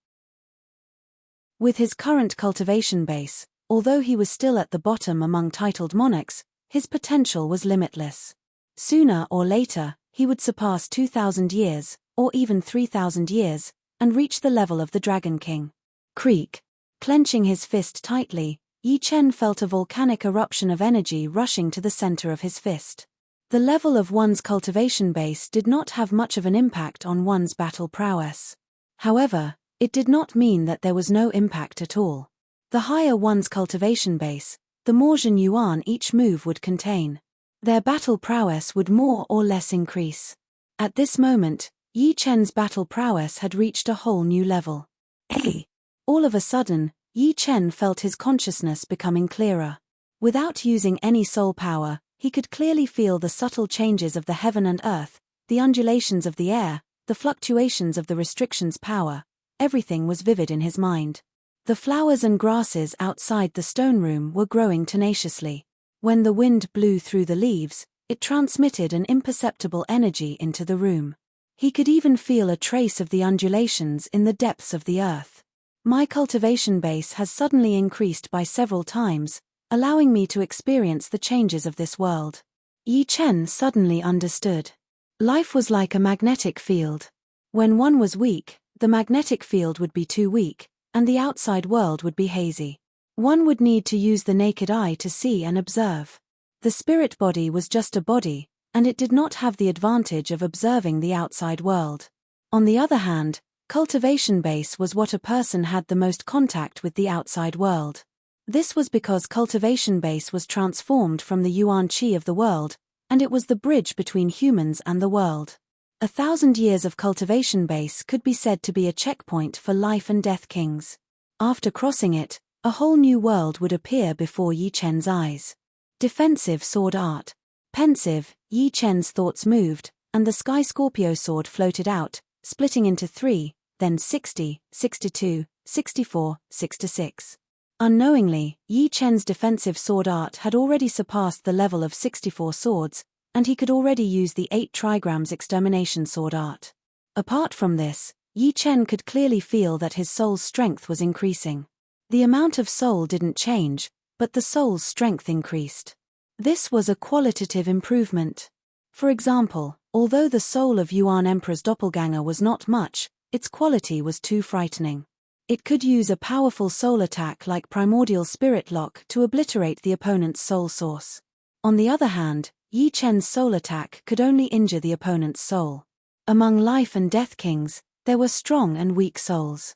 With his current cultivation base, although he was still at the bottom among titled monarchs, his potential was limitless. Sooner or later, he would surpass 2,000 years, or even 3,000 years, and reach the level of the Dragon King. Creak. Clenching his fist tightly, Yi Chen felt a volcanic eruption of energy rushing to the center of his fist. The level of one's cultivation base did not have much of an impact on one's battle prowess. However, it did not mean that there was no impact at all. The higher one's cultivation base, the more yuan each move would contain. Their battle prowess would more or less increase. At this moment, Yi Chen's battle prowess had reached a whole new level. Hey! All of a sudden, Yi Chen felt his consciousness becoming clearer. Without using any soul power, he could clearly feel the subtle changes of the heaven and earth, the undulations of the air, the fluctuations of the restriction's power. Everything was vivid in his mind. The flowers and grasses outside the stone room were growing tenaciously. When the wind blew through the leaves, it transmitted an imperceptible energy into the room. He could even feel a trace of the undulations in the depths of the earth. My cultivation base has suddenly increased by several times, allowing me to experience the changes of this world. Yi Chen suddenly understood. Life was like a magnetic field. When one was weak, the magnetic field would be too weak, and the outside world would be hazy. One would need to use the naked eye to see and observe. The spirit body was just a body, and it did not have the advantage of observing the outside world. On the other hand, cultivation base was what a person had the most contact with the outside world. This was because cultivation base was transformed from the yuan qi of the world, and it was the bridge between humans and the world. 1,000 years of cultivation base could be said to be a checkpoint for life and death kings. After crossing it, a whole new world would appear before Yi Chen's eyes. Defensive sword art. Pensive, Yi Chen's thoughts moved, and the Sky Scorpio sword floated out, splitting into 3, then 60, 62, 64, 66. Unknowingly, Yi Chen's defensive sword art had already surpassed the level of 64 swords, and he could already use the 8 trigrams extermination sword art. Apart from this, Yi Chen could clearly feel that his soul's strength was increasing. The amount of soul didn't change, but the soul's strength increased. This was a qualitative improvement. For example, although the soul of Yuan Emperor's doppelganger was not much, its quality was too frightening. It could use a powerful soul attack like Primordial Spirit Lock to obliterate the opponent's soul source. On the other hand, Yi Chen's soul attack could only injure the opponent's soul. Among life and death kings, there were strong and weak souls.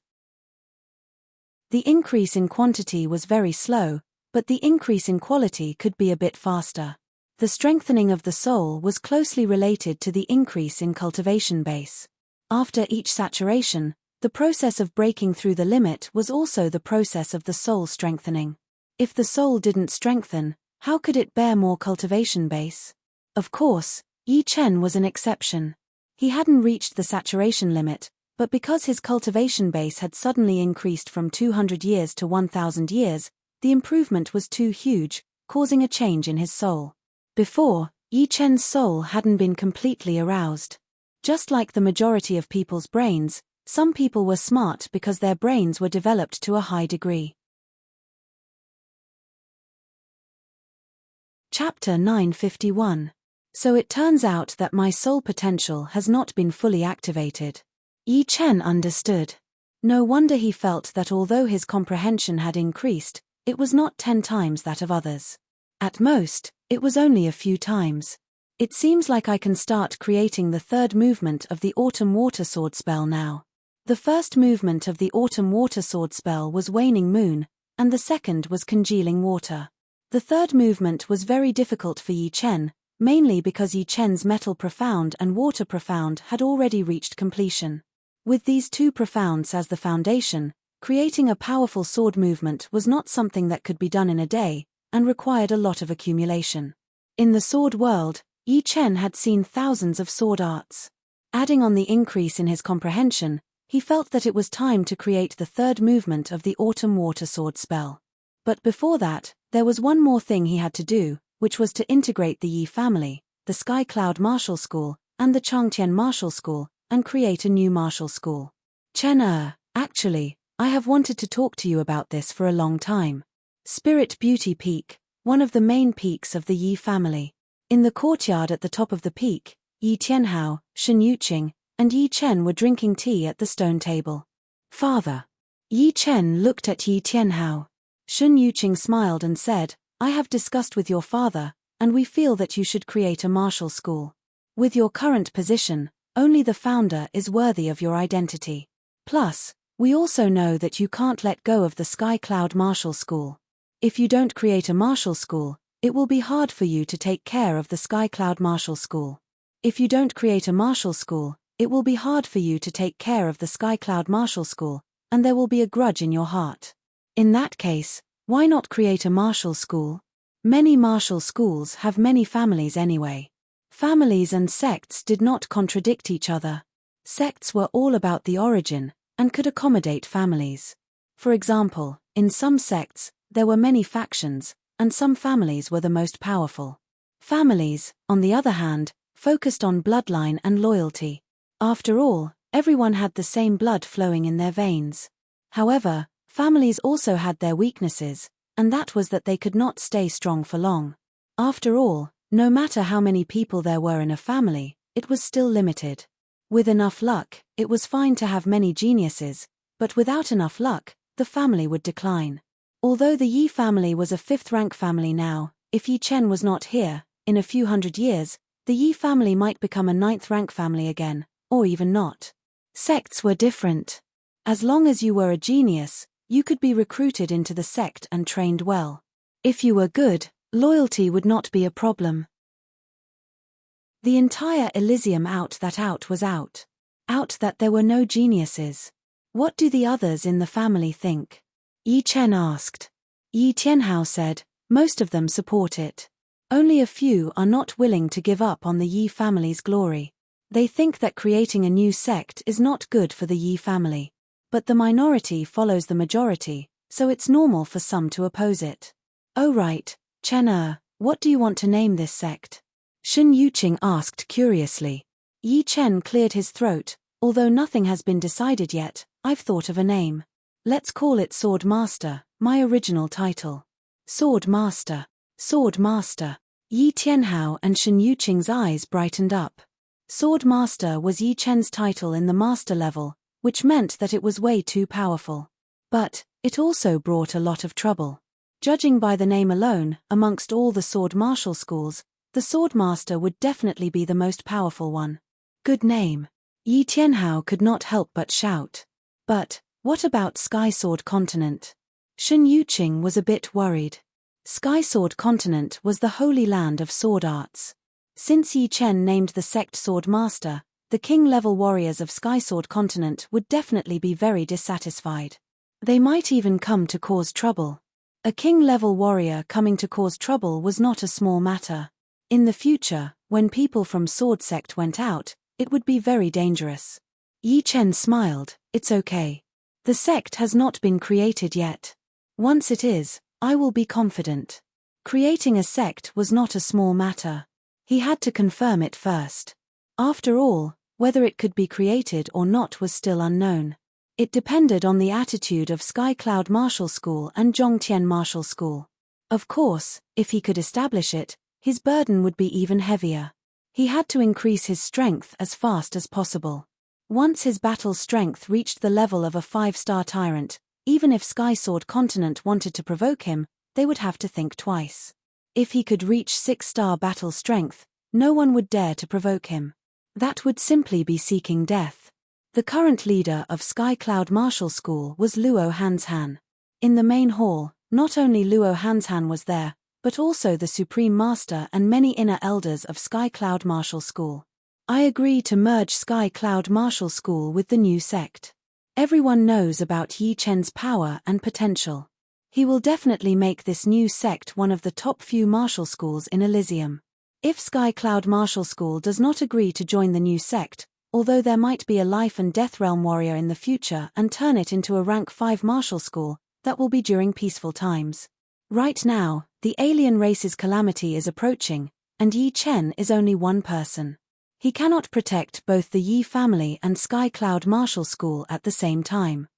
The increase in quantity was very slow, but the increase in quality could be a bit faster. The strengthening of the soul was closely related to the increase in cultivation base. After each saturation, the process of breaking through the limit was also the process of the soul strengthening. If the soul didn't strengthen, how could it bear more cultivation base? Of course, Yi Chen was an exception. He hadn't reached the saturation limit, but because his cultivation base had suddenly increased from 200 years to 1,000 years, the improvement was too huge, causing a change in his soul. Before, Yi Chen's soul hadn't been completely aroused. Just like the majority of people's brains, some people were smart because their brains were developed to a high degree. Chapter 951. So it turns out that my soul potential has not been fully activated. Yi Chen understood. No wonder he felt that although his comprehension had increased, it was not 10 times that of others. At most, it was only a few times. It seems like I can start creating the third movement of the Autumn Water Sword spell now. The first movement of the Autumn Water Sword spell was Waning Moon, and the second was Congealing Water. The third movement was very difficult for Yi Chen, mainly because Yi Chen's Metal Profound and Water Profound had already reached completion. With these two profounds as the foundation, creating a powerful sword movement was not something that could be done in a day, and required a lot of accumulation. In the sword world, Yi Chen had seen thousands of sword arts. Adding on the increase in his comprehension, he felt that it was time to create the third movement of the Autumn Water Sword spell. But before that, there was one more thing he had to do, which was to integrate the Yi family, the Sky Cloud Martial School, and the Changtian Martial School, and create a new martial school. Chen actually, I have wanted to talk to you about this for a long time. Spirit Beauty Peak, one of the main peaks of the Yi family. In the courtyard at the top of the peak, Yi Tianhao, Shen Yuqing, and Yi Chen were drinking tea at the stone table. Father. Yi Chen looked at Yi Tianhao. Shen Yuqing smiled and said, I have discussed with your father, and we feel that you should create a martial school. With your current position, only the founder is worthy of your identity. Plus, we also know that you can't let go of the Sky Cloud Martial School. If you don't create a martial school, it will be hard for you to take care of the Sky Cloud Martial School. If you don't create a martial school, it will be hard for you to take care of the Sky Cloud Martial School, and there will be a grudge in your heart. In that case, why not create a martial school? Many martial schools have many families anyway. Families and sects did not contradict each other. Sects were all about the origin, and could accommodate families. For example, in some sects, there were many factions, and some families were the most powerful. Families, on the other hand, focused on bloodline and loyalty. After all, everyone had the same blood flowing in their veins. However, families also had their weaknesses, and that was that they could not stay strong for long. After all, no matter how many people there were in a family, it was still limited. With enough luck, it was fine to have many geniuses, but without enough luck, the family would decline. Although the Yi family was a fifth-rank family now, if Yi Chen was not here, in a few hundred years, the Yi family might become a ninth-rank family again, or even not. Sects were different. As long as you were a genius, you could be recruited into the sect and trained well. If you were good, loyalty would not be a problem. The entire Elysium out was out. Out that there were no geniuses. What do the others in the family think? Yi Chen asked. Yi Tianhao said, most of them support it. Only a few are not willing to give up on the Yi family's glory. They think that creating a new sect is not good for the Yi family. But the minority follows the majority, so it's normal for some to oppose it. Oh right, Chen what do you want to name this sect? Shen Yuqing asked curiously. Yi Chen cleared his throat, although nothing has been decided yet, I've thought of a name. Let's call it Sword Master, my original title. Sword Master. Sword Master. Yi Tianhao and Shen Yuqing's eyes brightened up. Sword Master was Yi Chen's title in the master level, which meant that it was way too powerful. But, it also brought a lot of trouble. Judging by the name alone, amongst all the sword martial schools, the Sword Master would definitely be the most powerful one. Good name. Yi Tianhao could not help but shout. But, what about Sky Sword Continent? Shen Yuqing was a bit worried. Sky Sword Continent was the holy land of sword arts. Since Yi Chen named the sect Sword Master, the king-level warriors of Sky Sword Continent would definitely be very dissatisfied. They might even come to cause trouble. A king-level warrior coming to cause trouble was not a small matter. In the future, when people from Sword Sect went out, it would be very dangerous. Yi Chen smiled, it's okay. The sect has not been created yet. Once it is, I will be confident. Creating a sect was not a small matter. He had to confirm it first. After all, whether it could be created or not was still unknown. It depended on the attitude of Sky Cloud Martial School and Zhongtian Martial School. Of course, if he could establish it, his burden would be even heavier. He had to increase his strength as fast as possible. Once his battle strength reached the level of a 5-star tyrant, even if Sky Sword Continent wanted to provoke him, they would have to think twice. If he could reach 6-star battle strength, no one would dare to provoke him. That would simply be seeking death. The current leader of Sky Cloud Martial School was Luo Hanshan. In the main hall, not only Luo Hanshan was there, but also the Supreme Master and many inner elders of Sky Cloud Martial School. I agree to merge Sky Cloud Martial School with the new sect. Everyone knows about Yi Chen's power and potential. He will definitely make this new sect one of the top few martial schools in Elysium. If Sky Cloud Martial School does not agree to join the new sect, although there might be a life and death realm warrior in the future and turn it into a rank 5 martial school, that will be during peaceful times. Right now, the alien race's calamity is approaching, and Yi Chen is only one person. He cannot protect both the Yi family and Sky Cloud Martial School at the same time.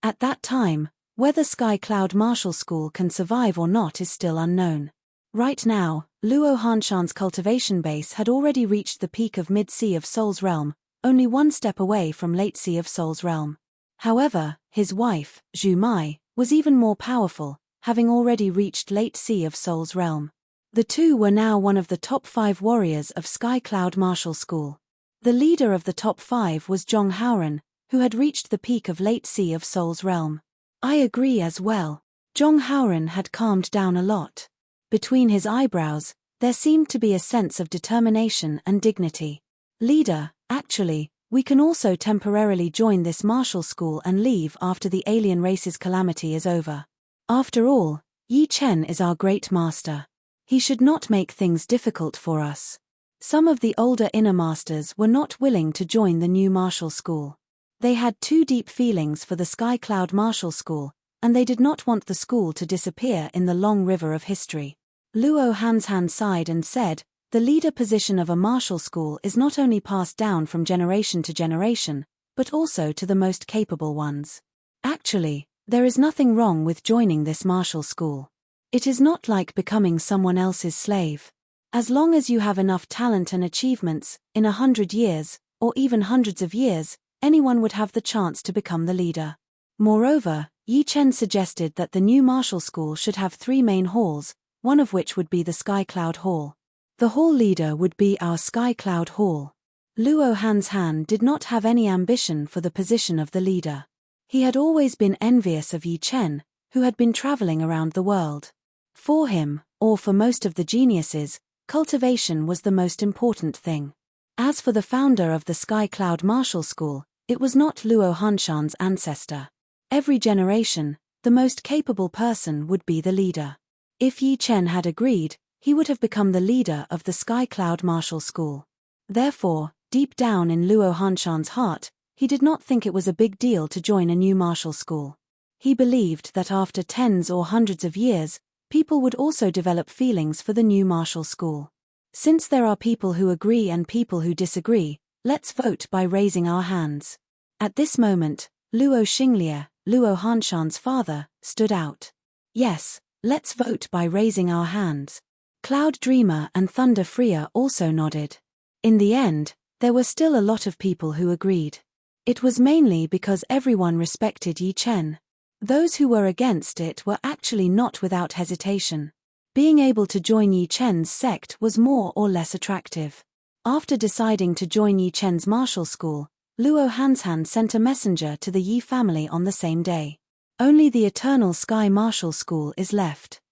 At that time, whether Sky Cloud Martial School can survive or not is still unknown. Right now, Luo Hanshan's cultivation base had already reached the peak of Mid-Sea of Soul's realm, only one step away from Late Sea of Soul's realm. However, his wife, Zhu Mai, was even more powerful, having already reached Late Sea of Soul's realm. The two were now one of the top 5 warriors of Sky Cloud Martial School. The leader of the top 5 was Zhong Haoran, who had reached the peak of Late Sea of Soul's realm. I agree as well. Zhong Haoran had calmed down a lot. Between his eyebrows, there seemed to be a sense of determination and dignity. Leader, actually, we can also temporarily join this martial school and leave after the alien race's calamity is over. After all, Yi Chen is our great master. He should not make things difficult for us. Some of the older inner masters were not willing to join the new martial school. They had too deep feelings for the Sky Cloud Martial School, and they did not want the school to disappear in the long river of history. Luo Hanshan sighed and said, the leader position of a martial school is not only passed down from generation to generation, but also to the most capable ones. Actually, there is nothing wrong with joining this martial school. It is not like becoming someone else's slave. As long as you have enough talent and achievements, in 100 years, or even hundreds of years, anyone would have the chance to become the leader. Moreover, Yi Chen suggested that the new martial school should have 3 main halls, one of which would be the Sky Cloud Hall. The hall leader would be our Sky Cloud Hall. Luo Hanshan did not have any ambition for the position of the leader. He had always been envious of Yi Chen, who had been traveling around the world. For him, or for most of the geniuses, cultivation was the most important thing. As for the founder of the Sky Cloud Martial School, it was not Luo Hanshan's ancestor. Every generation, the most capable person would be the leader. If Yi Chen had agreed, he would have become the leader of the Sky Cloud Martial School. Therefore, deep down in Luo Hanshan's heart, he did not think it was a big deal to join a new martial school. He believed that after tens or hundreds of years, people would also develop feelings for the new martial school. Since there are people who agree and people who disagree, let's vote by raising our hands. At this moment, Luo Xinglie, Luo Hanshan's father, stood out. Yes, let's vote by raising our hands. Cloud Dreamer and Thunder Freer also nodded. In the end, there were still a lot of people who agreed. It was mainly because everyone respected Yi Chen. Those who were against it were actually not without hesitation. Being able to join Yi Chen's sect was more or less attractive. After deciding to join Yi Chen's martial school, Luo Hanshan sent a messenger to the Yi family on the same day. Only the Eternal Sky Martial School is left.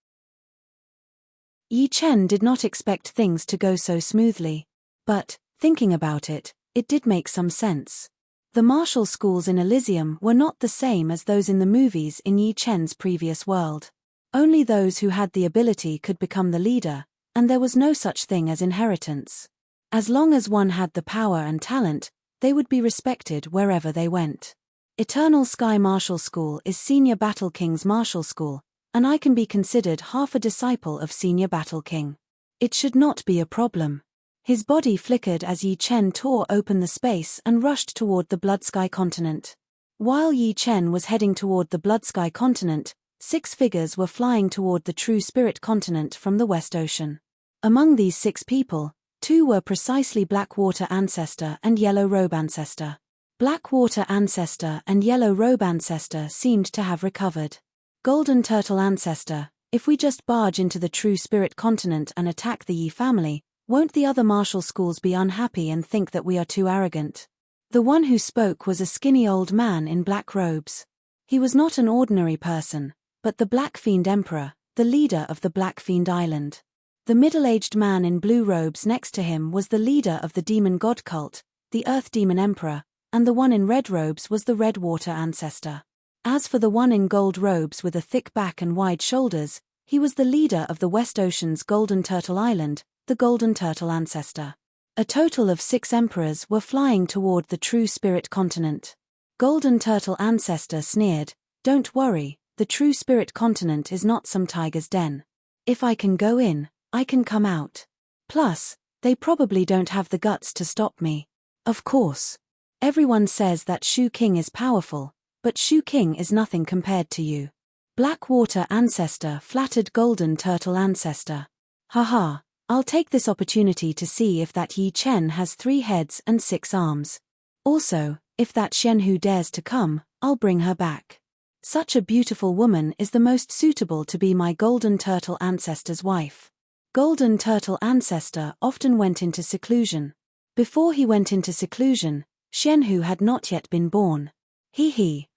Yi Chen did not expect things to go so smoothly. But, thinking about it, it did make some sense. The martial schools in Elysium were not the same as those in the movies in Yi Chen's previous world. Only those who had the ability could become the leader, and there was no such thing as inheritance. As long as one had the power and talent, they would be respected wherever they went. Eternal Sky Martial School is Senior Battle King's martial school, and I can be considered half a disciple of Senior Battle King. It should not be a problem. His body flickered as Yi Chen tore open the space and rushed toward the Blood Sky continent. While Yi Chen was heading toward the Blood Sky continent, 6 figures were flying toward the True Spirit continent from the West Ocean. Among these 6 people, 2 were precisely Blackwater Ancestor and Yellow Robe Ancestor. Blackwater Ancestor and Yellow Robe Ancestor seemed to have recovered. Golden Turtle Ancestor, if we just barge into the True Spirit continent and attack the Yi family, won't the other martial schools be unhappy and think that we are too arrogant? The one who spoke was a skinny old man in black robes. He was not an ordinary person, but the Black Fiend Emperor, the leader of the Black Fiend Island. The middle-aged man in blue robes next to him was the leader of the Demon God cult, the Earth Demon Emperor, and the one in red robes was the Red Water Ancestor. As for the one in gold robes with a thick back and wide shoulders, He was the leader of the West Ocean's Golden Turtle Island, the Golden Turtle Ancestor. A total of 6 emperors were flying toward the True Spirit continent. Golden Turtle Ancestor sneered, "Don't worry, the True Spirit continent is not some tiger's den. If I can go in, I can come out. Plus, they probably don't have the guts to stop me. Of course. Everyone says that Shu King is powerful, but Shu King is nothing compared to you." Blackwater Ancestor flattered Golden Turtle Ancestor. "Haha, I'll take this opportunity to see if that Yi Chen has 3 heads and 6 arms. Also, if that Xianhu dares to come, I'll bring her back. Such a beautiful woman is the most suitable to be my Golden Turtle Ancestor's wife." Golden Turtle Ancestor often went into seclusion. Before he went into seclusion, Xianhu had not yet been born.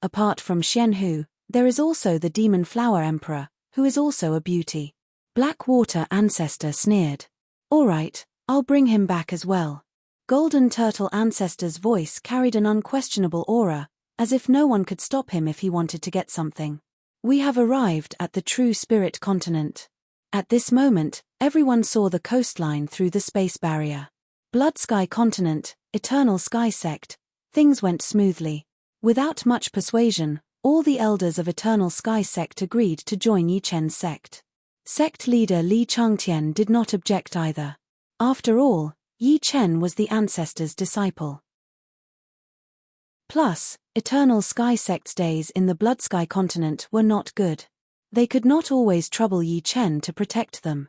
Apart from Xianhu, there is also the Demon Flower Emperor, who is also a beauty. Blackwater Ancestor sneered. "Alright, I'll bring him back as well." Golden Turtle Ancestor's voice carried an unquestionable aura, as if no one could stop him if he wanted to get something. "We have arrived at the True Spirit continent." At this moment, everyone saw the coastline through the space barrier. Blood Sky Continent, Eternal Sky Sect. Things went smoothly. Without much persuasion, all the elders of Eternal Sky Sect agreed to join Yi Chen's sect. Sect leader Li Changtian did not object either. After all, Yi Chen was the ancestor's disciple. Plus, Eternal Sky Sect's days in the Blood Sky Continent were not good. They could not always trouble Yi Chen to protect them.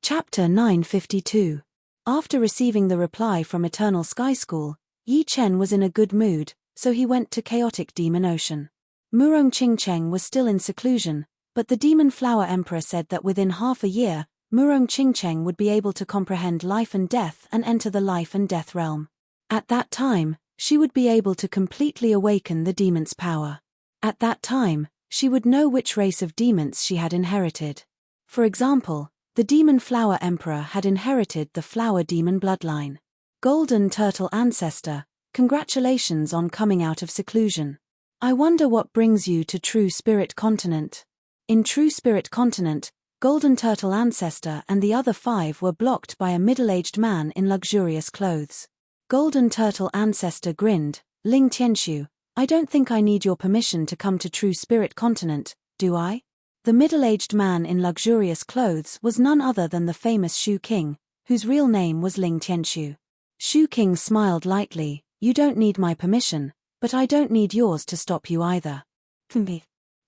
Chapter 952. After receiving the reply from Eternal Sky School, Yi Chen was in a good mood, so he went to Chaotic Demon Ocean. Murong Qingcheng was still in seclusion, but the Demon Flower Emperor said that within half a year, Murong Qingcheng would be able to comprehend life and death and enter the life and death realm. At that time, she would be able to completely awaken the demon's power. At that time, she would know which race of demons she had inherited. For example, the Demon Flower Emperor had inherited the Flower Demon bloodline. Golden Turtle Ancestor, congratulations on coming out of seclusion. I wonder what brings you to True Spirit Continent. In True Spirit Continent, Golden Turtle Ancestor and the other 5 were blocked by a middle-aged man in luxurious clothes. Golden Turtle Ancestor grinned, "Ling Tianshu, I don't think I need your permission to come to True Spirit Continent, do I?" The middle-aged man in luxurious clothes was none other than the famous Shu King, whose real name was Ling Tianshu. Shu King smiled lightly, "You don't need my permission, but I don't need yours to stop you either."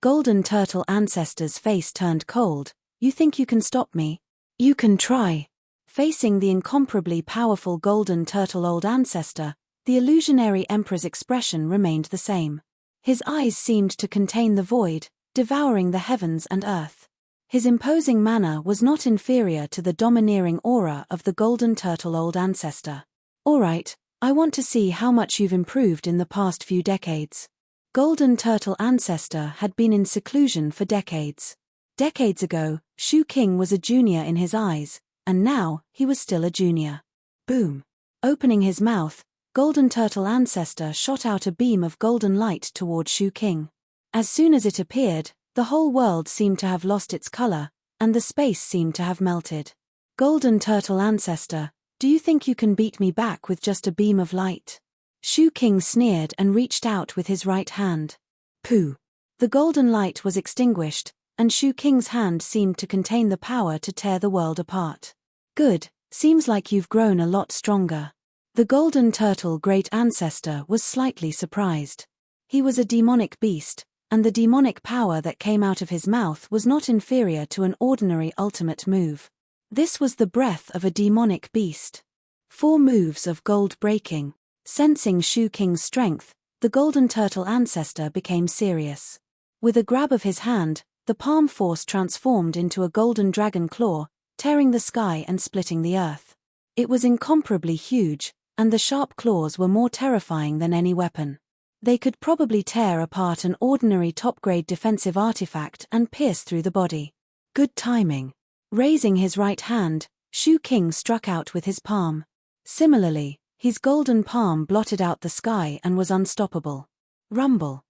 Golden Turtle Ancestor's face turned cold. "You think you can stop me? You can try." Facing the incomparably powerful Golden Turtle Old Ancestor, the illusionary Emperor's expression remained the same. His eyes seemed to contain the void, devouring the heavens and earth. His imposing manner was not inferior to the domineering aura of the Golden Turtle Old Ancestor. "Alright, I want to see how much you've improved in the past few decades." Golden Turtle Ancestor had been in seclusion for decades. Decades ago, Shu King was a junior in his eyes, and now, he was still a junior. Boom. Opening his mouth, Golden Turtle Ancestor shot out a beam of golden light toward Shu King. As soon as it appeared, the whole world seemed to have lost its color, and the space seemed to have melted. "Golden Turtle Ancestor, do you think you can beat me back with just a beam of light?" Shu King sneered and reached out with his right hand. Pooh. The golden light was extinguished, and Shu King's hand seemed to contain the power to tear the world apart. "Good, seems like you've grown a lot stronger." The Golden Turtle Great Ancestor was slightly surprised. He was a demonic beast, and the demonic power that came out of his mouth was not inferior to an ordinary ultimate move. This was the breath of a demonic beast. 4 moves of gold breaking. Sensing Shu King's strength, the Golden Turtle Ancestor became serious. With a grab of his hand, the palm force transformed into a golden dragon claw, tearing the sky and splitting the earth. It was incomparably huge, and the sharp claws were more terrifying than any weapon. They could probably tear apart an ordinary top-grade defensive artifact and pierce through the body. Good timing. Raising his right hand, Shu King struck out with his palm. Similarly, his golden palm blotted out the sky and was unstoppable. Rumble.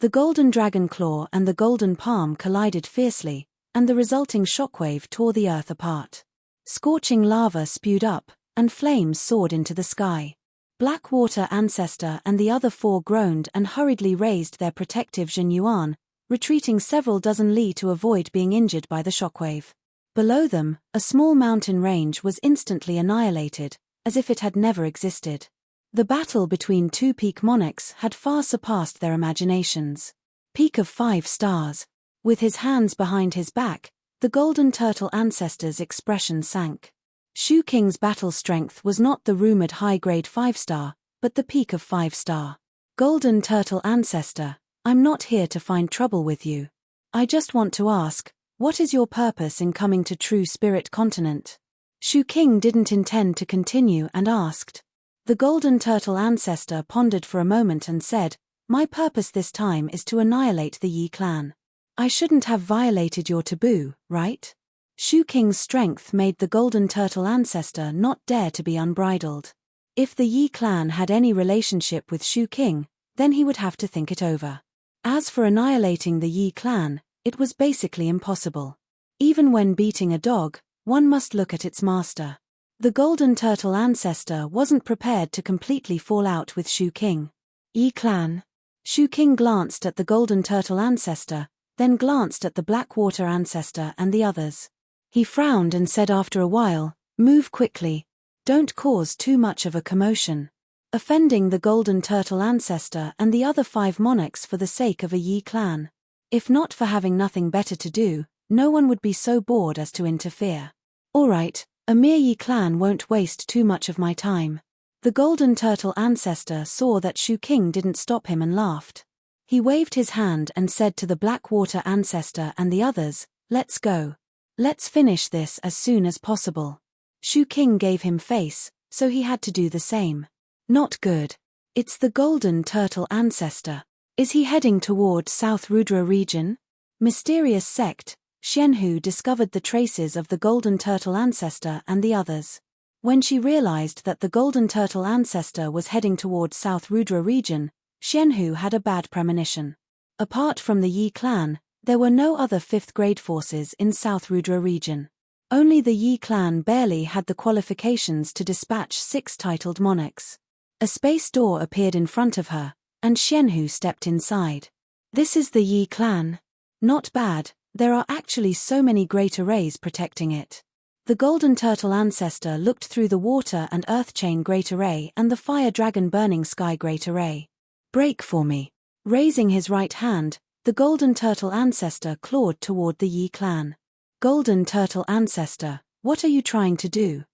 The golden dragon claw and the golden palm collided fiercely, and the resulting shockwave tore the earth apart. Scorching lava spewed up, and flames soared into the sky. Blackwater Ancestor and the other four groaned and hurriedly raised their protective Zhenyuan, retreating several dozen li to avoid being injured by the shockwave. Below them, a small mountain range was instantly annihilated, as if it had never existed. The battle between two peak monarchs had far surpassed their imaginations. Peak of 5 stars. With his hands behind his back, the golden turtle ancestor's expression sank. Shu King's battle strength was not the rumored high-grade 5-star, but the peak of 5-star. Golden turtle ancestor, I'm not here to find trouble with you. I just want to ask, what is your purpose in coming to True Spirit Continent? Shu King didn't intend to continue and asked. The golden turtle ancestor pondered for a moment and said, my purpose this time is to annihilate the Yi clan. I shouldn't have violated your taboo, right? Shu King's strength made the golden turtle ancestor not dare to be unbridled. If the Yi clan had any relationship with Shu King, then he would have to think it over. As for annihilating the Yi clan, it was basically impossible. Even when beating a dog, one must look at its master. The golden turtle ancestor wasn't prepared to completely fall out with Shu King. Yi clan. Shu King glanced at the golden turtle ancestor, then glanced at the Blackwater ancestor and the others. He frowned and said after a while, move quickly. Don't cause too much of a commotion. Offending the golden turtle ancestor and the other 5 monarchs for the sake of a Yi clan. If not for having nothing better to do, no one would be so bored as to interfere. All right. A mere Yi clan won't waste too much of my time. The golden turtle ancestor saw that Shu King didn't stop him and laughed. He waved his hand and said to the Blackwater ancestor and the others, let's go. Let's finish this as soon as possible. Shu King gave him face, so he had to do the same. Not good. It's the golden turtle ancestor. Is he heading toward South Rudra region? Mysterious sect. Xianhu discovered the traces of the golden turtle ancestor and the others. When she realized that the golden turtle ancestor was heading toward South Rudra region, Xianhu had a bad premonition. Apart from the Yi clan, there were no other 5th grade forces in South Rudra region. Only the Yi clan barely had the qualifications to dispatch 6 titled monarchs. A space door appeared in front of her, and Xianhu stepped inside. This is the Yi clan. Not bad. There are actually so many great arrays protecting it. The golden turtle ancestor looked through the water and earth chain great array and the fire dragon burning sky great array. Break for me. Raising his right hand, the golden turtle ancestor clawed toward the Yi clan. Golden turtle ancestor, what are you trying to do?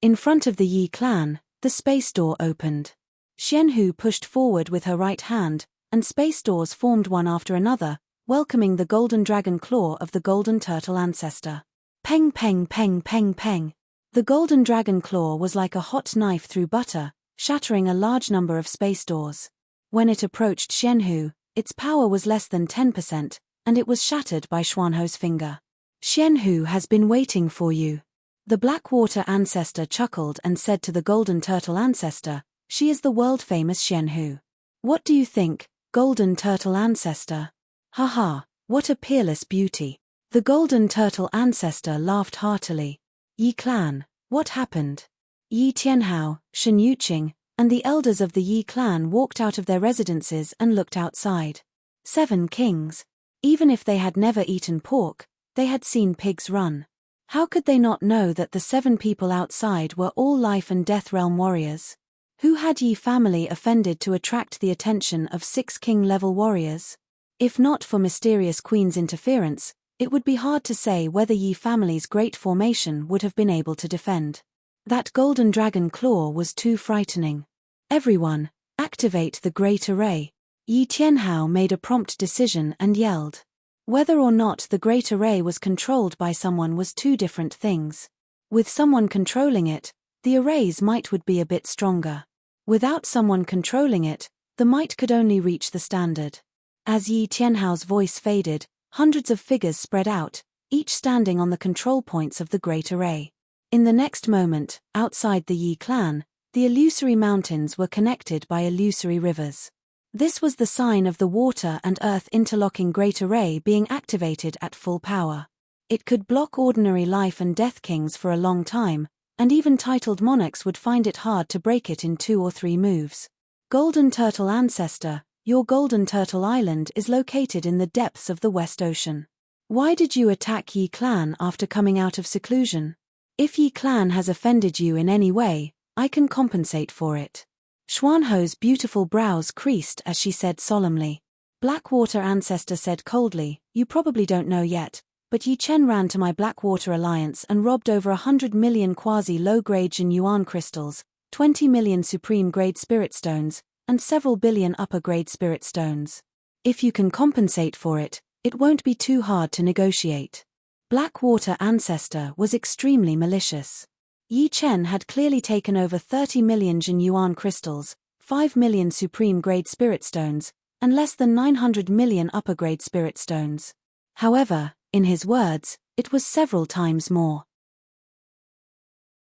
In front of the Yi clan, the space door opened. Xianhu pushed forward with her right hand, and space doors formed one after another, welcoming the golden dragon claw of the golden turtle ancestor. Peng peng peng peng peng. The golden dragon claw was like a hot knife through butter, shattering a large number of space doors. When it approached Xianhu, its power was less than 10%, and it was shattered by Xuanho's finger. Xianhu has been waiting for you. The Blackwater ancestor chuckled and said to the golden turtle ancestor, she is the world-famous Xianhu. What do you think, golden turtle ancestor? Haha, what a peerless beauty. The golden turtle ancestor laughed heartily. Yi clan, what happened? Yi Tianhao, Shen Yuqing, and the elders of the Yi clan walked out of their residences and looked outside. 7 kings. Even if they had never eaten pork, they had seen pigs run. How could they not know that the 7 people outside were all life and death realm warriors? Who had Yi family offended to attract the attention of 6 king-level warriors? If not for mysterious queen's interference, it would be hard to say whether Yi family's great formation would have been able to defend. That golden dragon claw was too frightening. Everyone, activate the great array. Yi Tianhao made a prompt decision and yelled. Whether or not the great array was controlled by someone was 2 different things. With someone controlling it, the arrays might would be a bit stronger. Without someone controlling it, the might could only reach the standard. As Yi Tianhao's voice faded, hundreds of figures spread out, each standing on the control points of the great array. In the next moment, outside the Yi clan, the illusory mountains were connected by illusory rivers. This was the sign of the water and earth interlocking great array being activated at full power. It could block ordinary life and death kings for a long time, and even titled monarchs would find it hard to break it in 2 or 3 moves. Golden Turtle Ancestor, your Golden Turtle Island is located in the depths of the West Ocean. Why did you attack Yi Clan after coming out of seclusion? If Yi Clan has offended you in any way, I can compensate for it. Xuanho's beautiful brows creased as she said solemnly. Blackwater Ancestor said coldly, you probably don't know yet, but Yi Chen ran to my Blackwater Alliance and robbed over 100 million quasi-low-grade Jin Yuan crystals, 20 million supreme-grade spirit stones, and several billion upper-grade spirit stones. If you can compensate for it, it won't be too hard to negotiate. Blackwater Ancestor was extremely malicious. Yi Chen had clearly taken over 30 million Jin Yuan crystals, 5 million supreme-grade spirit stones, and less than 900 million upper-grade spirit stones. However, in his words, it was several times more.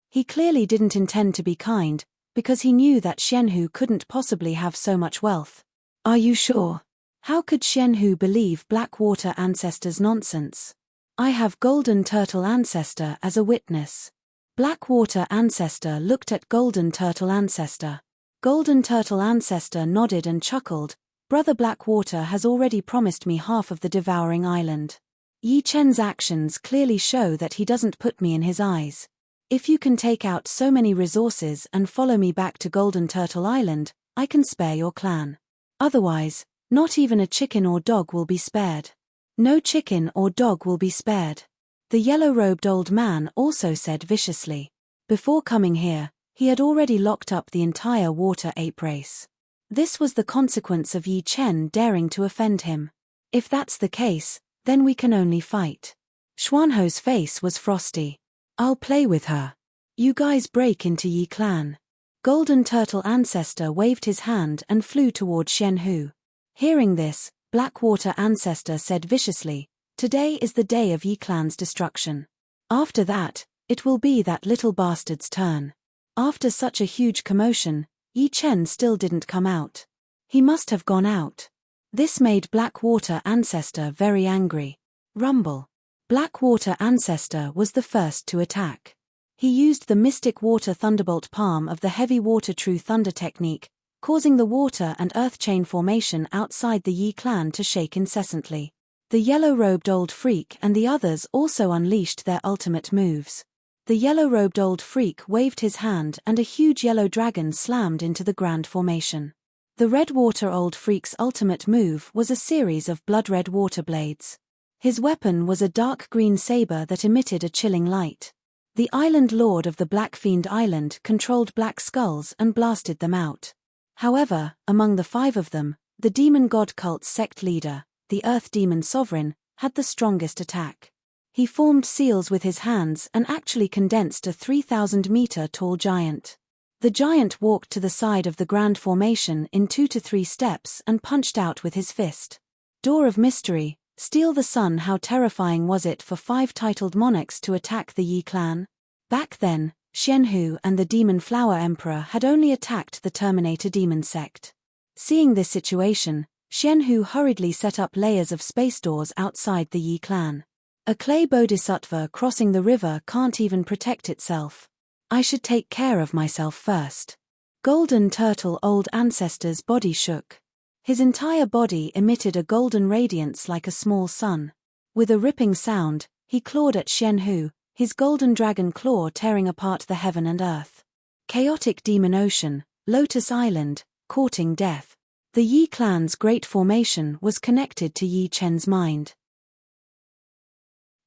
He clearly didn't intend to be kind, because he knew that Xianhu couldn't possibly have so much wealth. Are you sure? How could Xianhu believe Blackwater Ancestor's nonsense? I have Golden Turtle Ancestor as a witness. Blackwater Ancestor looked at Golden Turtle Ancestor. Golden Turtle Ancestor nodded and chuckled. Brother Blackwater has already promised me half of the Devouring Island. Yi Chen's actions clearly show that he doesn't put me in his eyes. If you can take out so many resources and follow me back to Golden Turtle Island, I can spare your clan. Otherwise, not even a chicken or dog will be spared. No chicken or dog will be spared. The yellow-robed old man also said viciously. Before coming here, he had already locked up the entire water ape race. This was the consequence of Yi Chen daring to offend him. If that's the case, then we can only fight. Xuanho's face was frosty. I'll play with her. You guys break into Yi Clan. Golden Turtle Ancestor waved his hand and flew toward Xianhu. Hearing this, Blackwater Ancestor said viciously, today is the day of Yi Clan's destruction. After that, it will be that little bastard's turn. After such a huge commotion, Yi Chen still didn't come out. He must have gone out. This made Blackwater Ancestor very angry. Rumble. Blackwater Ancestor was the first to attack. He used the Mystic Water Thunderbolt Palm of the Heavy Water True Thunder technique, causing the water and earth chain formation outside the Yi Clan to shake incessantly. The yellow-robed old freak and the others also unleashed their ultimate moves. The yellow-robed old freak waved his hand and a huge yellow dragon slammed into the grand formation. The red-water old freak's ultimate move was a series of blood-red water blades. His weapon was a dark green saber that emitted a chilling light. The island lord of the Black Fiend Island controlled black skulls and blasted them out. However, among the 5 of them, the demon god cult's sect leader, the Earth Demon Sovereign, had the strongest attack. He formed seals with his hands and actually condensed a 3,000-meter-tall giant. The giant walked to the side of the grand formation in 2 to 3 steps and punched out with his fist. Door of Mystery, steal the sun. How terrifying was it for 5 titled monarchs to attack the Yi Clan? Back then, Xianhu and the Demon Flower Emperor had only attacked the Terminator Demon sect. Seeing this situation, Xianhu hurriedly set up layers of space doors outside the Yi Clan. A clay bodhisattva crossing the river can't even protect itself. I should take care of myself first. Golden Turtle Old Ancestor's body shook. His entire body emitted a golden radiance like a small sun. With a ripping sound, he clawed at Xianhu, his golden dragon claw tearing apart the heaven and earth. Chaotic Demon Ocean, Lotus Island, courting death. The Yi Clan's great formation was connected to Yi Chen's mind.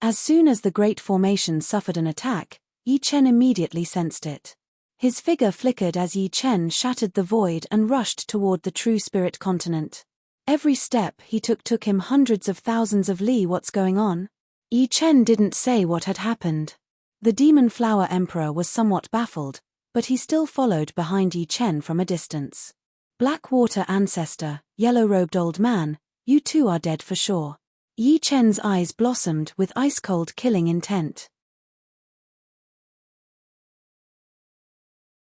As soon as the great formation suffered an attack, Yi Chen immediately sensed it. His figure flickered as Yi Chen shattered the void and rushed toward the true spirit continent. Every step he took him hundreds of thousands of li. What's going on? Yi Chen didn't say what had happened. The Demon Flower Emperor was somewhat baffled, but he still followed behind Yi Chen from a distance. Blackwater Ancestor, yellow-robed old man, you too are dead for sure. Yi Chen's eyes blossomed with ice-cold killing intent.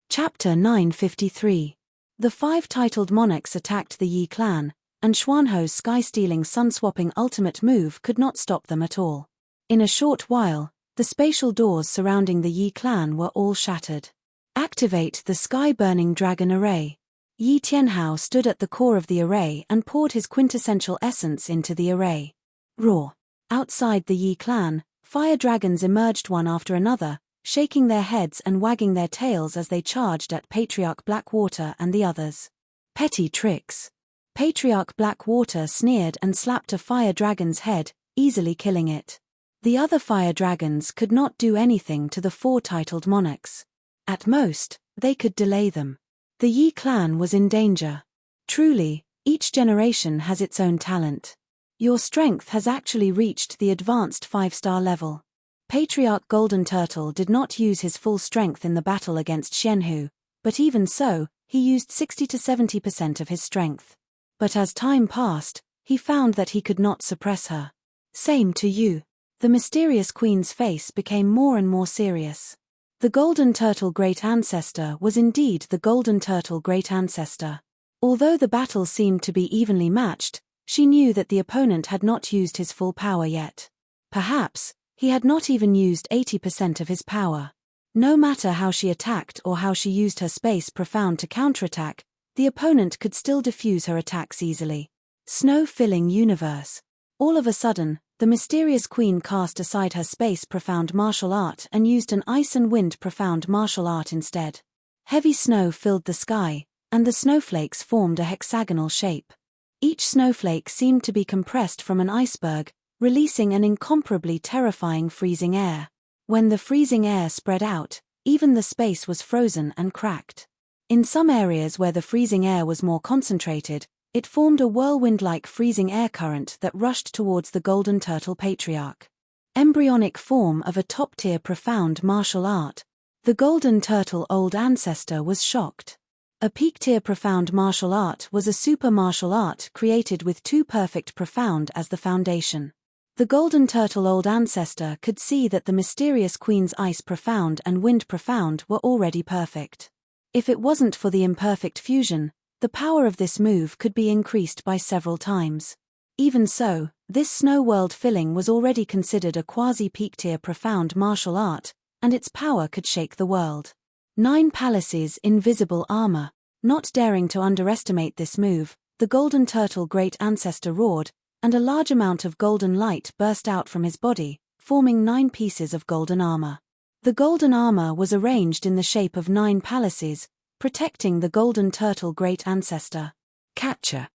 Chapter 953. The 5 titled monarchs attacked the Yi clan, and Xuanho's sky-stealing sun-swapping ultimate move could not stop them at all. In a short while, the spatial doors surrounding the Yi clan were all shattered. Activate the sky-burning dragon array. Yi Tianhao stood at the core of the array and poured his quintessential essence into the array. Roar. Outside the Yi clan, fire dragons emerged one after another, shaking their heads and wagging their tails as they charged at Patriarch Blackwater and the others. Petty tricks. Patriarch Blackwater sneered and slapped a fire dragon's head, easily killing it. The other fire dragons could not do anything to the 4 titled monarchs. At most, they could delay them. The Yi clan was in danger. Truly, each generation has its own talent. Your strength has actually reached the advanced 5-star level. Patriarch Golden Turtle did not use his full strength in the battle against Xianhu, but even so, he used 60 to 70% of his strength. But as time passed, he found that he could not suppress her. Same to you. The mysterious queen's face became more and more serious. The Golden Turtle Great Ancestor was indeed the Golden Turtle Great Ancestor. Although the battle seemed to be evenly matched, she knew that the opponent had not used his full power yet. Perhaps, he had not even used 80% of his power. No matter how she attacked or how she used her space profound to counterattack, the opponent could still defuse her attacks easily. Snow-filling universe. All of a sudden, the mysterious queen cast aside her space profound martial art and used an ice and wind profound martial art instead. Heavy snow filled the sky, and the snowflakes formed a hexagonal shape. Each snowflake seemed to be compressed from an iceberg, releasing an incomparably terrifying freezing air. When the freezing air spread out, even the space was frozen and cracked. In some areas where the freezing air was more concentrated, it formed a whirlwind-like freezing air current that rushed towards the Golden Turtle Patriarch. Embryonic form of a top-tier profound martial art, the Golden Turtle Old Ancestor was shocked. A peak-tier profound martial art was a super martial art created with 2 perfect profound as the foundation. The Golden Turtle Old Ancestor could see that the mysterious queen's ice profound and wind profound were already perfect. If it wasn't for the imperfect fusion, the power of this move could be increased by several times. Even so, this snow world filling was already considered a quasi-peak tier profound martial art, and its power could shake the world. 9 Palaces invisible armor. Not daring to underestimate this move, the Golden Turtle Great Ancestor roared, and a large amount of golden light burst out from his body, forming 9 pieces of golden armor. The golden armor was arranged in the shape of 9 palaces, protecting the Golden Turtle Great Ancestor. Capture.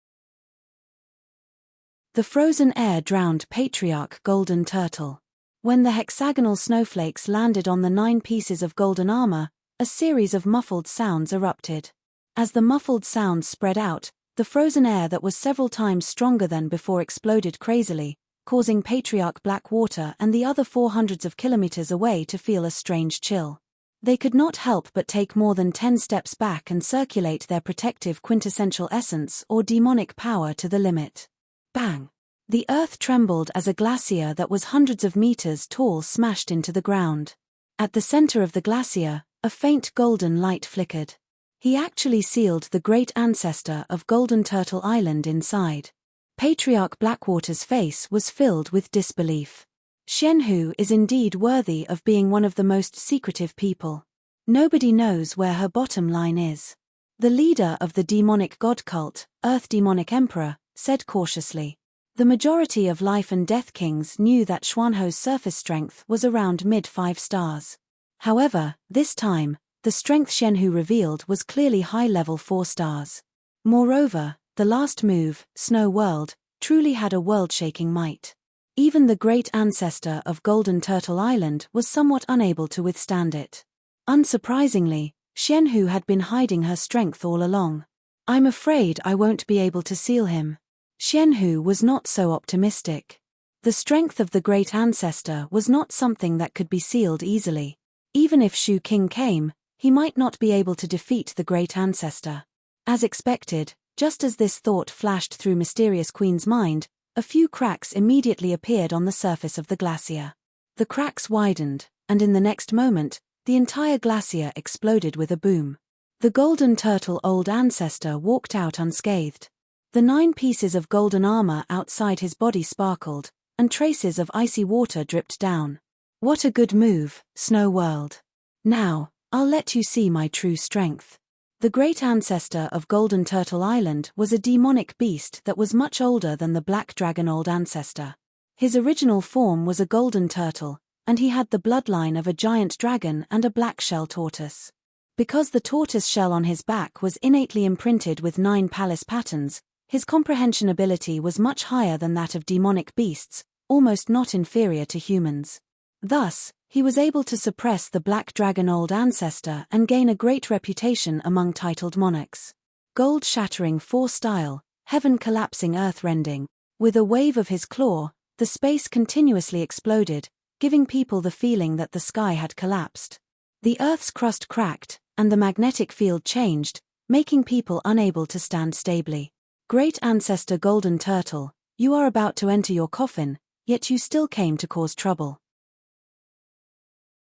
The frozen air drowned Patriarch Golden Turtle. When the hexagonal snowflakes landed on the 9 pieces of golden armor, a series of muffled sounds erupted. As the muffled sounds spread out, the frozen air that was several times stronger than before exploded crazily, causing Patriarch Blackwater and the other 400s of kilometers away to feel a strange chill. They could not help but take more than 10 steps back and circulate their protective quintessential essence or demonic power to the limit. Bang! The earth trembled as a glacier that was hundreds of meters tall smashed into the ground. At the center of the glacier, a faint golden light flickered. He actually sealed the great ancestor of Golden Turtle Island inside. Patriarch Blackwater's face was filled with disbelief. Xianhu is indeed worthy of being one of the most secretive people. Nobody knows where her bottom line is. The leader of the demonic god cult, Earth Demonic Emperor, said cautiously. The majority of life and death kings knew that Xuanho's surface strength was around mid-5 stars. However, this time, the strength Xianhu revealed was clearly high-level 4 stars. Moreover, the last move, Snow World, truly had a world-shaking might. Even the great ancestor of Golden Turtle Island was somewhat unable to withstand it. Unsurprisingly, Xianhu had been hiding her strength all along. I'm afraid I won't be able to seal him. Xianhu was not so optimistic. The strength of the great ancestor was not something that could be sealed easily. Even if Shu King came, he might not be able to defeat the great ancestor. As expected, just as this thought flashed through Mysterious Queen's mind, a few cracks immediately appeared on the surface of the glacier. The cracks widened, and in the next moment, the entire glacier exploded with a boom. The golden turtle old ancestor walked out unscathed. The 9 pieces of golden armor outside his body sparkled, and traces of icy water dripped down. What a good move, Snow World. Now, I'll let you see my true strength. The great ancestor of Golden Turtle Island was a demonic beast that was much older than the black dragon old ancestor. His original form was a golden turtle, and he had the bloodline of a giant dragon and a black shell tortoise. Because the tortoise shell on his back was innately imprinted with 9 palace patterns, his comprehension ability was much higher than that of demonic beasts, almost not inferior to humans. Thus, he was able to suppress the black dragon old ancestor and gain a great reputation among titled monarchs. Gold-shattering 4-style, heaven-collapsing earth-rending. With a wave of his claw, the space continuously exploded, giving people the feeling that the sky had collapsed. The Earth's crust cracked, and the magnetic field changed, making people unable to stand stably. Great Ancestor Golden Turtle, you are about to enter your coffin, yet you still came to cause trouble.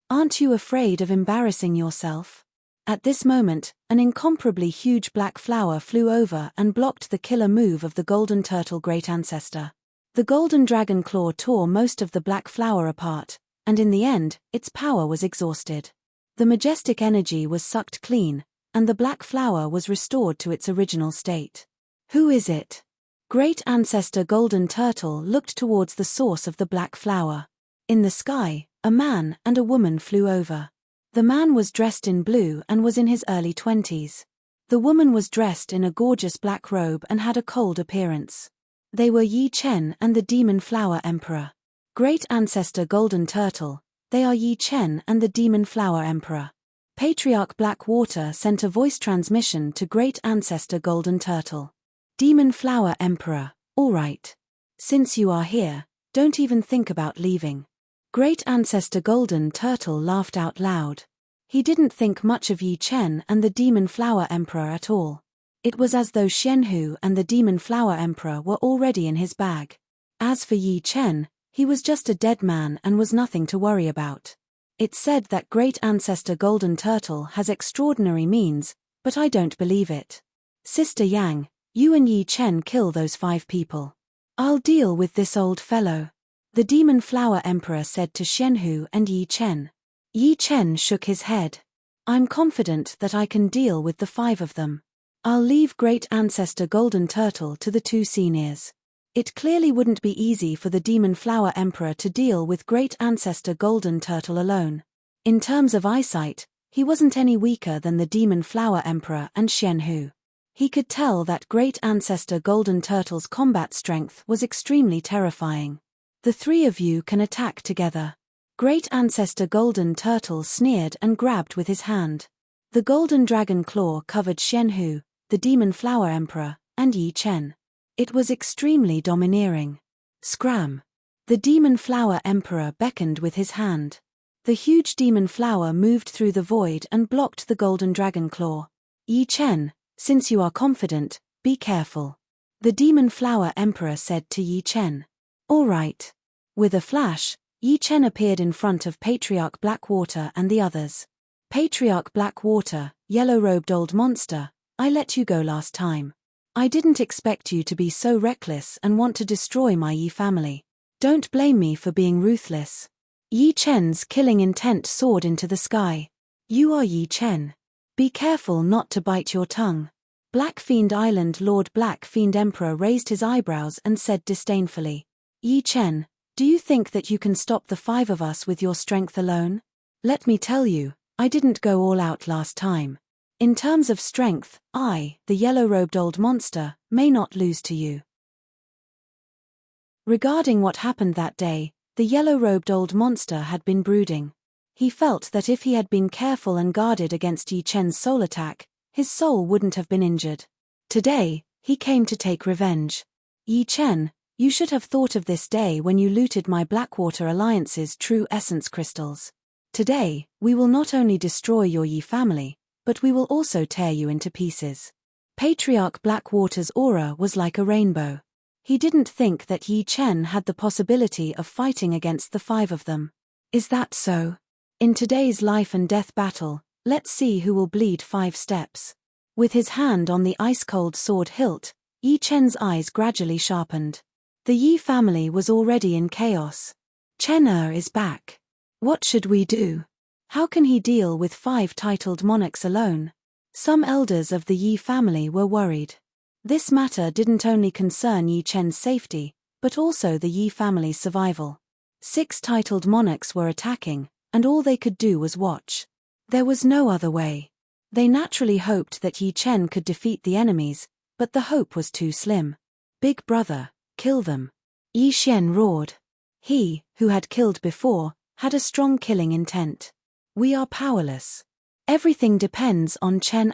Aren't you afraid of embarrassing yourself? At this moment, an incomparably huge black flower flew over and blocked the killer move of the golden turtle great ancestor. The golden dragon claw tore most of the black flower apart, and in the end, its power was exhausted. The majestic energy was sucked clean, and the black flower was restored to its original state. Who is it? Great Ancestor Golden Turtle looked towards the source of the black flower. In the sky, a man and a woman flew over. The man was dressed in blue and was in his early 20s. The woman was dressed in a gorgeous black robe and had a cold appearance. They were Yi Chen and the Demon Flower Emperor. Great Ancestor Golden Turtle, they are Yi Chen and the Demon Flower Emperor. Patriarch Blackwater sent a voice transmission to Great Ancestor Golden Turtle. Demon Flower Emperor, all right. Since you are here, don't even think about leaving. Great Ancestor Golden Turtle laughed out loud. He didn't think much of Yi Chen and the Demon Flower Emperor at all. It was as though Xianhu and the Demon Flower Emperor were already in his bag. As for Yi Chen, he was just a dead man and was nothing to worry about. It's said that Great Ancestor Golden Turtle has extraordinary means, but I don't believe it. Sister Yang, you and Yi Chen kill those 5 people. I'll deal with this old fellow. The Demon Flower Emperor said to Xianhu and Yi Chen. Yi Chen shook his head. I'm confident that I can deal with the 5 of them. I'll leave Great Ancestor Golden Turtle to the 2 seniors. It clearly wouldn't be easy for the Demon Flower Emperor to deal with Great Ancestor Golden Turtle alone. In terms of eyesight, he wasn't any weaker than the Demon Flower Emperor and Xianhu. He could tell that Great Ancestor Golden Turtle's combat strength was extremely terrifying. The 3 of you can attack together. Great Ancestor Golden Turtle sneered and grabbed with his hand. The golden dragon claw covered Xianhu, the Demon Flower Emperor, and Yi Chen. It was extremely domineering. Scram! The Demon Flower Emperor beckoned with his hand. The huge demon flower moved through the void and blocked the golden dragon claw. Yi Chen, since you are confident, be careful. The Demon Flower Emperor said to Yi Chen. All right. With a flash, Yi Chen appeared in front of Patriarch Blackwater and the others. Patriarch Blackwater, yellow-robed old monster, I let you go last time. I didn't expect you to be so reckless and want to destroy my Yi family. Don't blame me for being ruthless. Yi Chen's killing intent soared into the sky. You are Yi Chen. Be careful not to bite your tongue. Black Fiend Island Lord Black Fiend Emperor raised his eyebrows and said disdainfully. Yi Chen, do you think that you can stop the 5 of us with your strength alone? Let me tell you, I didn't go all out last time. In terms of strength, I, the yellow-robed old monster, may not lose to you. Regarding what happened that day, the yellow-robed old monster had been brooding. He felt that if he had been careful and guarded against Yi Chen's soul attack, his soul wouldn't have been injured. Today, he came to take revenge. Yi Chen, you should have thought of this day when you looted my Blackwater Alliance's true essence crystals. Today, we will not only destroy your Yi family, but we will also tear you into pieces. Patriarch Blackwater's aura was like a rainbow. He didn't think that Yi Chen had the possibility of fighting against the 5 of them. Is that so? In today's life and death battle, Let's see who will bleed 5 steps. With his hand on the ice-cold sword hilt, Yi Chen's eyes gradually sharpened. The Yi family was already in chaos. Chen is back. What should we do? How can he deal with 5 titled monarchs alone? Some elders of the Yi family were worried. This matter didn't only concern Yi Chen's safety, but also the Yi family's survival. 6 titled monarchs were attacking, and all they could do was watch. There was no other way. They naturally hoped that Yi Chen could defeat the enemies, but the hope was too slim. Big brother, kill them. Yi Chen roared. He, who had killed before, had a strong killing intent. We are powerless. Everything depends on Chen.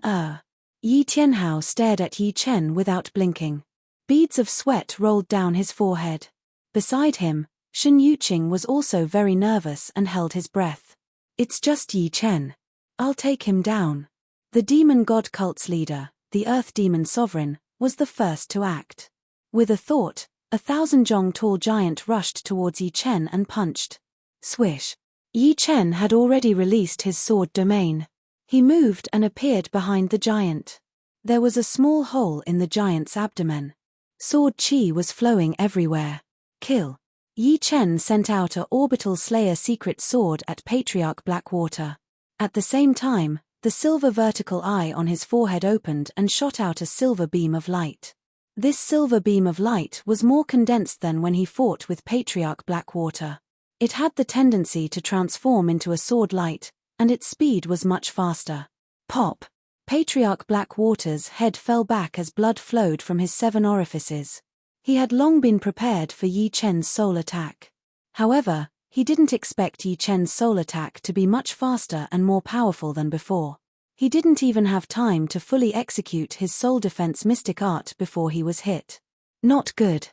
Yi Tianhao stared at Yi Chen without blinking. Beads of sweat rolled down his forehead. Beside him, Shen Yuqing was also very nervous and held his breath. It's just Yi Chen. I'll take him down. The demon god cult's leader, the earth demon sovereign, was the first to act. With a thought, 1,000 zhong tall giant rushed towards Yi Chen and punched. Swish. Yi Chen had already released his sword domain. He moved and appeared behind the giant. There was a small hole in the giant's abdomen. Sword chi was flowing everywhere. Kill. Yi Chen sent out a orbital slayer secret sword at Patriarch Blackwater. At the same time, the silver vertical eye on his forehead opened and shot out a silver beam of light. This silver beam of light was more condensed than when he fought with Patriarch Blackwater. It had the tendency to transform into a sword light, and its speed was much faster. Pop! Patriarch Blackwater's head fell back as blood flowed from his 7 orifices. He had long been prepared for Yi Chen's soul attack. However, he didn't expect Yi Chen's soul attack to be much faster and more powerful than before. He didn't even have time to fully execute his soul defense mystic art before he was hit. Not good.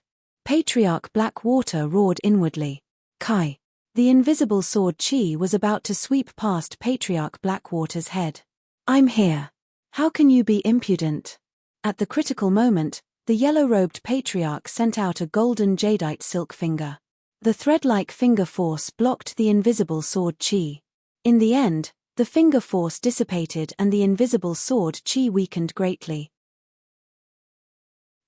Patriarch Blackwater roared inwardly. Kai. The invisible sword chi was about to sweep past Patriarch Blackwater's head. I'm here. How can you be impudent? At the critical moment, the yellow-robed Patriarch sent out a golden jadeite silk finger. The thread-like finger force blocked the invisible sword chi. In the end, the finger force dissipated and the invisible sword chi weakened greatly.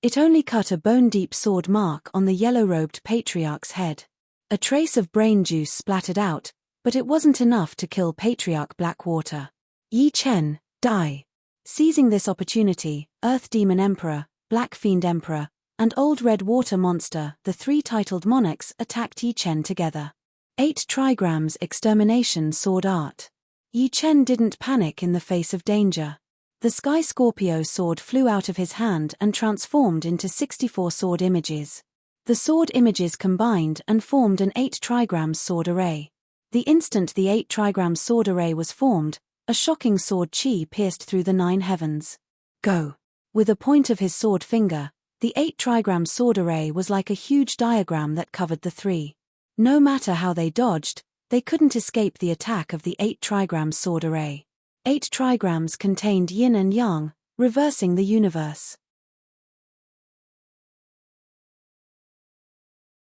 It only cut a bone-deep sword mark on the yellow-robed Patriarch's head. A trace of brain juice splattered out, but it wasn't enough to kill Patriarch Blackwater. Yi Chen, die. Seizing this opportunity, Earth Demon Emperor, Black Fiend Emperor, and Old Red Water Monster, the 3 titled monarchs, attacked Yi Chen together. 8 trigrams extermination sword art. Yi Chen didn't panic in the face of danger. The Sky Scorpio sword flew out of his hand and transformed into 64 sword images. The sword images combined and formed an 8 trigrams sword array. The instant the 8 trigrams sword array was formed, a shocking sword chi pierced through the 9 heavens. Go. With a point of his sword finger, the 8 trigram sword array was like a huge diagram that covered the 3. No matter how they dodged, they couldn't escape the attack of the 8 trigram sword array. 8 trigrams contained yin and yang, reversing the universe.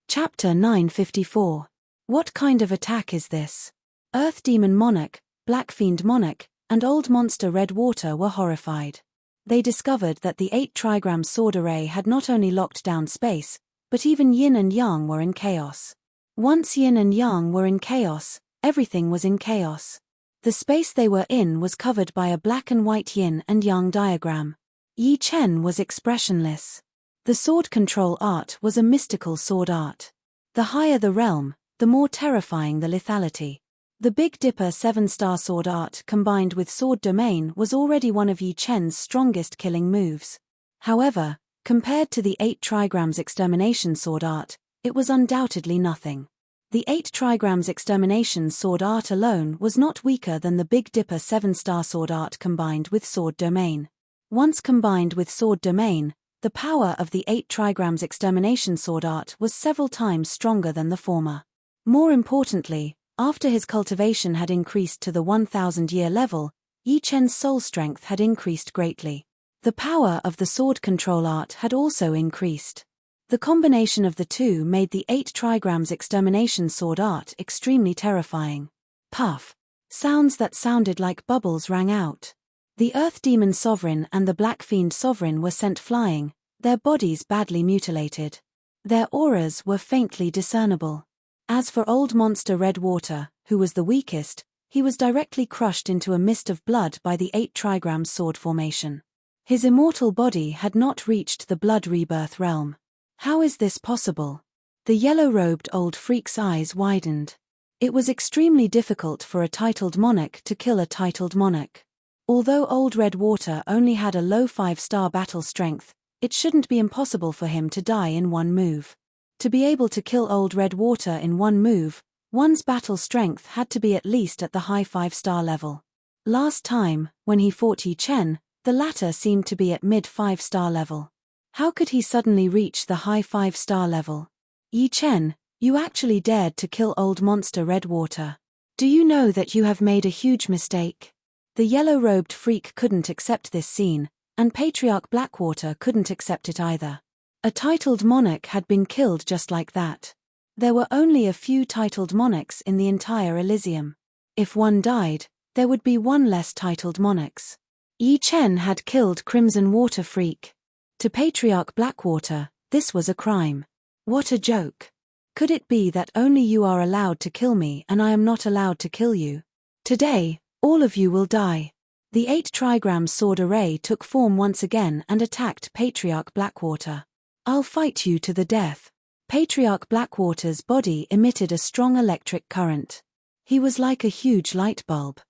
Chapter 954. What kind of attack is this? Earth Demon Monarch, Black Fiend Monarch, and Old Monster Red Water were horrified. They discovered that the 8 trigram sword array had not only locked down space, but even yin and yang were in chaos. Once yin and yang were in chaos, everything was in chaos. The space they were in was covered by a black and white yin and yang diagram. Yi Chen was expressionless. The sword control art was a mystical sword art. The higher the realm, the more terrifying the lethality. The Big Dipper 7-star sword art combined with sword domain was already one of Yi Chen's strongest killing moves. However, compared to the 8 trigrams extermination sword art, it was undoubtedly nothing. The 8 trigrams extermination sword art alone was not weaker than the Big Dipper 7-star sword art combined with sword domain. Once combined with sword domain, the power of the 8 trigrams extermination sword art was several times stronger than the former. More importantly, after his cultivation had increased to the 1,000-year level, Yi Chen's soul strength had increased greatly. The power of the sword control art had also increased. The combination of the two made the 8 trigrams extermination sword art extremely terrifying. Puff! Sounds that sounded like bubbles rang out. The Earth Demon Sovereign and the Black Fiend Sovereign were sent flying, their bodies badly mutilated. Their auras were faintly discernible. As for Old Monster Redwater, who was the weakest, he was directly crushed into a mist of blood by the 8 trigrams sword formation. His immortal body had not reached the blood rebirth realm. How is this possible? The yellow-robed old freak's eyes widened. It was extremely difficult for a titled monarch to kill a titled monarch. Although Old Redwater only had a low 5-star battle strength, it shouldn't be impossible for him to die in one move. To be able to kill Old Redwater in one move, one's battle strength had to be at least at the high 5-star level. Last time, when he fought Yi Chen, the latter seemed to be at mid 5-star level. How could he suddenly reach the high 5-star level? Yi Chen, you actually dared to kill Old Monster Redwater. Do you know that you have made a huge mistake? The yellow-robed freak couldn't accept this scene, and Patriarch Blackwater couldn't accept it either. A titled monarch had been killed just like that. There were only a few titled monarchs in the entire Elysium. If one died, there would be one less titled monarchs. Yi Chen had killed Crimson Water Freak. To Patriarch Blackwater, this was a crime. What a joke. Could it be that only you are allowed to kill me and I am not allowed to kill you? Today, all of you will die. The 8 trigrams sword array took form once again and attacked Patriarch Blackwater. I'll fight you to the death. Patriarch Blackwater's body emitted a strong electric current. He was like a huge light bulb.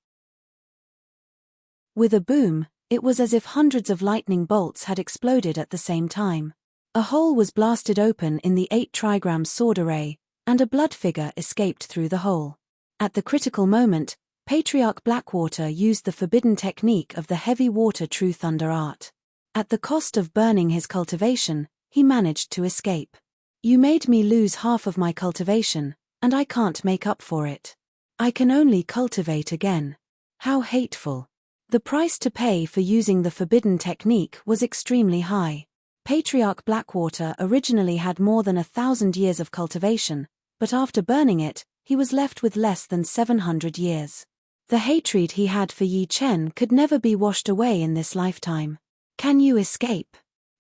With a boom, it was as if hundreds of lightning bolts had exploded at the same time. A hole was blasted open in the 8 trigrams sword array, and a blood figure escaped through the hole. At the critical moment, Patriarch Blackwater used the forbidden technique of the heavy water true thunder art. At the cost of burning his cultivation, he managed to escape. You made me lose half of my cultivation, and I can't make up for it. I can only cultivate again. How hateful. The price to pay for using the forbidden technique was extremely high. Patriarch Blackwater originally had more than 1,000 years of cultivation, but after burning it, he was left with less than 700 years. The hatred he had for Yi Chen could never be washed away in this lifetime. Can you escape?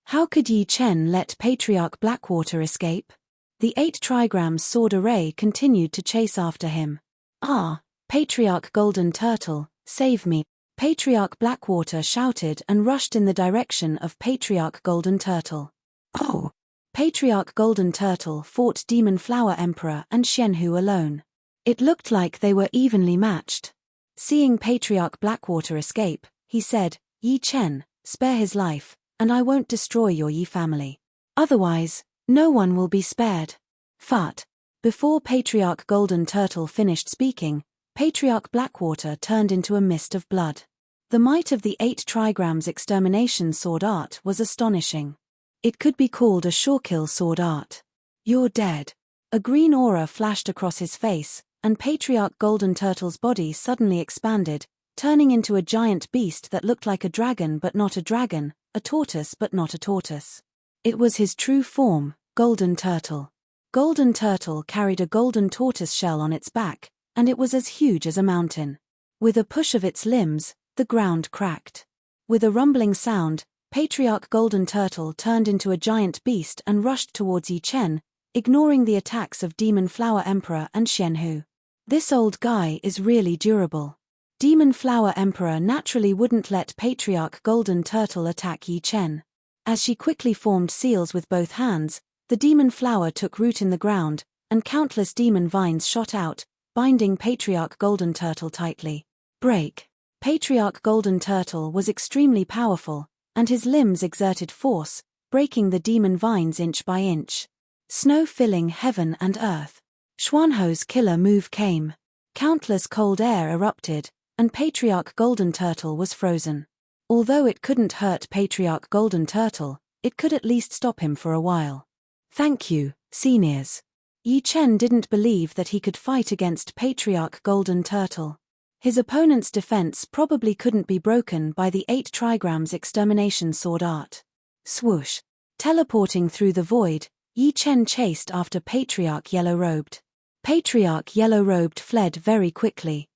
How could Yi Chen let Patriarch Blackwater escape? The 8 trigrams sword array continued to chase after him. Ah, Patriarch Golden Turtle, save me. Patriarch Blackwater shouted and rushed in the direction of Patriarch Golden Turtle. Oh! Patriarch Golden Turtle fought Demon Flower Emperor and Xianhu alone. It looked like they were evenly matched. Seeing Patriarch Blackwater escape, he said, Yi Chen, spare his life, and I won't destroy your Yi family. Otherwise, no one will be spared. Fart. Before Patriarch Golden Turtle finished speaking, Patriarch Blackwater turned into a mist of blood. The might of the 8 trigrams extermination sword art was astonishing. It could be called a surekill sword art. You're dead. A green aura flashed across his face, and Patriarch Golden Turtle's body suddenly expanded, turning into a giant beast that looked like a dragon but not a dragon, a tortoise but not a tortoise. It was his true form, Golden Turtle. Golden Turtle carried a golden tortoise shell on its back, and it was as huge as a mountain. With a push of its limbs, the ground cracked. With a rumbling sound, Patriarch Golden Turtle turned into a giant beast and rushed towards Yi Chen, ignoring the attacks of Demon Flower Emperor and Xianhu. This old guy is really durable. Demon Flower Emperor naturally wouldn't let Patriarch Golden Turtle attack Yi Chen. As she quickly formed seals with both hands, the demon flower took root in the ground, and countless demon vines shot out, binding Patriarch Golden Turtle tightly. Break. Patriarch Golden Turtle was extremely powerful, and his limbs exerted force, breaking the demon vines inch by inch. Snow filling heaven and earth. Xuanho's killer move came. Countless cold air erupted, and Patriarch Golden Turtle was frozen. Although it couldn't hurt Patriarch Golden Turtle, it could at least stop him for a while. Thank you, seniors. Yi Chen didn't believe that he could fight against Patriarch Golden Turtle. His opponent's defense probably couldn't be broken by the 8 trigrams extermination sword art. Swoosh. Teleporting through the void, Yi Chen chased after Patriarch Yellow-Robed. Patriarch Yellow-Robed fled very quickly.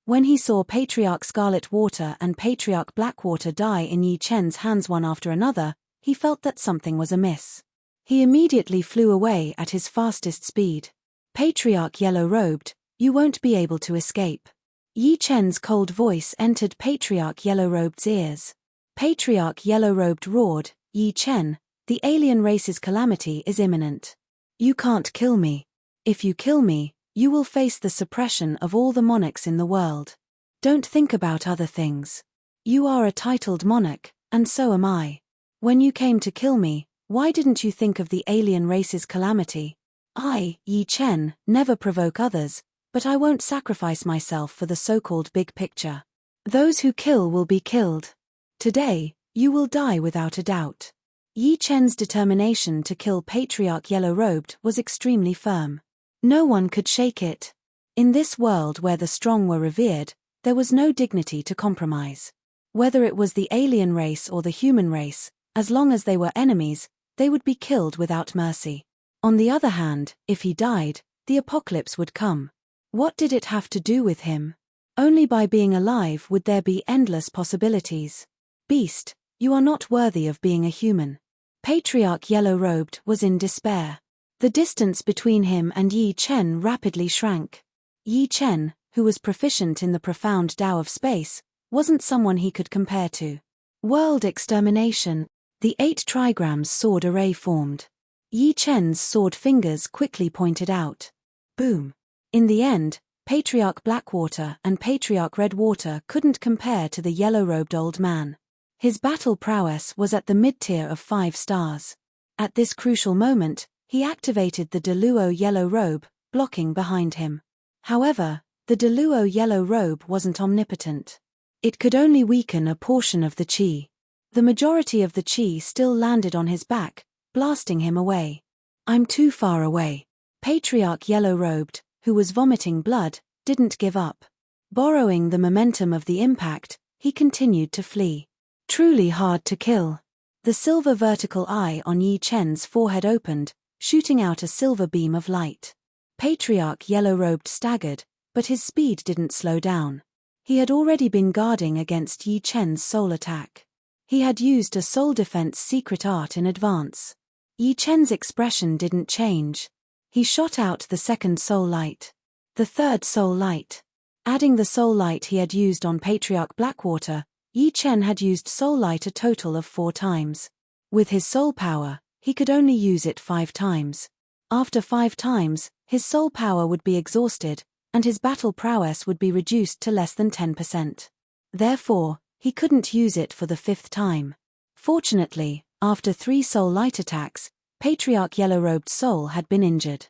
When he saw Patriarch Scarlet Water and Patriarch Blackwater die in Yi Chen's hands one after another, he felt that something was amiss. He immediately flew away at his fastest speed. Patriarch Yellow-Robed, you won't be able to escape. Yi Chen's cold voice entered Patriarch Yellow-Robed's ears. Patriarch Yellow-Robed roared, Yi Chen, the alien race's calamity is imminent. You can't kill me. If you kill me, you will face the suppression of all the monarchs in the world. Don't think about other things. You are a titled monarch, and so am I. When you came to kill me, why didn't you think of the alien race's calamity? I, Yi Chen, never provoke others, but I won't sacrifice myself for the so-called big picture. Those who kill will be killed. Today, you will die without a doubt. Yi Chen's determination to kill Patriarch Yellow-Robed was extremely firm. No one could shake it. In this world where the strong were revered, there was no dignity to compromise. Whether it was the alien race or the human race, as long as they were enemies, they would be killed without mercy. On the other hand, if he died, the apocalypse would come. What did it have to do with him? Only by being alive would there be endless possibilities. Beast, you are not worthy of being a human. Patriarch Yellow-Robed was in despair. The distance between him and Yi Chen rapidly shrank. Yi Chen, who was proficient in the profound Tao of space, wasn't someone he could compare to. World extermination. The 8 trigrams sword array formed. Yi Chen's sword fingers quickly pointed out. Boom. In the end, Patriarch Blackwater and Patriarch Redwater couldn't compare to the yellow-robed old man. His battle prowess was at the mid-tier of 5 stars. At this crucial moment, he activated the Deluo Yellow Robe, blocking behind him. However, the Deluo Yellow Robe wasn't omnipotent. It could only weaken a portion of the chi. The majority of the chi still landed on his back, blasting him away. I'm too far away. Patriarch Yellow-Robed, who was vomiting blood, didn't give up. Borrowing the momentum of the impact, he continued to flee. Truly hard to kill. The silver vertical eye on Yi Chen's forehead opened, shooting out a silver beam of light. Patriarch Yellow-Robed staggered, but his speed didn't slow down. He had already been guarding against Yi Chen's soul attack. He had used a soul defense secret art in advance. Yi Chen's expression didn't change. He shot out the second soul light. The third soul light. Adding the soul light he had used on Patriarch Blackwater, Yi Chen had used soul light a total of 4 times. With his soul power, he could only use it 5 times. After 5 times, his soul power would be exhausted, and his battle prowess would be reduced to less than 10%. Therefore, he couldn't use it for the 5th time. Fortunately, after 3 soul light attacks, Patriarch Yellow-Robed's soul had been injured.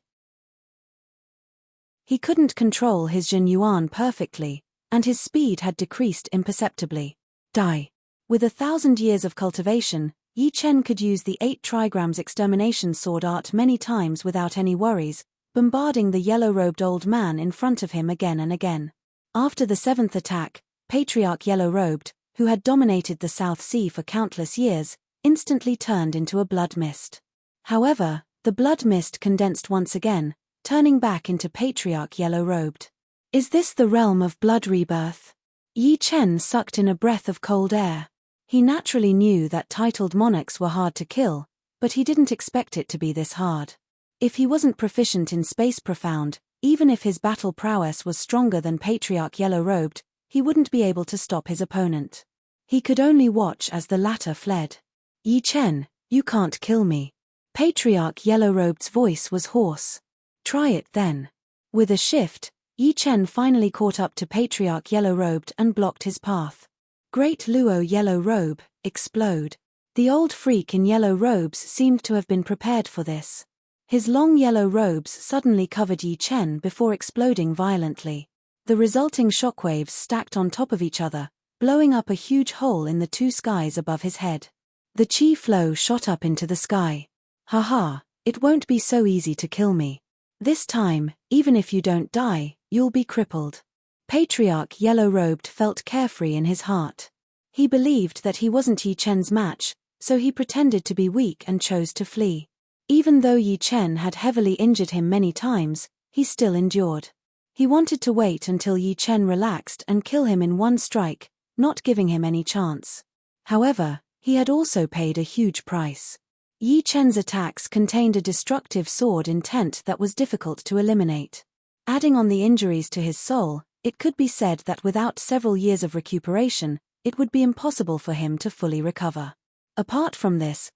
He couldn't control his Jin Yuan perfectly, and his speed had decreased imperceptibly. Die. With 1,000 years of cultivation, Yi Chen could use the 8 trigrams extermination sword art many times without any worries, bombarding the yellow-robed old man in front of him again and again. After the 7th attack, Patriarch Yellow-Robed, who had dominated the South Sea for countless years, instantly turned into a blood mist. However, the blood mist condensed once again, turning back into Patriarch Yellow-Robed. Is this the realm of blood rebirth? Yi Chen sucked in a breath of cold air. He naturally knew that titled monarchs were hard to kill, but he didn't expect it to be this hard. If he wasn't proficient in space profound, even if his battle prowess was stronger than Patriarch Yellow-Robed, he wouldn't be able to stop his opponent. He could only watch as the latter fled. Yi Chen, you can't kill me. Patriarch Yellow-Robed's voice was hoarse. Try it then. With a shift, Yi Chen finally caught up to Patriarch Yellow-Robed and blocked his path. Great Luo Yellow Robe, explode. The old freak in yellow robes seemed to have been prepared for this. His long yellow robes suddenly covered Yi Chen before exploding violently. The resulting shockwaves stacked on top of each other, blowing up a huge hole in the 2 skies above his head. The chi flow shot up into the sky. Haha, it won't be so easy to kill me. This time, even if you don't die, you'll be crippled. Patriarch Yellow-Robed felt carefree in his heart. He believed that he wasn't Yi Chen's match, so he pretended to be weak and chose to flee. Even though Yi Chen had heavily injured him many times, he still endured. He wanted to wait until Yi Chen relaxed and kill him in one strike, not giving him any chance. However, he had also paid a huge price. Yi Chen's attacks contained a destructive sword intent that was difficult to eliminate. Adding on the injuries to his soul, it could be said that without several years of recuperation, it would be impossible for him to fully recover. Apart from this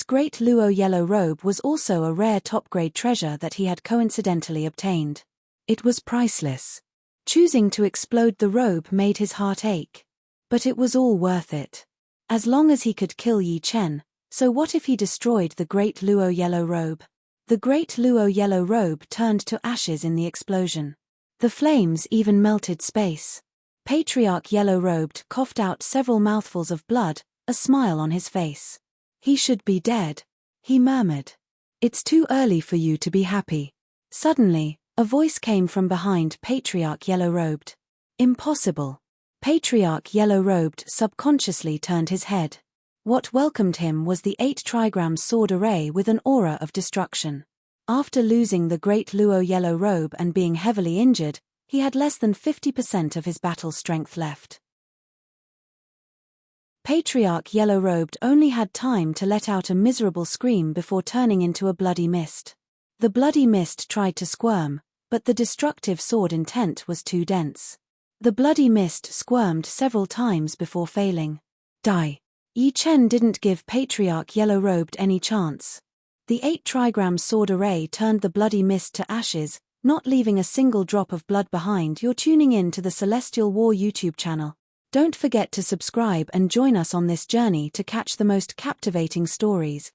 great Luo yellow robe was also a rare top-grade treasure that he had coincidentally obtained. It was priceless. Choosing to explode the robe made his heart ache. But it was all worth it. As long as he could kill Yi Chen, so what if he destroyed the great Luo yellow robe? The great Luo yellow robe turned to ashes in the explosion. The flames even melted space. Patriarch Yellow-Robed coughed out several mouthfuls of blood, a smile on his face. "He should be dead," he murmured. "It's too early for you to be happy." Suddenly, a voice came from behind Patriarch Yellow-Robed. "Impossible." Patriarch Yellow-Robed subconsciously turned his head. What welcomed him was the 8 trigram sword array with an aura of destruction. After losing the great Luo yellow robe and being heavily injured, he had less than 50% of his battle strength left. Patriarch Yellow-Robed only had time to let out a miserable scream before turning into a bloody mist. The bloody mist tried to squirm, but the destructive sword intent was too dense. The bloody mist squirmed several times before failing. Die. Yi Chen didn't give Patriarch Yellow-Robed any chance. The 8 trigram sword array turned the bloody mist to ashes, not leaving a single drop of blood behind. You're tuning in to the Celestial War YouTube channel. Don't forget to subscribe and join us on this journey to catch the most captivating stories.